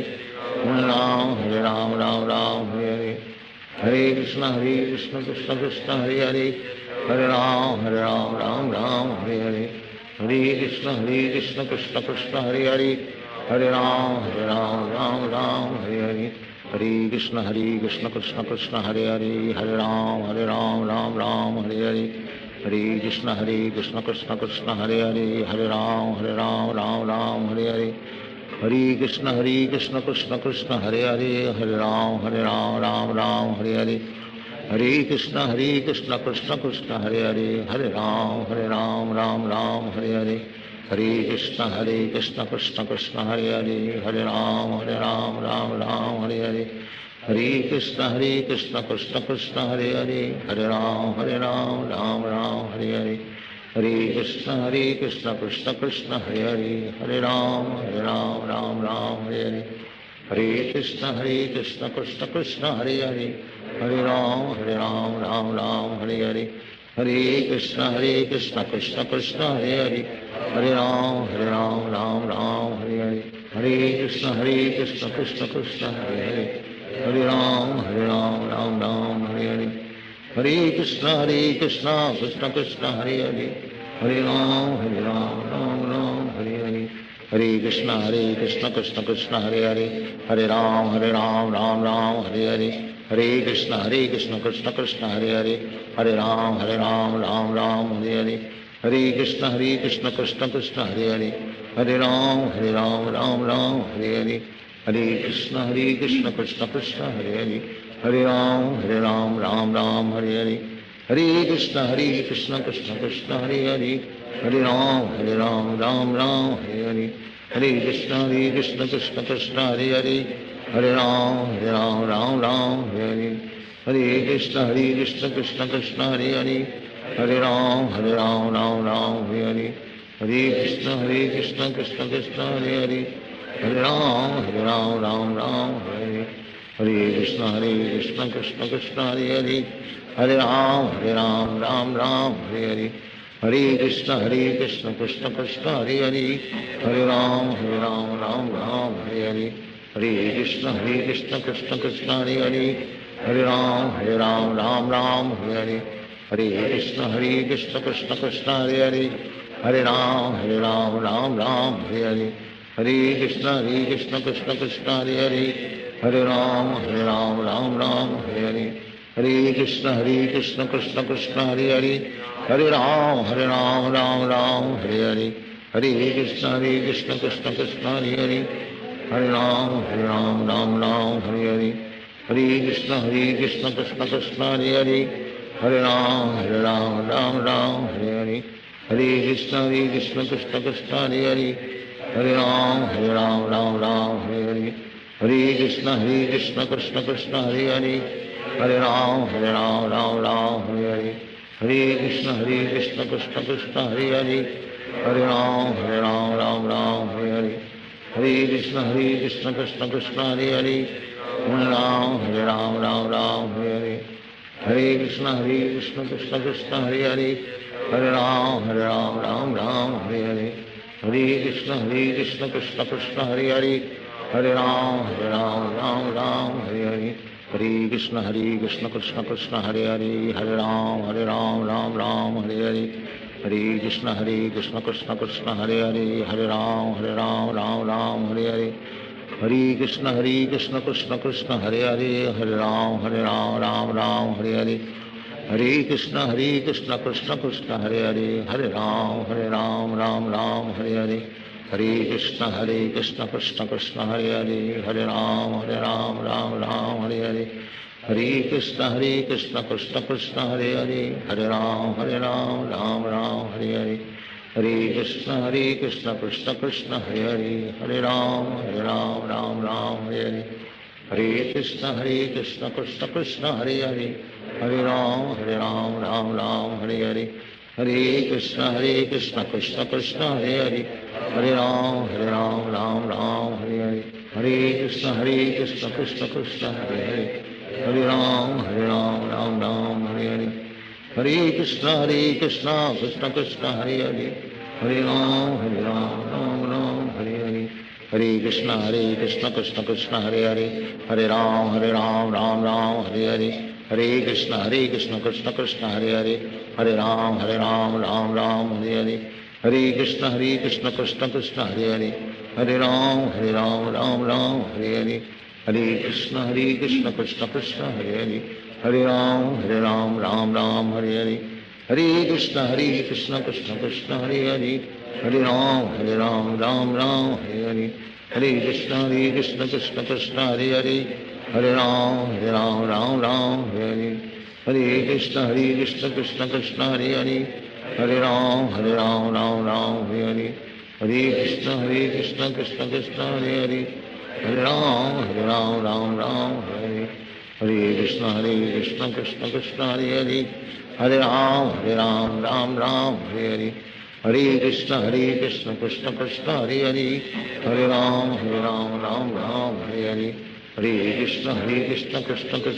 Hare Ram Ram Hare Hare, Hare Krishna Krishna Krishna Hare Hare, Hare Ram Ram Hare Hare, Hare Krishna Krishna Krishna Hare Hare, Hare Ram Ram Hare Hare, Hare Krishna Krishna Krishna Hare Hare, Hare Ram Ram Hare Hare, Hare Krishna Krishna Krishna Hare Hare, Hare Ram Ram Hare Hare, Hare Krishna Krishna Krishna Hare Hare, Hare Ram Ram Hare Hare, Hare Krishna Krishna Krishna Hare Hare, Hare Ram Ram Hare Hare, Hare Krishna Krishna Krishna Hare Hare, Hare Ram Ram Hare Hare, Hare Krishna Krishna Krishna Hare Hare, Hare Ram Ram Hare Hare, Hare Krishna Krishna Krishna Hare Hare, Hare Ram Ram Hare Hare, Hare Krishna Krishna Krishna Hare Hare, Hare Ram Ram Hare Hare, Hare Krishna Krishna Krishna Hare Hare, Hare Ram Hare Hare, Hare Krishna Krishna Krishna Hare Hare, Hare Ram Ram Hare Hare, Hare Krishna Krishna Krishna Hare Hare, Hare Ram Ram Hare Hare, Hare Krishna Krishna Krishna Hare Hare, Hare Ram Ram Hare Hare, Hare Krishna Krishna Krishna Hare Hare, Hare Ram Ram Hare Hare, Hare Krishna Krishna Krishna Hare Hare, Hare Ram Ram Hare Hare, Hare Krishna Krishna Krishna Hare Hare, Hare Ram Ram Hare Hare, Hare Krishna Krishna Krishna Hare Hare, Hare Ram Ram Hare Hare, Hare Krishna Krishna Krishna Hare Hare, Hare Ram Ram Ram Hare Hare, Hare Krishna Krishna Krishna Hare Hare, Hare Ram Ram Ram Hare Hare, Hare Krishna Krishna Krishna Hare Hare, Hare Ram Ram Ram Hare Hare, Hare Krishna Krishna Krishna Hare Hare, Hare Ram Ram Hare Hare, Hare Krishna Krishna Krishna Hare Hare, Hare Ram Ram Hare Hare, Hare Krishna Krishna Krishna Hare Hare, Hare Ram Ram Hare Hare, Hare Krishna Krishna Krishna Hare Hare, Hare Ram Ram Hare Hare, Hare Krishna Krishna Krishna Hare Hare, Hare Ram Ram Hare Hare, Hare Krishna Krishna Krishna Hare Hare, Hare Ram Ram Hare Hare, Hare Krishna Krishna Krishna Hare Hare, Hare Ram Ram Hare Hare, Hare Krishna Krishna Krishna Hare Hare, Hare Ram Ram Hare Hare, Hare Krishna Krishna Krishna Hare Hare, Hare Ram Ram Hare Hare, Hare Krishna Krishna Krishna Hare Hare, Hare Ram Ram Hare Hare, Hare Krishna Krishna Krishna Hare Hare, Hare Ram Ram Hare Hare, Hare Krishna Krishna Krishna Hare Hare, Hare Ram Ram Hare Hare, Hare Krishna Krishna Krishna Hare Hare, Hare Ram Ram Hare Hare, Hare Krishna Krishna Krishna Hare Hare, Hare Ram Ram Hare Hare, Hare Krishna Krishna Krishna Hare Hare, Hare Ram Ram Hare Hare, Hare Krishna Krishna Krishna Hare Hare, Hare Ram Ram Hare Hare, Hare Krishna Krishna Krishna Hare Hare, Hare Ram Ram Hare Hare, Hare Krishna Krishna Krishna Hare Hare, Hare Ram Ram Hare Hare, Hare Krishna Krishna Krishna Hare Hare, Hare Ram Ram Hare Hare, Hare Krishna Krishna Krishna Hare Hare, Hare Ram Ram Hare Hare, Hare Krishna Krishna Krishna Hare Hare, Hare Ram Ram Hare Hare, Hare Krishna Krishna Krishna Hare Hare, Hare Ram Ram Hare Hare, Hare Krishna Krishna Krishna Hare Hare, Hare Ram Ram Hare Hare, Hare Krishna Krishna Krishna Hare Hare, Hare Ram Ram Hare Hare, Hare Krishna Krishna Krishna Hare Hare, Hare Ram Ram Hare Hare, Hare Krishna Krishna Krishna Hare Hare, Hare Ram Ram Hare Hare, Hare Krishna Krishna Krishna Hare Hare, Hare Ram Ram Hare Hare, Hare Krishna Krishna Krishna Hare Hare, Hare Ram Ram Hare Hare, Hare Krishna Krishna Krishna Hare Hare, Hare Ram Ram Hare Hare, Hare Krishna Krishna Krishna Hare Hare, Hare Ram Ram Hare Hare, Hare Krishna Krishna Krishna Hare Hare, Hare Ram Ram Hare Hare, Hare Krishna Krishna Krishna Hare Hare, Hare Ram Ram Hare Hare, Hare Krishna Krishna Krishna Hare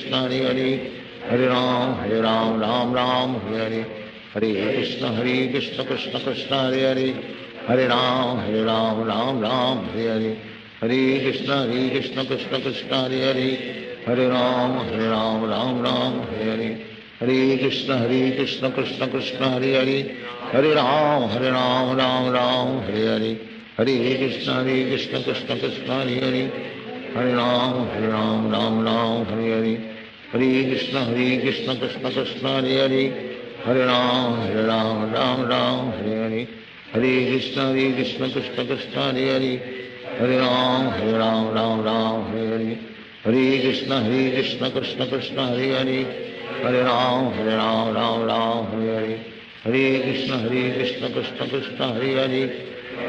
Hare, Hare Ram Ram Hare Hare, Hare Krishna Krishna Krishna Hare Hare, Hare Ram Ram Hare Hare, Hare Krishna Krishna Krishna Hare Hare, Hare Ram Ram Hare Hare, Hare Krishna Krishna Krishna Hare Hare, Hare Ram Ram Hare Hare, Hare Krishna Krishna Krishna Hare Hare, Hare Ram Ram Hare Hare, Hare Krishna Krishna Krishna Hare Hare, Hare Ram Ram Hare Hare, Hare Krishna Krishna Krishna Hare Hare, Hare Ram Ram Hare Hare, Hare Krishna Krishna Krishna Hare Hare, Hare Ram Ram Hare Hare, Hare Krishna Krishna Krishna Hare Hare,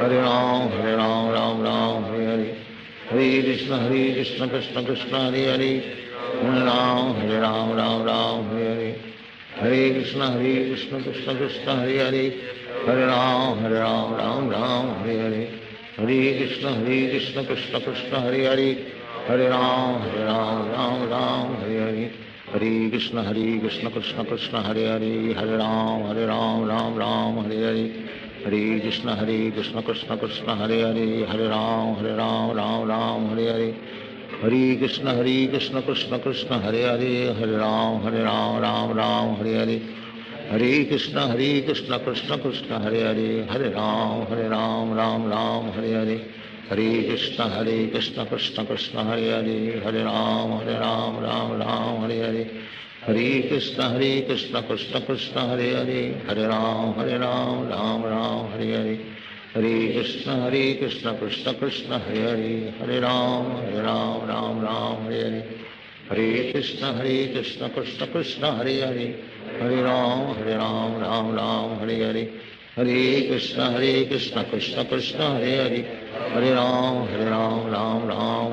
Hare Ram Ram Hare Hare, Hare Krishna Krishna Krishna Hare Hare, Hare Ram Ram Hare Hare, Hare Krishna Krishna Krishna Hare Hare, Hare Ram Ram Hare Hare, Hare Krishna Krishna Krishna Hare Hare, Hare Ram, Ram Ram, Hare Hare. Hare Krishna, Krishna Krishna, Hare Hare. Hare Ram, Ram Ram, Hare Hare. Hare Krishna, Krishna Krishna, Hare Hare. Hare Ram, Ram Ram, Hare Hare. Hare Krishna, Krishna Krishna, Hare Hare. Hare Ram, Ram Hare Hare. Hare Krishna, Krishna Krishna, Hare Hare. Hare Ram, Ram Hare Hare. Hare Krishna, Krishna Krishna, Hare Hare. Hare Ram, Ram Hare Hare. Hare Krishna, Krishna Krishna, Hare Hare. Hare Ram, Ram Hare Hare. Hare Krishna, Krishna Krishna, Hare Hare. Hare Ram, Ram Hare Hare. Hare Krishna, Krishna Krishna, Hare Hare. Hare Ram, Ram Hare Hare. Hare Krishna, Krishna Krishna, Hare Hare. Hare Ram, Ram Hare Hare. Hare Krishna, Krishna Krishna, Hare Hare. Hare Ram, Ram Hare Hare. Hare Krishna, Krishna Krishna, Hare Hare. Hare Ram, Ram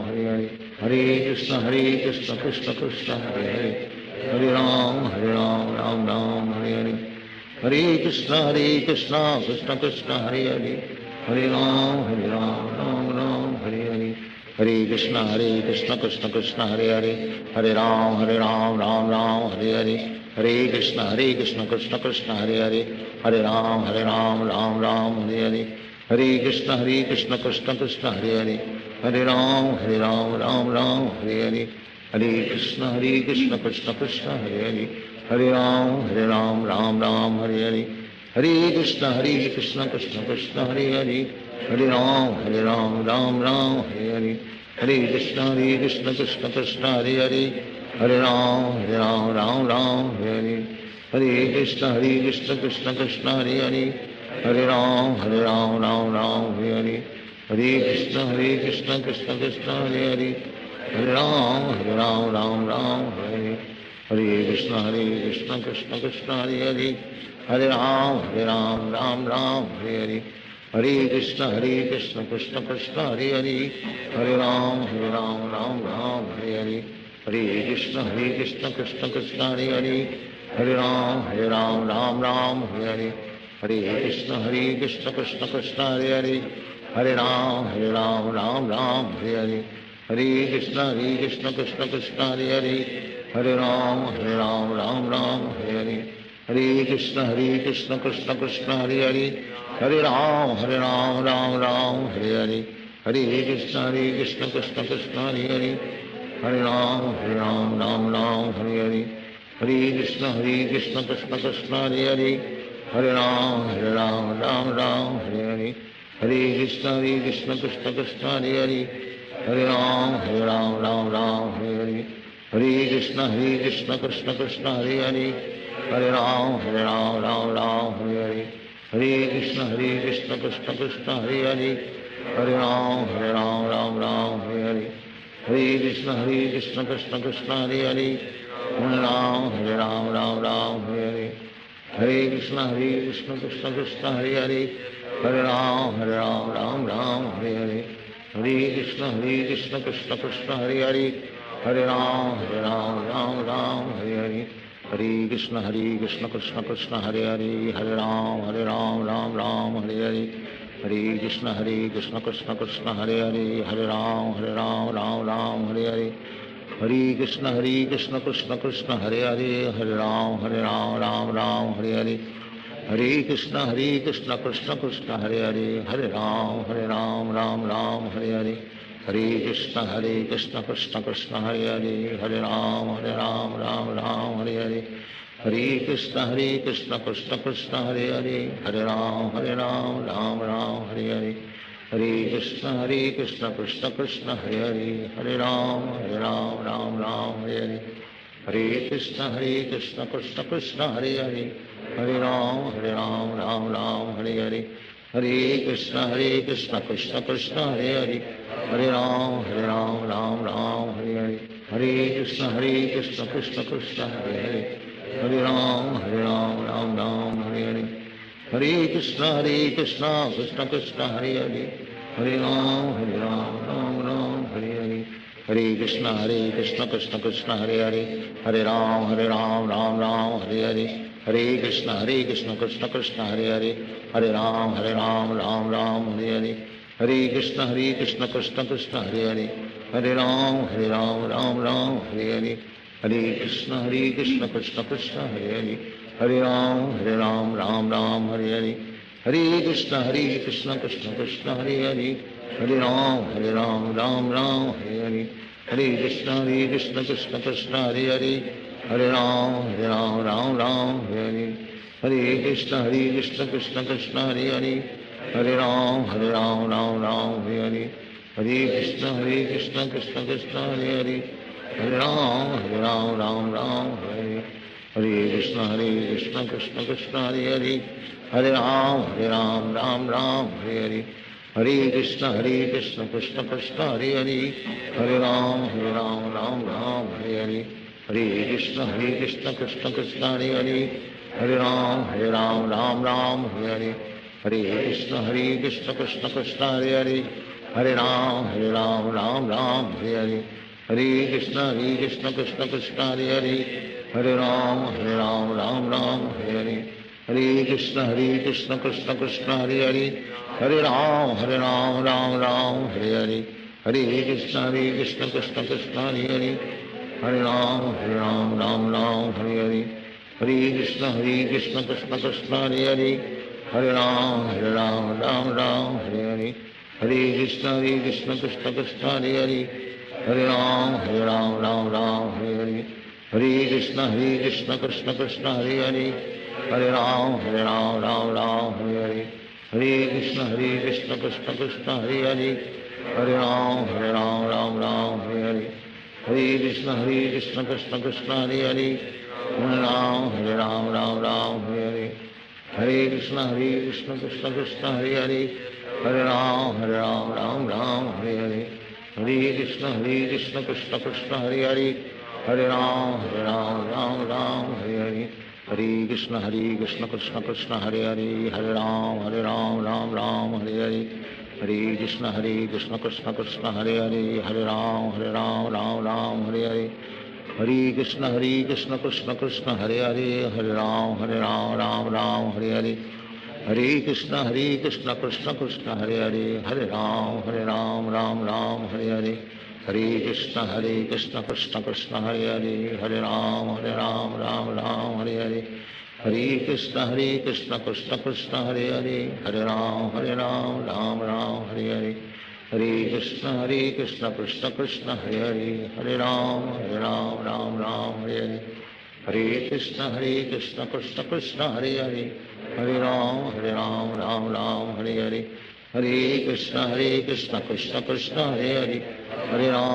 Hare Hare. Hare Krishna, Krishna Krishna, Hare Hare. Hare Ram, Ram Hare Hare. Hare Krishna, Krishna Krishna, Hare Hare. Hare Ram, Ram Hare Hare. Hare Krishna, Krishna Krishna, Hare Hare. Hare Ram, Ram Hare Hare. Hare Krishna, Krishna Krishna, Hare Hare. Hare Ram, Ram Hare Hare. Hare Krishna, Krishna Krishna, Hare Hare. Hare Ram, Ram Hare Hare. Hare Krishna, Krishna Krishna, Hare Hare. Hare Ram, Ram Hare Hare. Hare Krishna, Krishna Krishna, Hare Hare. Hare Ram, Ram Hare Hare. Hare Krishna, Krishna Krishna, Hare Hare. Hare Ram, Ram Hare Hare. Hare Krishna, Krishna Krishna, Hare Hare. Hare Ram, Ram Hare Hare. Hare Krishna, Krishna Krishna, Hare Hare. Hare Ram, Ram Hare Hare. Hare Krishna, Krishna Krishna, Hare Hare. Hare Ram, Ram Hare Hare. Hare Krishna, Krishna Krishna, Hare Hare. Hare Ram, Ram Hare Hare. Hare Krishna, Krishna Krishna, Hare Hare. Hare Ram, Ram Hare Hare. Hare Krishna, Krishna Krishna, Hare Hare. Hare Ram, Ram Hare Hare. Hare Krishna, Krishna Krishna, Hare Hare. Hare Ram, Ram Hare Hare. Hare Krishna, Krishna Krishna, Hare Hare. Hare Ram, Ram Hare Hare. Hare Krishna, Krishna Krishna, Hare Hare. Hare Ram, Ram Hare Hare. Hare Krishna, Krishna Krishna, Hare Hare. Hare Ram, Ram Hare Hare. Hare Krishna, Krishna Krishna, Hare Hare. Hare Ram, Ram Hare Hare. Hare Krishna, Krishna Krishna, Hare Hare. Hare Ram, Ram Hare Hare. Hare Krishna, Krishna Krishna, Hare Hare. Hare Ram, Ram Hare Hare. Hare Krishna, Krishna Krishna, Hare Hare. Hare Ram, Ram Hare Hare. Hare Krishna, Krishna Krishna, Hare Hare. Hare Ram, Ram Hare Hare. Hare Krishna, Krishna Krishna, Hare Hare. Hare Ram, Ram Hare Hare. Hare Krishna, Krishna Krishna, Hare Hare. Hare Ram, Ram Hare Hare. Hare Krishna, Krishna Krishna, Hare Hare. Hare Ram, Ram Hare Hare. Hare Krishna, Krishna Krishna, Hare Hare. Hare Ram, Ram Hare Hare. Hare Krishna, Krishna Krishna, Hare Hare. Hare Ram, Ram Hare Hare. Hare Krishna, Krishna Krishna, Hare Hare. Hare Ram, Ram Hare Hare. Hare Krishna, Krishna Krishna, Hare Hare. Hare Ram, Ram Hare Hare. Hare Krishna, Krishna Krishna, Hare Hare. Hare Ram, Ram Hare Hare. Hare Krishna, Krishna Krishna, Hare Hare. Hare Ram, Ram Hare Hare. Hare Krishna, Krishna Krishna, Hare Hare. Hare Ram, Ram Hare Hare. Hare Krishna, Krishna Krishna, Hare Hare. Hare Ram, Hare Hare. Hare Krishna, Krishna Krishna, Hare Hare. Hare Ram, Ram Hare Hare. Hare Krishna Krishna Krishna Hare Hare Hare Ram Ram Ram Hare Hare Hare Krishna Krishna Krishna Hare Hare Hare Ram Ram Ram Hare Hare Hare Krishna Krishna Krishna Hare Hare Hare Ram Ram Hare Hare Hare Krishna Krishna Krishna Hare Hare Hare Ram Ram Hare Hare Hare Krishna Krishna Krishna Hare Hare Hare Ram Ram Hare Hare Hare Krishna Krishna Krishna Hare Hare Hare Ram Ram Hare Hare Hare Krishna Krishna Krishna Hare Hare Hare Ram Ram Hare Hare Hare Krishna Krishna Krishna Hare Hare Hare Ram Ram Hare Hare Hare Krishna Krishna Krishna Hare Hare Hare Ram Ram Hare Hare Hare Krishna Krishna Krishna Hare Hare Hare Ram Ram Hare Hare Hare Krishna Krishna Krishna Hare Hare Hare Ram Ram Hare Hare Hare Krishna Krishna Krishna Hare Hare Hare Ram Ram Hare Hare Hare Krishna Krishna Krishna Hare Hare Hare Ram Ram Hare Hare Hare Krishna Krishna Krishna Hare Hare Hare Ram Ram Hare Hare Hare Krishna Krishna Krishna Hare Hare Hare Ram Ram Hare Hare Hare Krishna Krishna Krishna Hare Hare Hare Ram Ram Hare Hare Hare Krishna Krishna Krishna Hare Hare Hare Ram Ram Hare Hare Hare Krishna Krishna Krishna Hare Hare Hare Ram Ram Hare Hare Hare Krishna Krishna Krishna Hare Hare Hare Ram Hare Hare Hare Krishna Krishna Krishna Hare Hare Hare Ram Ram Hare Hare Hare Krishna Krishna Krishna Hare Hare Hare Ram Ram Hare Hare Hare Krishna Krishna Krishna Hare Hare Hare Ram Ram Hare Hare Hare Krishna Krishna Krishna Hare Hare Hare Ram Ram Hare Hare Hare Krishna Krishna Krishna Hare Hare Hare Ram Ram Hare Hare Hare Krishna Krishna Krishna Hare Hare Hare Ram Ram Hare Hare Hare Krishna Krishna Krishna Hare Hare Hare Ram Ram Hare Hare Hare Krishna Krishna Krishna Hare Hare Hare Ram Ram Hare Hare Hare Krishna Krishna Krishna Hare Hare Hare Ram Ram Hare Hare Hare Krishna Krishna Krishna Hare Hare Hare Ram Ram Hare Hare Hare Krishna Krishna Krishna Hare Hare Hare Ram Ram Hare Hare Hare Krishna Krishna Krishna Hare Hare Hare Ram Ram Hare Hare Hare Krishna Krishna Krishna Hare Hare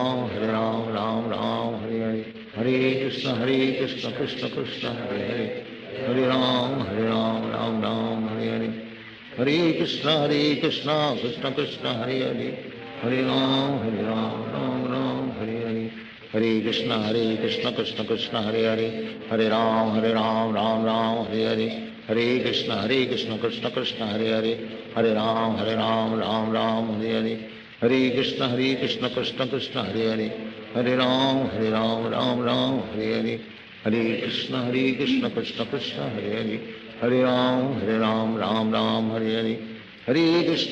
Hare Ram Ram Hare Hare Hare Krishna Krishna Krishna Hare Hare Hare Ram Ram Hare Hare Hare Krishna Krishna Krishna Hare Hare Hare Ram Ram Hare Hare Hare Krishna Krishna Krishna Hare Hare Hare Ram Ram Hare Hare Hare Krishna Krishna Krishna Hare Hare Hare Ram Ram Hare Hare Hare Krishna Krishna Krishna Hare Hare Hare Ram Ram Hare Hare Hare Krishna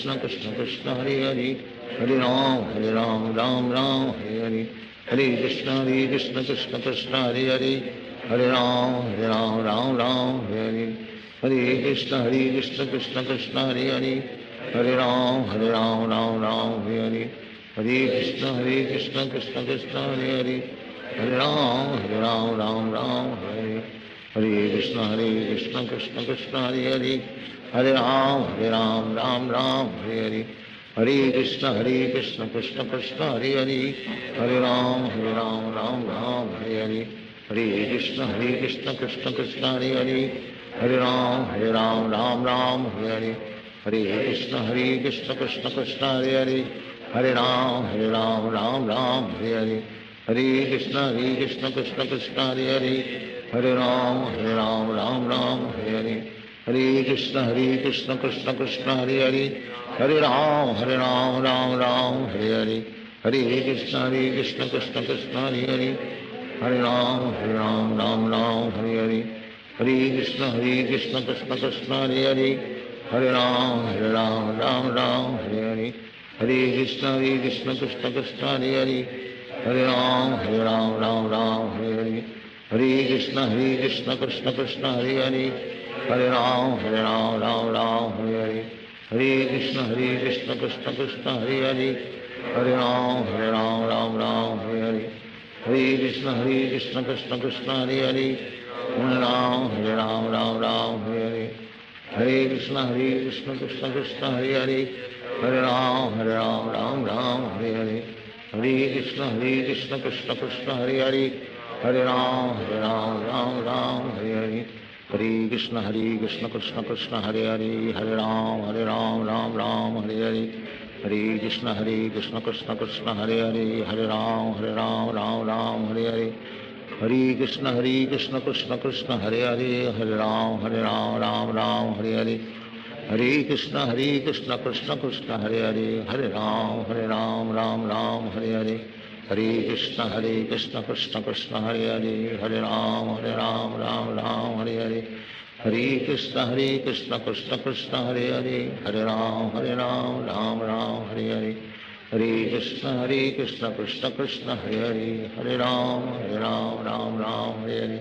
Krishna Krishna Hare Hare Hare Ram Ram Hare Hare Hare Krishna Krishna Krishna Hare Hare Hare Ram Ram Hare Hare Hare Krishna Krishna Krishna Hare Hare Hare Ram Ram Hare Hare Hare Krishna Krishna Krishna Hare Hare Hare Ram Ram Hare Hare Hare Krishna Krishna Krishna Hare Hare Hare Ram Ram Hare Hare Hare Krishna Krishna Krishna Hare Hare Hare Ram Ram Hare Hare Hare Krishna Krishna Krishna Hare Hare Hare Ram Ram Hare Hare Hare Krishna Krishna Krishna Hare Hare Hare Ram Ram Hare Hare Hare Krishna Krishna Krishna Hare Hare Hare Ram Ram Hare Hare Hare Krishna Krishna Krishna Hare Hare Hare Ram Ram Hare Hare Hare Krishna Krishna Krishna Hare Hare, Hare Ram Ram Ram Hare Hare, Hare Krishna Krishna Krishna Hare Hare, Hare Ram Ram Ram Hare Hare, Hare Krishna Krishna Krishna Hare Hare, Hare Ram Ram Ram Hare Hare, Hare Krishna Krishna Krishna Hare Hare, Hare Ram Ram Hare Hare, Hare Krishna Krishna Krishna Hare Hare, Hare Ram Ram Hare Hare, Hare Krishna Krishna Krishna Hare Hare, Hare Ram Ram Hare Hare, Hare Krishna Krishna Krishna Hare Hare, Hare Ram Ram Hare Hare, Hare Krishna Krishna Krishna Hare Hare, Hare Ram Ram Hare Hare, Hare Krishna Krishna Krishna Hare Hare, Hare Ram Ram Hare Hare, Hare Krishna Krishna Krishna Hare Hare, Hare Ram Ram Hare Hare, Hare Krishna Krishna Krishna Hare Hare, Hare Ram Ram Hare Hare, Hare Krishna Krishna Krishna Hare Hare, Hare Ram Ram Hare Hare, Hare Krishna Krishna Krishna Hare Hare, Hare Ram Ram Hare Hare, Hare Krishna Krishna Krishna Hare Hare, Hare Ram Ram Hare Hare, Hare Krishna Krishna Krishna Hare Hare, Hare Ram Ram Hare Hare, Hare Krishna Krishna Krishna Hare Hare, Hare Ram Ram Hare Hare,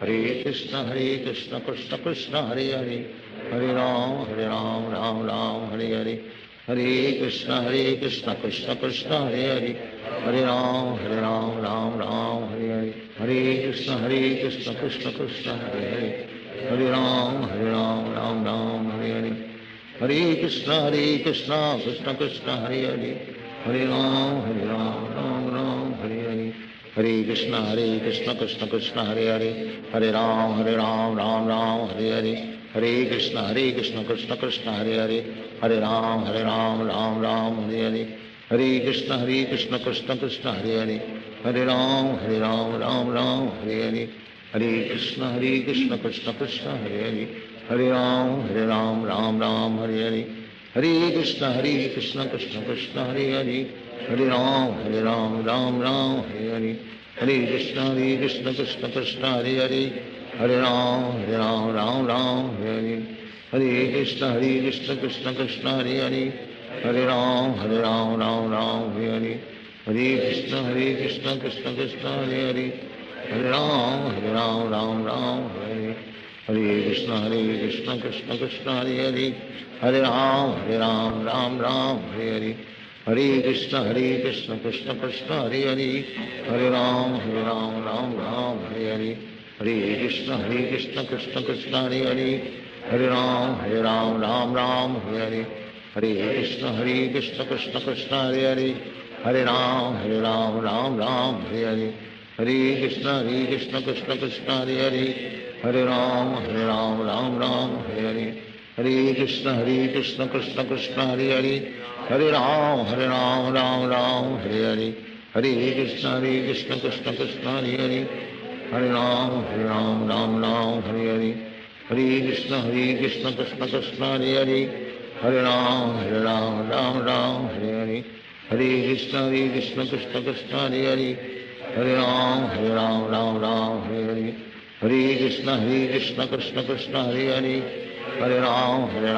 Hare Krishna Krishna Krishna Hare Hare, Hare Ram Ram Hare Hare, Hare Krishna Krishna Krishna Hare Hare, Hare Ram Ram Hare Hare, Hare Krishna Krishna Krishna Hare Hare, Hare Ram Ram Hare Hare, Hare Krishna Krishna Krishna Hare Hare, Hare Ram Ram Hare Hare, Hare Krishna Krishna Krishna Hare Hare, Hare Ram Ram Hare Hare, Hare Krishna Krishna Krishna Hare Hare, Hare Ram Ram Hare Hare, Hare Krishna Krishna Krishna Hare Hare, Hare Ram Ram Hare Hare, Hare Krishna Krishna Krishna Hare Hare, Hare Ram Ram Hare Hare, Hare Krishna Krishna Krishna Hare Hare, Hare Ram Ram Hare Hare, Hare Krishna Krishna Krishna Hare Hare, Hare Ram Ram Hare Hare, Hare Krishna Krishna Krishna Hare Hare, Hare Ram Ram Hare Hare, Hare Krishna Krishna Krishna Hare Hare, Hare Ram Ram Hare Hare, Hare Krishna Krishna Krishna Hare Hare, Hare Ram Ram Hare Hare, Hare Krishna Krishna Krishna Hare Hare, Hare Ram Ram Hare Hare, Hare Krishna Krishna Krishna Hare Hare, Hare Ram Ram Hare Hare, Hare Krishna Krishna Krishna Hare Hare, Hare Ram Ram Hare Hare, Hare Krishna Krishna Krishna Hare Hare, Hare Ram Ram Hare Hare, Hare Krishna Krishna Krishna Hare Hare, Hare Ram Ram Hare Hare, Hare Krishna Krishna Krishna Hare Hare, Hare Ram Ram Hare Hare, Hare Krishna Krishna Krishna Hare Hare,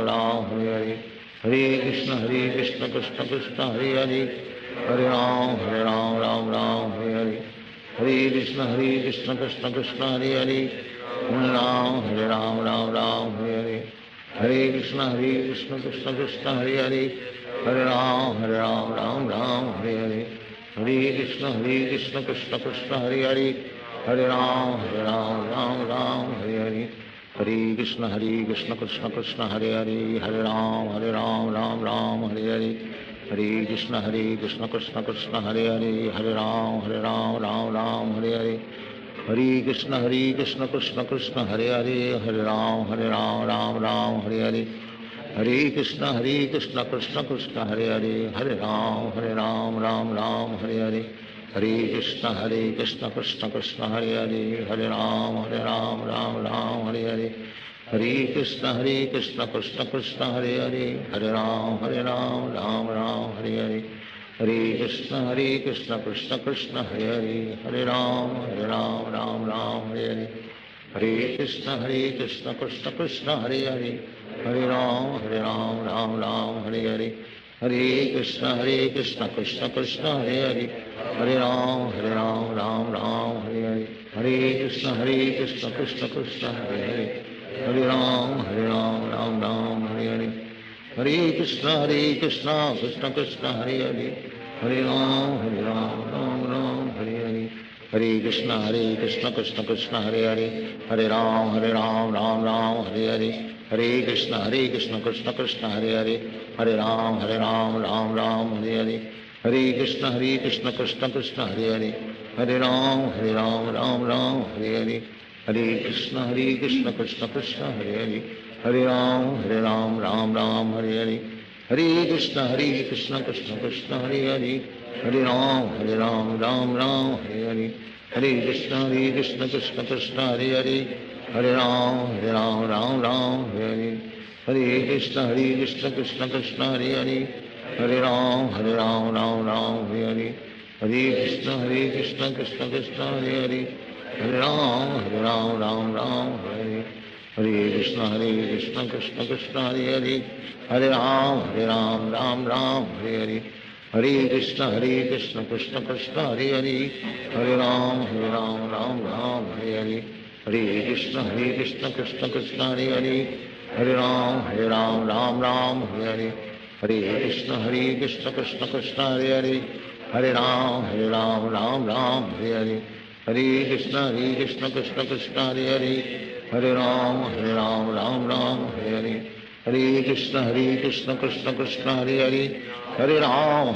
Hare Ram Ram Hare Hare, Hare Krishna Krishna Krishna Hare Hare, Hare Ram Ram Hare Hare, Hare Krishna Krishna Krishna Hare Hare, Hare Ram Hare Hare, Hare Krishna Krishna Krishna Hare Hare, Hare Ram Ram Hare Hare, Hare Krishna Krishna Krishna Hare Hare, Hare Ram Ram Hare Hare, Hare Krishna Krishna Krishna Hare Hare, Hare Ram Ram Hare Hare, Hare Krishna Krishna Krishna Hare Hare, Hare Ram Hare Hare, Hare Krishna Krishna Krishna Hare Hare, Hare Ram Ram Hare Hare, Hare Krishna Krishna Krishna Hare Hare, Hare Ram Ram Hare Hare, Hare Krishna Krishna Krishna Hare Hare, Hare Ram Ram Hare Hare, Hare Krishna Krishna Krishna Hare Hare, Hare Ram Ram Hare Hare, Hare Krishna Krishna Krishna Hare Hare, Hare Ram Ram Ram Hare Hare, Hare Krishna Krishna Krishna Hare Hare, Hare Ram Ram Ram Hare Hare, Hare Krishna Krishna Krishna Hare Hare, Hare Ram Ram Ram Hare Hare, Hare Krishna Krishna Krishna Hare Hare, Hare Ram Ram Ram Hare Hare, Hare Krishna Krishna Krishna Hare Hare, Hare Ram Ram Ram Hare Hare, Hare Krishna Krishna Krishna Hare Hare, Hare Ram Ram Ram Hare Hare, Hare Krishna Krishna Krishna Hare Hare, Hare Ram Ram Ram Hare Hare, Hare Krishna Krishna Krishna Hare Hare, Hare Ram Ram Ram Hare Hare, Hare Krishna Krishna Krishna Hare Hare, Hare Ram Ram Hare Hare, Hare Krishna Krishna Krishna Hare Hare, Hare Ram Ram Hare Hare, Hare Krishna Krishna Krishna Hare Hare, Hare Ram Ram Hare Hare, Hare Krishna Krishna Krishna Hare Hare, Hare Ram Ram Hare Hare, Hare Krishna Krishna Krishna Hare Hare, Hare Ram Ram Hare Hare, Hare Krishna Krishna Krishna Hare Hare, Hare Ram Ram Hare Hare, Hare Krishna Krishna Krishna Hare Hare, Hare Ram Ram Hare Hare, Hare Krishna Krishna Krishna Hare Hare, Hare Ram Ram Hare Hare, Hare Krishna Krishna Krishna Hare Hare, Hare Ram Ram Hare Hare, Hare Krishna Krishna Krishna Hare Hare, Hare Ram Ram Hare Hare, Hare Krishna Krishna Krishna Hare Hare, Hare Ram Ram Hare Hare, Hare Krishna Krishna Krishna Hare Hare, Hare Ram Ram Hare Hare, Hare Krishna Krishna Krishna Hare Hare, Hare Ram Ram Hare Hare, Hare Krishna Krishna Krishna Hare Hare, Hare Ram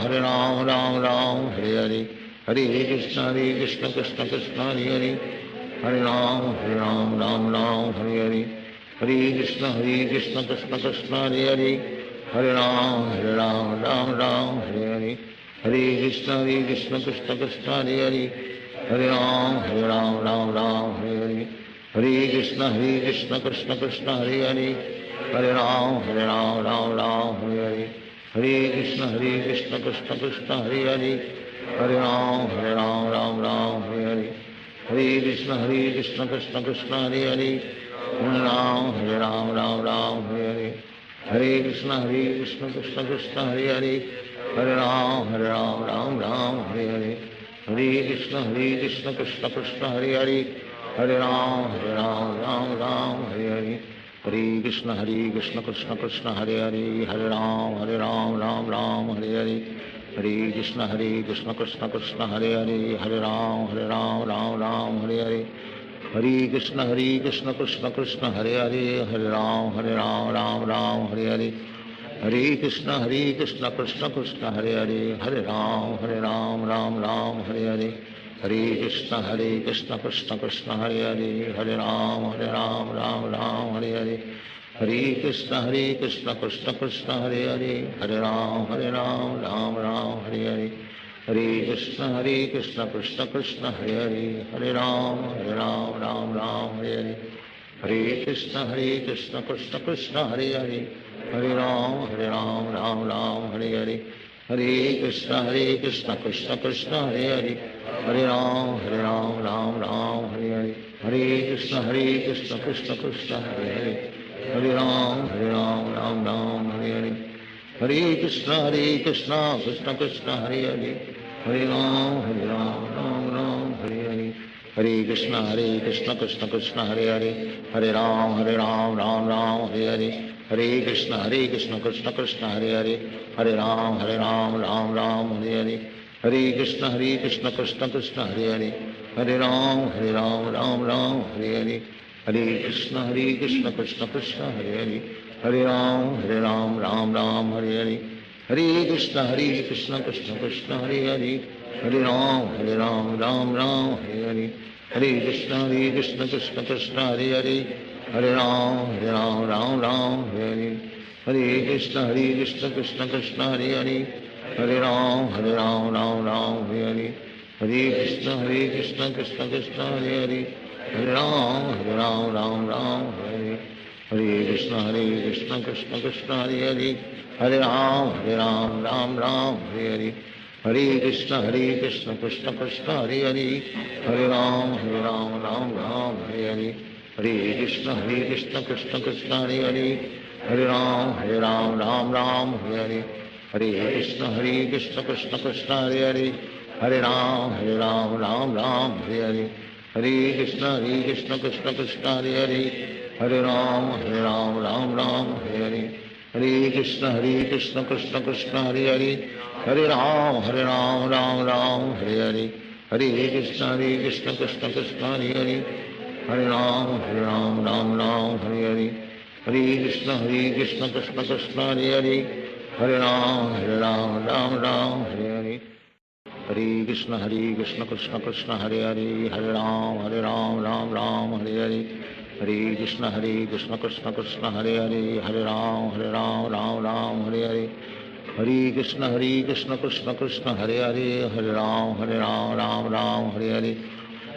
Ram Hare Hare, Hare Krishna Krishna Krishna Hare Hare, Hare Ram Ram Hare Hare, Hare Krishna Krishna Krishna Hare Hare, Hare Ram Ram Hare Hare, Hare Krishna Krishna Krishna Hare Hare, Hare Ram Ram Hare Hare, Hare Krishna Krishna Krishna Hare Hare, Hare Ram Ram Hare Hare, Hare Krishna Krishna Krishna Hare Hare, Hare Ram Ram Hare Hare, Hare Krishna Krishna Krishna Hare Hare, Hare Ram Ram Hare Hare, Hare Krishna Krishna Krishna Hare Hare, Hare Ram Ram Hare Hare, Hare Krishna Krishna Krishna Hare Hare, Hare Ram Ram Hare Hare, Hare Krishna Krishna Krishna Hare Hare, Hare Ram Ram Hare Hare, Hare Krishna Krishna Krishna Hare Hare, Hare Ram Ram Hare Hare, Hare Krishna Krishna Krishna Hare Hare, Hare Ram Ram Hare Hare, Hare Krishna Krishna Krishna Hare Hare, Hare Ram Ram Hare Hare, Hare Krishna Krishna Krishna Hare Hare, Hare Ram Ram Hare Hare, Hare Krishna Krishna Krishna Hare Hare, Hare Ram Ram Hare Hare, Hare Krishna Krishna Krishna Hare Hare, Hare Ram Ram Hare Hare, Hare Krishna Krishna Krishna Hare Hare, Hare Ram Hare Hare, Hare Krishna Krishna Krishna Hare Hare, Hare Ram Ram Hare Hare, Hare Krishna Krishna Krishna Hare Hare, Hare Ram Ram Hare Hare, Hare Krishna Krishna Krishna Hare Hare, Hare Ram Ram Hare Hare, Hare Krishna Krishna Krishna Hare Hare, Hare Ram Ram Hare Hare, Hare Krishna Krishna Krishna Hare Hare, Hare Ram Ram Hare Hare, Hare Krishna Krishna Krishna Hare Hare, Hare Ram Ram Hare Hare, Hare Krishna Krishna Krishna Hare Hare, Hare Ram Ram Hare Hare, Hare Krishna Krishna Krishna Hare Hare, Hare Ram Ram Hare Hare, Hare Krishna Krishna Krishna Hare Hare, Hare Ram Ram Hare Hare, Hare Krishna Krishna Krishna Hare Hare, Hare Ram Ram Ram Hare Hare, Hare Krishna Krishna Krishna Hare Hare Hare Ram Ram Ram Hare Hare Hare Krishna Krishna Krishna Hare Hare Hare Ram Ram Ram Hare Hare Hare Krishna Krishna Krishna Hare Hare Hare Ram Ram Ram Hare Hare Hare Krishna Krishna Krishna Hare Hare Hare Ram Ram Ram Hare Hare Hare Krishna Krishna Krishna Hare Hare Hare Ram Ram Ram Hare Hare Hare Krishna Krishna Krishna Hare Hare Hare Ram Ram Hare Hare Hare Krishna Krishna Krishna Hare Hare Hare Ram Ram Ram Hare Hare Hare Krishna Krishna Krishna Hare Hare Hare Ram Ram Ram Hare Hare Hare Krishna Krishna Krishna Hare Hare Hare Ram Ram Ram Hare Hare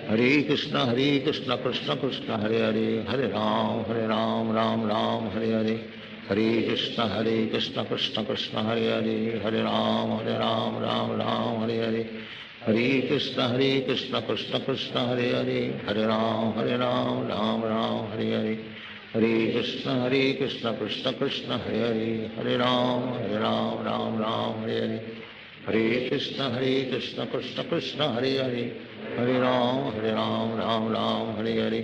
Hare Krishna Krishna Krishna Hare Hare Hare Ram Ram Ram Hare Hare Hare Krishna Krishna Krishna Hare Hare Hare Ram Ram Ram Hare Hare Hare Krishna Krishna Krishna Hare Hare Hare Ram Ram Ram Hare Hare Hare Krishna Krishna Krishna Hare Hare Hare Ram Ram Ram Hare Hare Hare Krishna Krishna Krishna Hare Hare Hare Ram Ram Hare Hare Hare Krishna Krishna Krishna Hare Hare Hare Ram Ram Hare Hare Hare Krishna Krishna Krishna Hare Hare Hare Ram Ram Hare Hare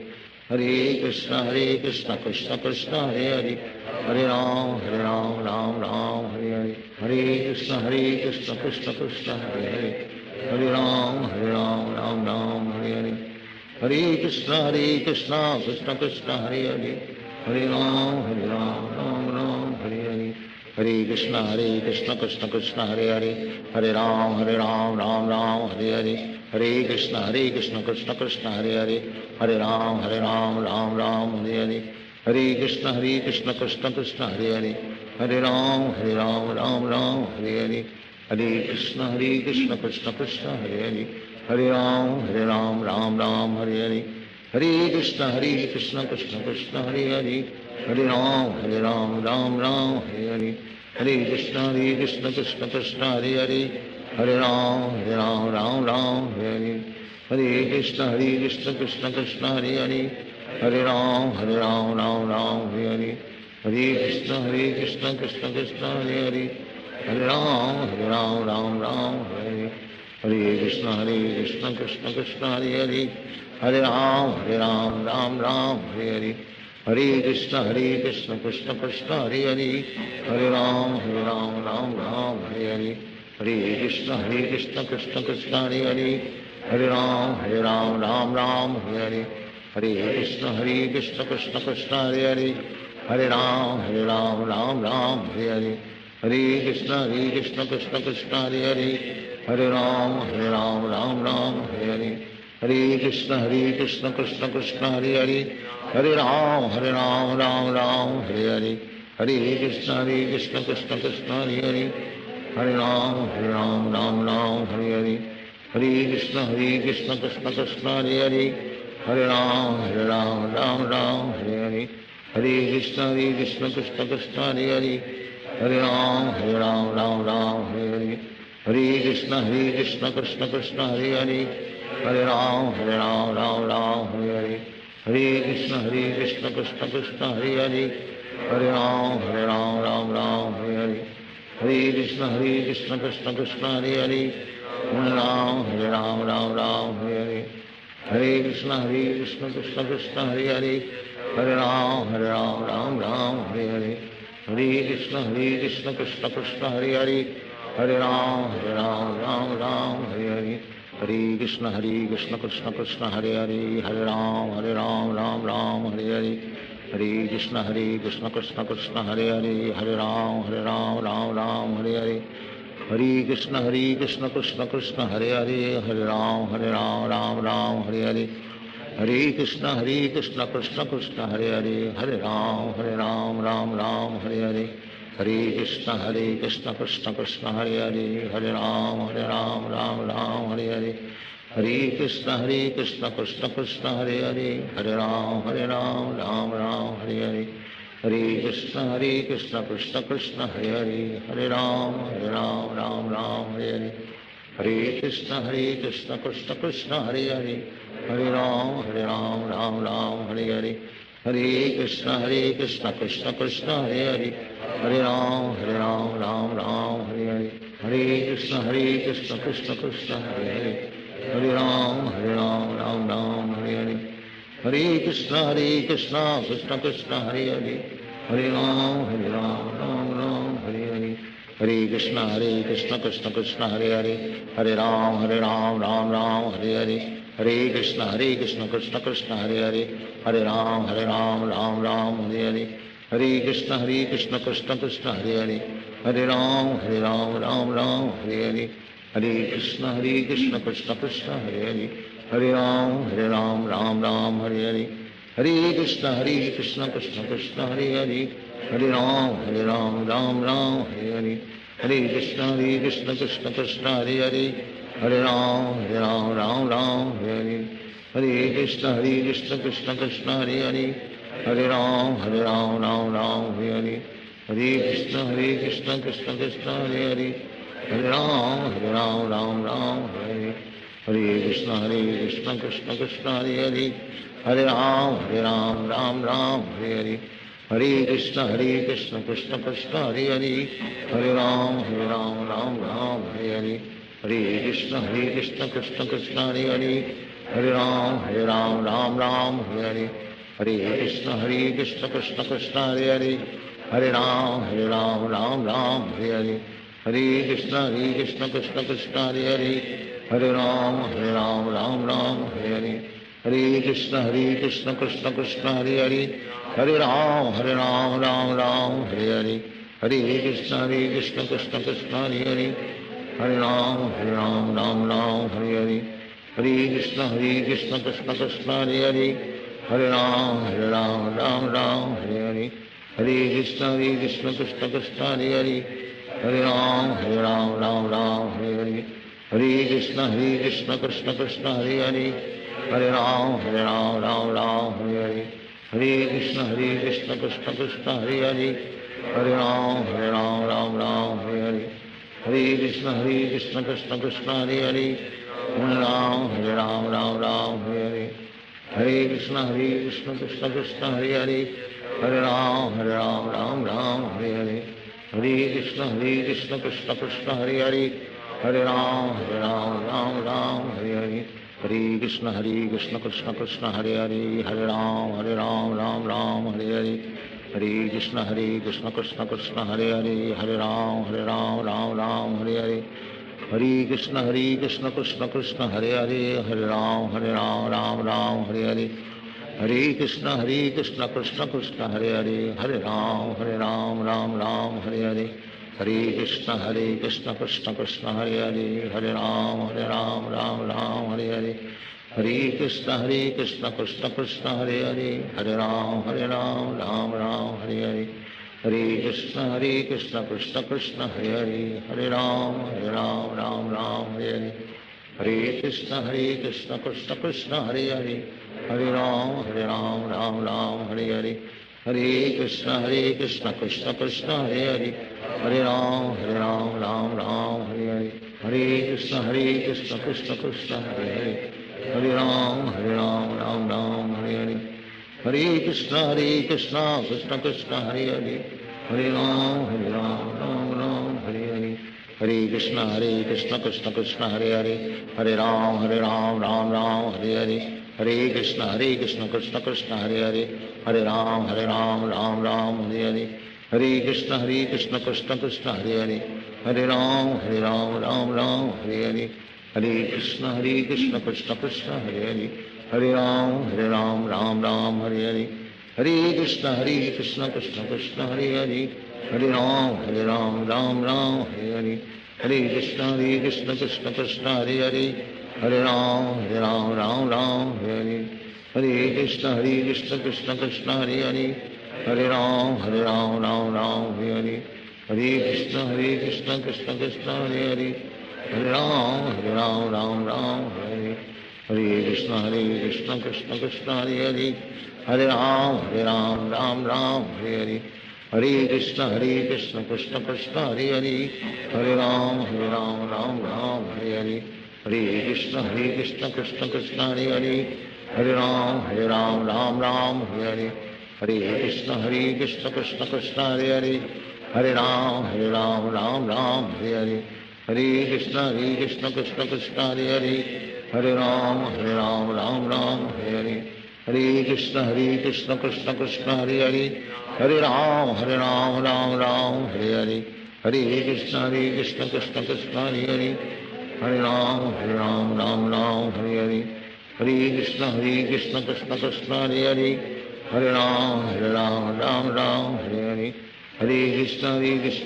Hare Krishna Krishna Krishna Hare Hare Hare Ram Ram Hare Hare Hare Krishna Krishna Krishna Hare Hare Hare Ram Ram Ram Hare Hare Hare Krishna Krishna Krishna Hare Hare Hare Ram Ram Ram Hare Hare Hare Krishna Krishna Krishna Hare Hare Hare Ram Ram Hare Hare Hare Krishna Krishna Krishna Hare Hare Hare Ram Ram Hare Hare Hare Krishna Krishna Krishna Hare Hare Hare Ram Ram Hare Hare Hare Krishna Krishna Krishna Hare Hare Hare Ram Ram Hare Hare Hare Krishna Krishna Krishna Hare Hare Hare Ram Ram Hare Hare Hare Krishna Krishna Krishna Hare Hare Hare Ram Ram Hare Hare Hare Krishna Krishna Krishna Hare Hare Hare Ram Ram Hare Hare Hare Krishna Krishna Krishna Hare Hare Hare Ram Ram Hare Hare Hare Krishna Krishna Krishna Hare Hare Hare Ram Ram Hare Hare Hare Krishna Krishna Krishna Hare Hare Hare Ram Ram Hare Hare Hare Krishna Krishna Krishna Hare Hare Hare Ram Ram Hare Hare Hare Krishna Krishna Krishna Hare Hare Hare Ram Ram Hare Hare Hare Krishna Krishna Krishna Hare Hare Hare Ram Ram Hare Hare Hare Krishna Krishna Krishna Hare Hare Hare Ram Ram Hare Hare Hare Krishna Krishna Krishna Hare Hare Hare Ram Ram Hare Hare Hare Krishna Krishna Krishna Hare Hare Hare Ram Ram Hare Hare Hare Krishna Krishna Krishna Hare Hare Hare Ram Ram Hare Hare Hare Krishna Krishna Krishna Hare Hare Hare Ram Hare Hare Hare Krishna Krishna Krishna Hare Hare Hare Ram Ram Hare Hare Hare Krishna Krishna Krishna Hare Hare Hare Ram Ram Hare Hare Hare Krishna Krishna Krishna Hare Hare Hare Ram Ram Hare Hare Hare Krishna Krishna Krishna Hare Hare Hare Ram Ram Hare Hare Hare Krishna Krishna Krishna Hare Hare Hare Ram Ram Hare Hare Hare Krishna Krishna Krishna Hare Hare Hare Ram Ram Hare Hare Hare Krishna Krishna Krishna Hare Hare Hare Ram Ram Hare Hare Hare Krishna Krishna Krishna Hare Hare Hare Ram Ram Hare Hare Hare Krishna Krishna Krishna Hare Hare Hare Ram Ram Ram Hare Hare Hare Krishna Krishna Krishna Hare Hare Hare Ram Ram Ram Hare Hare Hare Krishna Krishna Krishna Hare Hare Hare Ram Ram Ram Hare Hare Hare Krishna Krishna Krishna Hare Hare Hare Ram Ram Ram Hare Hare Hare Krishna Krishna Krishna Hare Hare Hare Ram Ram Hare Hare Hare Krishna Krishna Krishna Hare Hare Hare Ram Ram Ram Hare Hare Hare Krishna Krishna Krishna Hare Hare Hare Ram Ram Ram Hare Hare Hare Krishna Krishna Krishna Hare Hare Hare Ram Ram Ram Hare Hare Hare Krishna Krishna Krishna Hare Hare Hare Ram Ram Hare Hare Hare Krishna Krishna Krishna Hare Hare Hare Ram Ram Hare Hare Hare Krishna Krishna Krishna Hare Hare Hare Ram Ram Hare Hare Hare Krishna Krishna Krishna Hare Hare Hare Ram Ram Hare Hare Hare Krishna Krishna Krishna Hare Hare Hare Ram Ram Hare Hare Hare Krishna Krishna Krishna Hare Hare Hare Ram Ram Hare Hare Hare Krishna Krishna Krishna Hare Hare Hare Ram Ram Hare Hare Hare Krishna Krishna Krishna Hare Hare Hare Ram Ram Hare Hare Hare Krishna Krishna Krishna Hare Hare Hare Ram Ram Hare Hare Hare Krishna Krishna Krishna Hare Hare Hare Ram Ram Hare Hare Hare Krishna Krishna Krishna Hare Hare Hare Ram Ram Hare Hare Hare Krishna Krishna Krishna Hare Hare Hare Ram Ram Hare Hare Hare Krishna Krishna Krishna Hare Hare Hare Ram Ram Hare Hare Hare Krishna Krishna Krishna Hare Hare Hare Ram Ram Hare Hare Hare Krishna Krishna Krishna Hare Hare Hare Ram Ram Hare Hare Hare Krishna Krishna Krishna Hare Hare Hare Ram Ram Hare Hare Hare Krishna Krishna Krishna Hare Hare Hare Ram Ram Hare Hare Hare Krishna Krishna Krishna Hare Hare Hare Ram Ram Hare Hare Hare Krishna Krishna Krishna Hare Hare Hare Ram Ram Hare Hare Hare Krishna Krishna Krishna Hare Hare Hare Ram Ram Hare Hare Hare Krishna Krishna Krishna Hare Hare Hare Ram Ram Hare Hare Hare Krishna Krishna Krishna Hare Hare Hare Ram Ram Hare Hare Hare Krishna Krishna Krishna Hare Hare Hare Ram Ram Hare Hare Hare Krishna Krishna Krishna Hare Hare Hare Ram Ram Hare Hare Hare Krishna Krishna Krishna Hare Hare Hare Ram Ram Hare Hare Hare Krishna Krishna Krishna Hare Hare Hare Ram Ram Hare Hare Hare Krishna Krishna Krishna Hare Hare Hare Ram Ram Hare Hare Hare Krishna Krishna Krishna Hare Hare Hare Ram Ram Hare Hare Hare Krishna Krishna Krishna Hare Hare Hare Ram Ram Hare Hare Hare Krishna Krishna Krishna Hare Hare Hare Ram Hare Hare Hare Krishna Krishna Krishna Hare Hare Hare Ram Ram Hare Hare Hare Krishna Krishna Krishna Hare Hare Hare Ram Ram Hare Hare Hare Krishna Krishna Krishna Hare Hare Hare Ram Ram Hare Hare Hare Krishna Krishna Krishna Hare Hare Hare Ram Ram Hare Hare Hare Krishna Krishna Krishna Hare Hare Hare Ram Ram Hare Hare Hare Krishna Krishna Krishna Hare Hare Hare Ram Ram Hare Hare Hare Krishna Krishna Krishna Hare Hare Hare Ram Ram Hare Hare Hare Krishna Krishna Krishna Hare Hare Hare Ram Ram Hare Hare Hare Krishna Krishna Krishna Hare Hare Hare Ram Ram Ram Hare Hare Hare Krishna Krishna Krishna Hare Hare, Hare Ram Ram Ram Hare Hare, Hare Krishna Krishna Krishna Hare Hare, Hare Ram Ram Hare Hare, Hare Krishna Krishna Krishna Hare Hare, Hare Ram Ram Hare Hare, Hare Krishna Krishna Krishna Hare Hare, Hare Ram Ram Hare Hare, Hare Krishna Krishna Krishna Hare Hare, Hare Ram Ram Hare Hare, Hare Krishna Krishna Krishna Hare Hare, Hare Ram Ram Hare Hare, Hare Krishna Krishna Krishna Hare Hare, Hare Ram Ram Hare Hare, Hare Krishna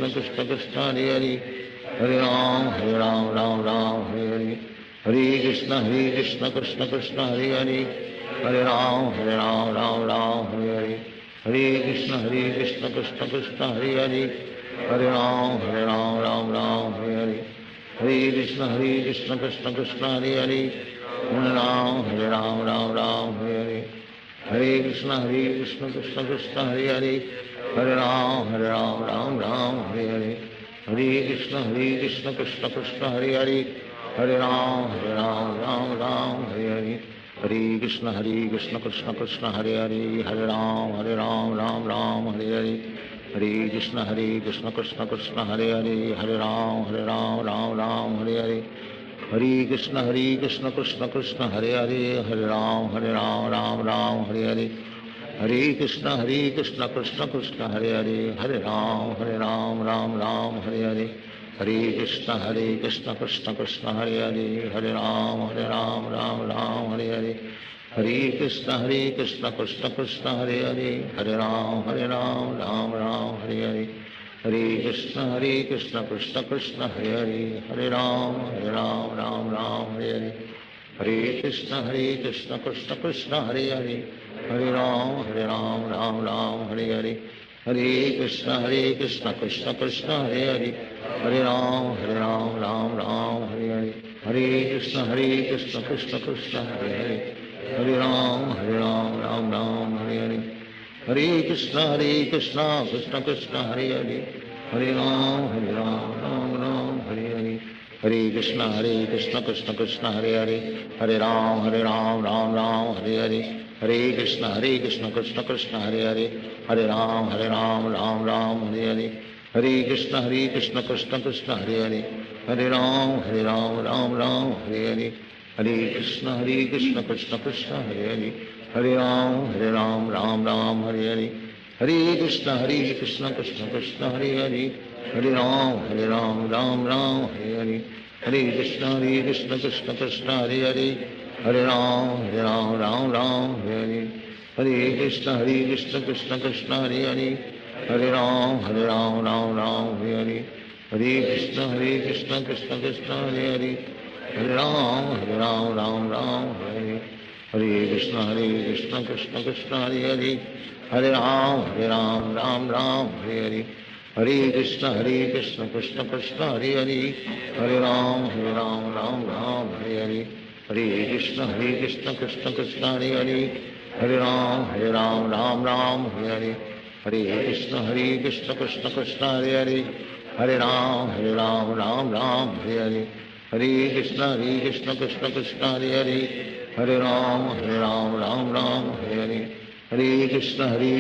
Krishna Krishna Hare Hare, Hare Ram Ram Hare Hare, Hare Krishna Krishna Krishna Hare Hare, Hare Ram Ram Hare Hare, Hare Krishna Krishna Krishna Hare Hare, Hare Ram Ram Hare Hare, Hare Krishna Krishna Krishna Hare Hare, Hare Ram Ram Hare Hare, Hare Krishna Krishna Krishna Hare Hare, Hare Ram Ram Hare Hare, Hare Krishna Krishna Krishna Hare Hare, Hare Ram Ram Hare Hare, Hare Krishna Krishna Krishna Hare Hare, Hare Ram Ram Hare Hare, Hare Krishna Krishna Krishna Hare Hare, Hare Ram Ram Hare Hare, Hare Krishna Krishna Krishna Hare Hare, Hare Ram Ram Hare Hare, Hare Krishna Krishna Krishna Hare Hare, Hare Ram Ram Hare Hare, Hare Krishna Krishna Krishna Hare Hare, Hare Ram Ram Hare Hare, Hare Krishna Krishna Krishna Hare Hare, Hare Ram Ram Hare Hare, Hare Krishna Krishna Krishna Hare Hare, Hare Ram Ram Hare Hare, Hare Krishna Krishna Krishna Hare Hare, Hare Ram Ram Hare Hare, Hare Krishna Krishna Krishna Hare Hare, Hare Ram Ram Hare Hare, Hare Krishna Krishna Krishna Hare Hare, Hare Ram Ram Hare Hare, Hare Krishna Krishna Krishna Hare Hare, Hare Ram Ram Hare Hare, Hare Krishna Krishna Krishna Hare Hare, Hare Ram Ram Hare Hare, Hare Krishna Krishna Krishna Hare Hare, Hare Ram Ram Hare Hare, Hare Krishna Krishna Krishna Hare Hare, Hare Ram Ram Hare Hare, Hare Krishna Krishna Krishna Hare Hare, Hare Ram Ram Hare Hare, Hare Krishna Krishna Krishna Hare Hare, Hare Ram Ram Hare Hare, Hare Krishna Krishna Krishna Hare Hare, Hare Ram Ram Hare Hare, Hare Krishna Krishna Krishna Hare Hare, Hare Ram Ram Hare Hare, Hare Krishna Krishna Krishna Hare Hare, Hare Ram Ram Hare Hare, Hare Krishna Krishna Krishna Hare Hare, Hare Ram Ram Hare Hare, Hare Krishna Krishna Krishna Hare Hare, Hare Ram Ram Hare Hare, Hare Krishna Krishna Krishna Hare Hare, Hare Ram Ram Hare Hare, Hare Krishna Krishna Krishna Hare Hare, Hare Ram Ram Hare Hare, Hare Krishna Krishna Krishna Hare Hare, Hare Ram Ram Hare Hare, Hare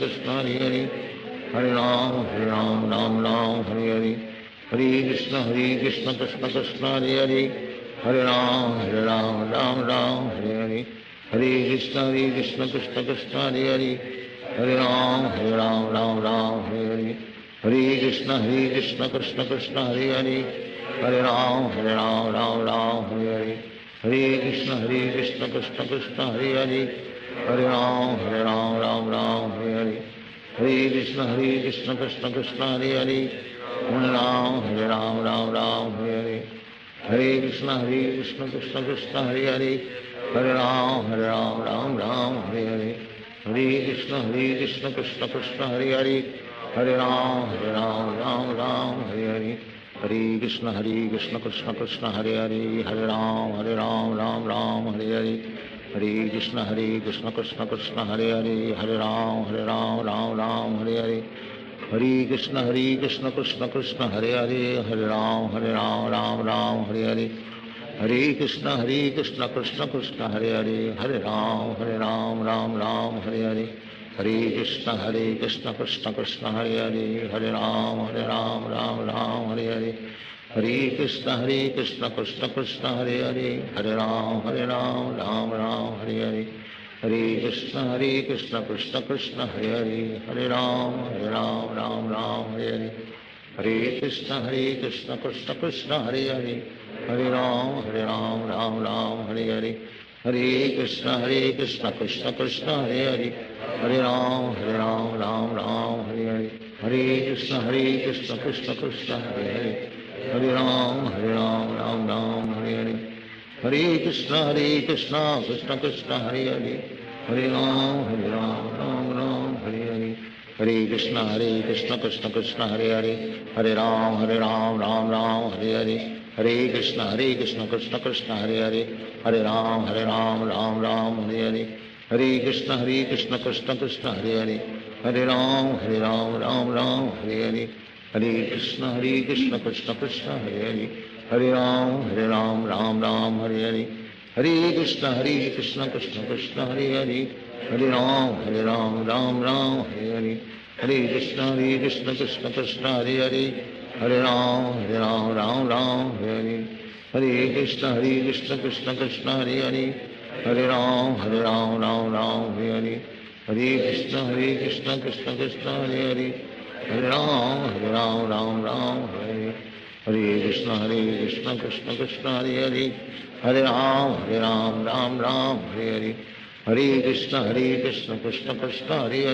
Krishna Krishna Krishna Hare Hare, Hare Ram Ram Hare Hare, Hare Krishna Krishna Krishna Hare Hare, Hare Ram Ram Hare Hare, Hare Krishna Krishna Krishna Hare Hare, Hare Ram Ram Hare Hare, Hare Krishna Krishna Krishna Hare Hare, Hare Ram Ram Hare Hare, Hare Krishna Krishna Krishna Hare Hare, Hare Ram Ram Hare Hare, Hare Krishna Krishna Krishna Hare Hare, Hare Ram Ram Hare Hare, Hare Krishna Krishna Krishna Hare Hare, Hare Ram Ram Hare Hare, Hare Krishna Krishna Krishna Hare Hare, Hare Ram Ram Hare Hare, Hare Krishna Krishna Krishna Hare Hare, Hare Ram Ram Hare Hare, Hare Krishna Krishna Krishna Hare Hare, Hare Ram Ram Ram Hare Hare, Hare Krishna Krishna Krishna Hare Hare, Hare Ram Ram Hare Hare, Hare Krishna Krishna Krishna Hare Hare, Hare Ram Ram Hare Hare, Hare Krishna Krishna Krishna Hare Hare, Hare Ram Ram Hare Hare, Hare Krishna Krishna Krishna Hare Hare, Hare Ram Ram Hare Hare, Hare Krishna Krishna Krishna Hare Hare, Hare Ram Ram Hare Hare, Hare Krishna Krishna Krishna Hare Hare, Hare Ram Ram Hare Hare, Hare Krishna Krishna Krishna Hare Hare, Hare Ram Ram Hare Hare, Hare Krishna Krishna Krishna Hare Hare, Hare Ram Ram Hare Hare, Hare Krishna Krishna Krishna Hare Hare, Hare Ram Ram Hare Hare, Hare Krishna Krishna Krishna Hare Hare, Hare Ram Ram Hare Hare, Hare Krishna Krishna Krishna Hare Hare, Hare Ram Ram Hare Hare, Hare Krishna Krishna Krishna Hare Hare, Hare Ram Ram Hare Hare, Hare Krishna Krishna Krishna Hare Hare, Hare Ram Ram Hare Hare, Hare Krishna Krishna Krishna Hare Hare, Hare Ram Ram Hare Hare, Hare Krishna Krishna Krishna Hare Hare, Hare Ram Ram Hare Hare, Hare Krishna Krishna Krishna Hare Hare, Hare Ram Ram Hare Hare, Hare Krishna Krishna Krishna Hare Hare, Hare Ram Ram Hare Hare, Hare Krishna Krishna Krishna Hare Hare, Hare Ram Ram Hare Hare, Hare Krishna Krishna Krishna Hare Hare, Hare Ram Ram Hare Hare, Hare Krishna Krishna Krishna Hare Hare, Hare Ram Ram Hare Hare, Hare Krishna Krishna Krishna Hare Hare, Hare Ram Ram Hare Hare, Hare Krishna Krishna Krishna Hare Hare,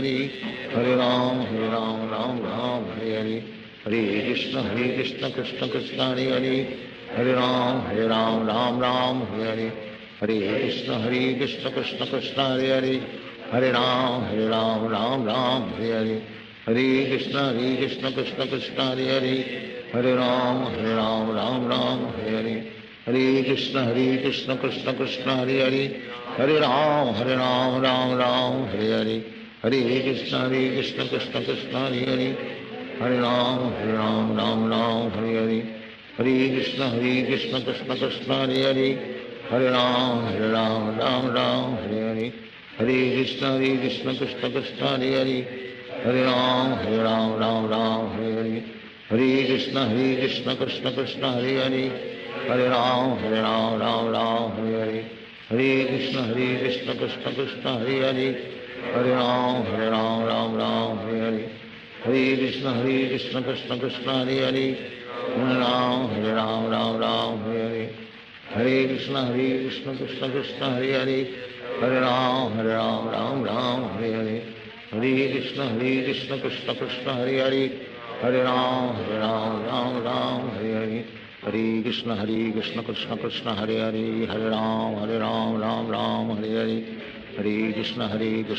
Hare Ram Ram Hare Hare, Hare Krishna Krishna Krishna Hare Hare, Hare Ram Ram Hare Hare, Hare Krishna Krishna Krishna Hare Hare, Hare Ram Ram Hare Hare, Hare Krishna Krishna Krishna Hare Hare, Hare Ram Ram Hare Hare, Hare Krishna Krishna Krishna Hare Hare, Hare Ram Ram Hare Hare, Hare Krishna Krishna Krishna Hare Hare, Hare Ram Ram Hare Hare, Hare Krishna Krishna Krishna Hare Hare, Hare Ram Ram Hare Hare, Hare Krishna Krishna Krishna Hare Hare, Hare Ram Ram Hare Hare, Hare Krishna Krishna Krishna Hare Hare, Hare Ram Hare Hare, Hare Krishna Krishna Krishna Hare Hare, Hare Ram Ram Hare Hare, Hare Krishna Krishna Krishna Hare Hare, Hare Ram Ram Hare Hare, Hare Krishna Krishna Krishna Hare Hare, Hare Ram Ram Hare Hare,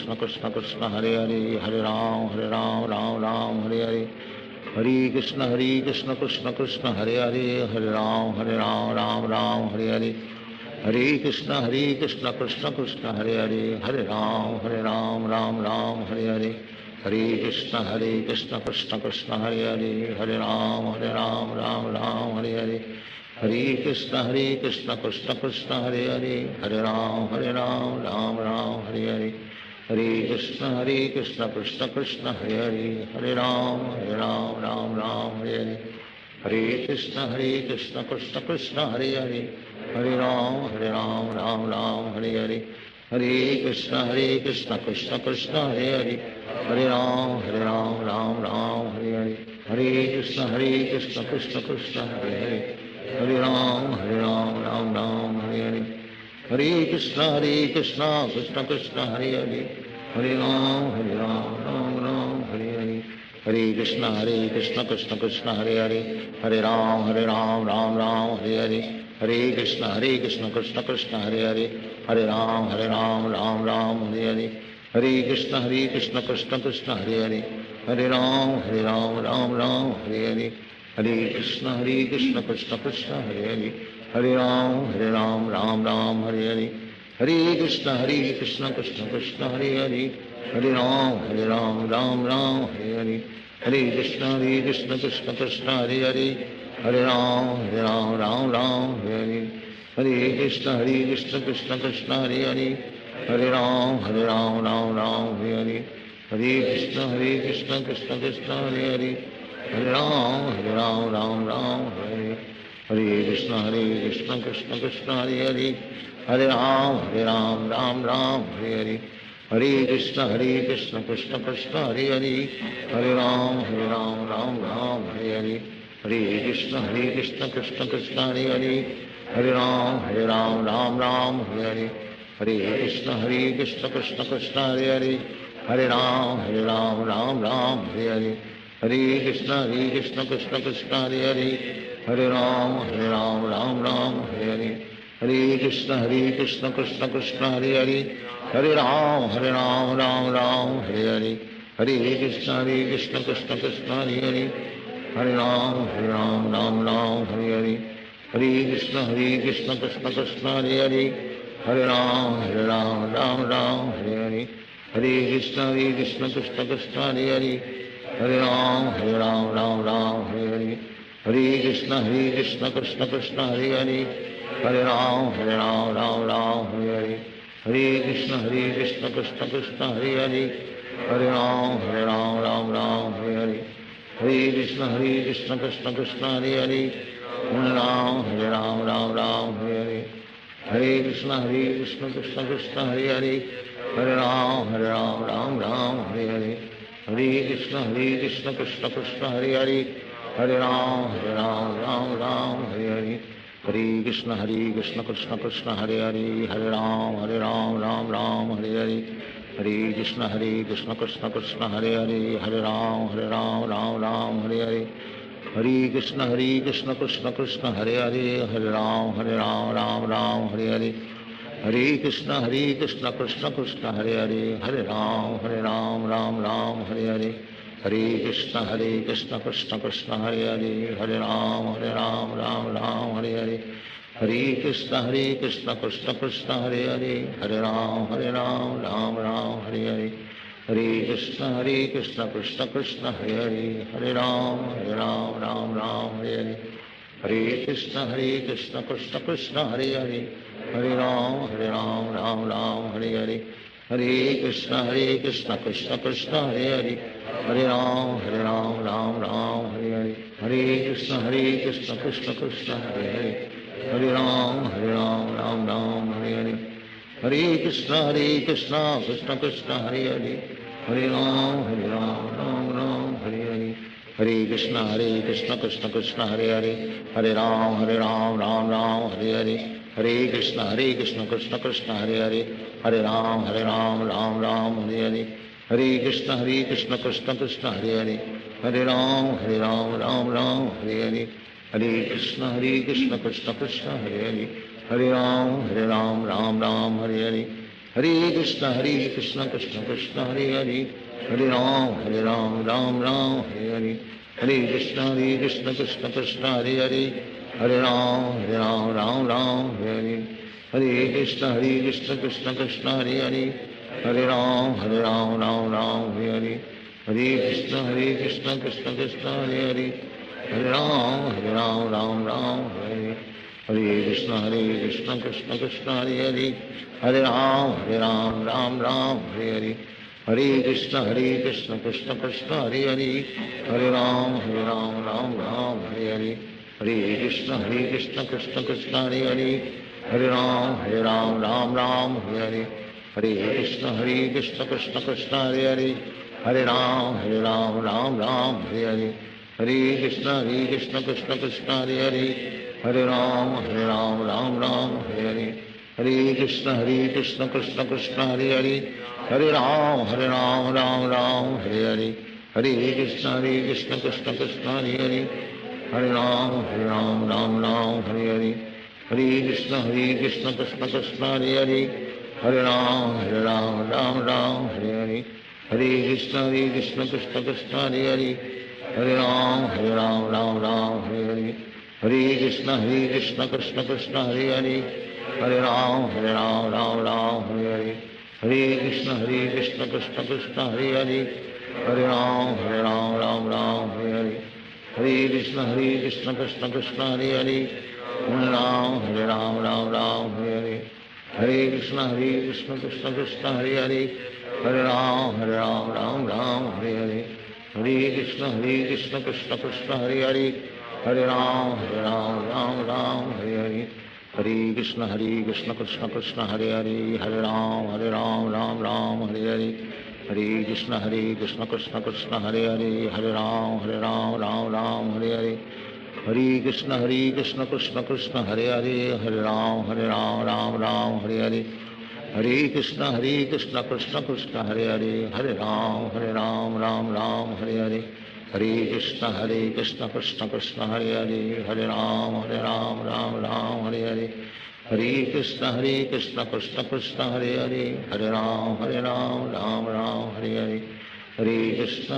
Hare Krishna Krishna Krishna Hare Hare, Hare Ram Ram Hare Hare, Hare Krishna Krishna Krishna Hare Hare, Hare Ram Ram Hare Hare, Hare Krishna Krishna Krishna Hare Hare, Hare Ram Ram Hare Hare, Hare Krishna Krishna Krishna Hare Hare, Hare Ram Ram Hare Hare, Hare Krishna Krishna Krishna Hare Hare, Hare Ram Ram Hare Hare, Hare Krishna Krishna Krishna Hare Hare, Hare Ram Ram Hare Hare, Hare Krishna Krishna Krishna Hare Hare, Hare Ram Ram Hare Hare, Hare Krishna Krishna Krishna Hare Hare, Hare Ram Ram Hare Hare, Hare Krishna Krishna Krishna Hare Hare, Hare Ram Ram Hare Hare, Hare Krishna Krishna Krishna Hare Hare, Hare Ram Ram Hare Hare, Hare Krishna Krishna Krishna Hare Hare, Hare Ram Ram Hare Hare, Hare Krishna Krishna Krishna Hare Hare, Hare Ram Ram Hare Hare, Hare Krishna Krishna Krishna Hare Hare, Hare Ram Ram Hare Hare, Hare Krishna Krishna Krishna Hare Hare Hare Ram Ram Ram Hare Hare Hare Krishna Krishna Krishna Hare Hare Hare Ram Ram Ram Hare Hare Hare Krishna Krishna Krishna Hare Hare Hare Ram Ram Ram Hare Hare Hare Krishna Krishna Krishna Hare Hare Hare Ram Ram Ram Hare Hare Hare Krishna Krishna Krishna Hare Hare Hare Ram Ram Ram Hare Hare Krishna Krishna Krishna Hare Hare Hare Ram Ram Ram Hare Hare Hare Krishna Krishna Krishna Hare Hare Hare Ram Ram Ram Hare Hare Hare Krishna Krishna Krishna Hare Hare Hare Ram Ram Ram Hare Hare Hare Krishna Krishna Krishna Hare Hare Hare Ram Ram Ram Hare Hare Hare Krishna Krishna Krishna Hare Hare Hare Ram Ram Ram Hare Hare Hare Krishna Krishna Krishna Hare Hare Hare Ram Ram Hare Hare Hare Krishna Krishna Krishna Hare Hare Hare Ram Ram Hare Hare Hare Krishna Krishna Krishna Hare Hare Hare Ram Ram Hare Hare Hare Krishna Krishna Krishna Hare Hare Hare Ram Ram Hare Hare Hare Krishna Krishna Krishna Hare Hare Hare Ram Ram Hare Hare Hare Krishna Krishna Krishna Hare Hare Hare Ram Ram Hare Hare Hare Krishna Krishna Krishna Hare Hare Hare Ram Ram Hare Hare Hare Krishna Krishna Krishna Hare Hare Hare Ram Ram Hare Hare Hare Krishna Krishna Krishna Hare Hare Hare Ram Ram Hare Hare Hare Krishna Krishna Krishna Hare Hare Hare Ram Ram Hare Hare Hare Krishna Krishna Krishna Hare Hare Hare Ram Ram Hare Hare Hare Krishna Krishna Krishna Hare Hare Hare Ram Ram Hare Hare Hare Krishna Krishna Krishna Hare Hare Hare Ram Ram Hare Hare Hare Krishna Krishna Krishna Hare Hare Hare Ram Ram Hare Hare Hare Krishna Krishna Krishna Hare Hare Hare Ram Ram Hare Hare Hare Krishna Krishna Krishna Hare Hare Hare Ram Ram Hare Hare Hare Krishna Krishna Krishna Hare Hare Hare Ram Ram Hare Hare Hare Krishna Krishna Krishna Hare Hare Hare Ram Ram Hare Hare Hare Krishna Krishna Krishna Hare Hare Hare Ram Ram Hare Hare Hare Krishna Krishna Krishna Hare Hare Hare Ram Ram Hare Hare Hare Krishna Krishna Krishna Hare Hare Hare Ram Ram Hare Hare Hare Krishna Krishna Krishna Hare Hare Hare Ram Ram Hare Hare Hare Krishna Krishna Krishna Hare Hare Hare Ram Ram Hare Hare Hare Krishna Krishna Krishna Hare Hare Hare Ram Ram Hare Hare Hare Krishna Krishna Krishna Hare Hare Hare Ram Ram Hare Hare Hare Krishna Krishna Krishna Hare Hare Hare Ram Ram Hare Hare Hare Krishna Krishna Krishna Hare Hare Hare Ram Ram Hare Hare Hare Krishna Krishna Krishna Hare Hare Hare Ram Ram Hare Hare Krishna Krishna Krishna Hare Hare Hare Ram Ram Hare Hare Hare Krishna Krishna Krishna Hare Hare Hare Ram Ram Hare Hare Hare Krishna Krishna Krishna Hare Hare Hare Ram Ram Hare Hare Hare Krishna Krishna Krishna Hare Hare Hare Ram Ram Hare Hare Hare Krishna Krishna Krishna Hare Hare Hare Ram Ram Hare Hare Hare Krishna Krishna Krishna Hare Hare Hare Ram Ram Hare Hare Hare Krishna Krishna Krishna Hare Hare Hare Ram Hare Hare Hare Krishna Krishna Krishna Hare Hare Hare Ram Ram Hare Hare Hare Krishna Krishna Krishna Hare Hare हरे राम राम राम हरे हरे कृष्ण कृष्ण कृष्ण हरे हरे हरे राम राम राम हरे हरे कृष्ण कृष्ण कृष्ण हरे हरे हरे राम राम राम हरे हरे कृष्ण कृष्ण कृष्ण हरे हरे हरे राम राम हरे हरे कृष्ण कृष्ण कृष्ण हरे हरे हरे राम राम हरे हरे हरे कृष्ण कृष्ण कृष्ण हरे हरे हरे राम राम हरे हरे हरे कृष्ण कृष्ण कृष्ण हरे हरे हरे राम राम हरे हरे हरे कृष्ण कृष्ण कृष्ण हरे हरे हरे राम राम हरे हरे हरे कृष्ण कृष्ण कृष्ण हरे हरे हरे राम राम हरे हरे हरे कृष्ण कृष्ण कृष्ण हरे हरे हरे राम राम हरे हरे हरे कृष्ण कृष्ण कृष्ण हरे हरे हरे राम राम हरे हरे हरे कृष्ण कृष्ण कृष्ण हरे हरे हरे राम राम हरे हरे हरे कृष्ण कृष्ण कृष्ण हरे हरे हरे राम राम हरे हरे हरे कृष्ण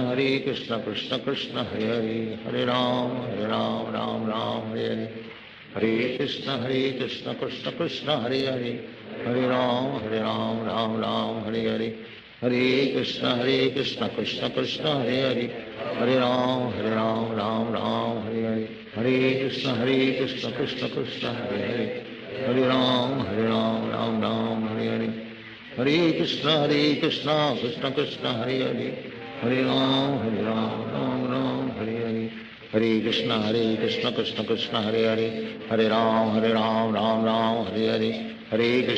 कृष्ण कृष्ण हरे हरे हरे राम राम हरे हरे हरे कृष्ण कृष्ण कृष्ण हरे हरे हरे राम राम हरे हरे हरे कृष्ण कृष्ण कृष्ण हरे हरे हरे राम राम हरे हरे हरे कृष्ण कृष्ण कृष्ण हरे हरे हरे राम हरे हरे हरे कृष्ण कृष्ण कृष्ण हरे हरे हरे राम राम हरे हरे हरे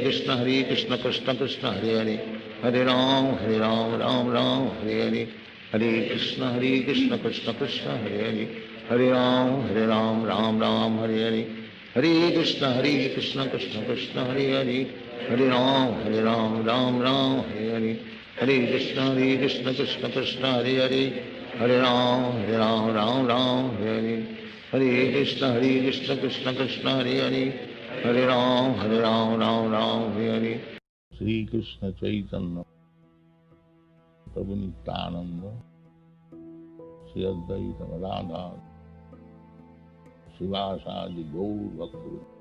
कृष्ण कृष्ण कृष्ण हरे हरे हरे राम राम हरे हरे हरे कृष्ण कृष्ण कृष्ण हरे हरे हरे राम राम हरे हरे हरे कृष्ण कृष्ण कृष्ण हरे हरे हरे राम राम हरे हरे हरे कृष्ण कृष्ण कृष्ण हरे हरे हरे राम राम हरे हरे हरे कृष्ण कृष्ण कृष्ण हरे हरे हरे राम राम हरे हरे हरे कृष्ण कृष्ण कृष्ण हरे हरे हरे राम राम हरे हरे श्री कृष्ण चैतन्य प्रभु नित्यानंद श्री अद्वैत राधा शिवासादि गौर भक्त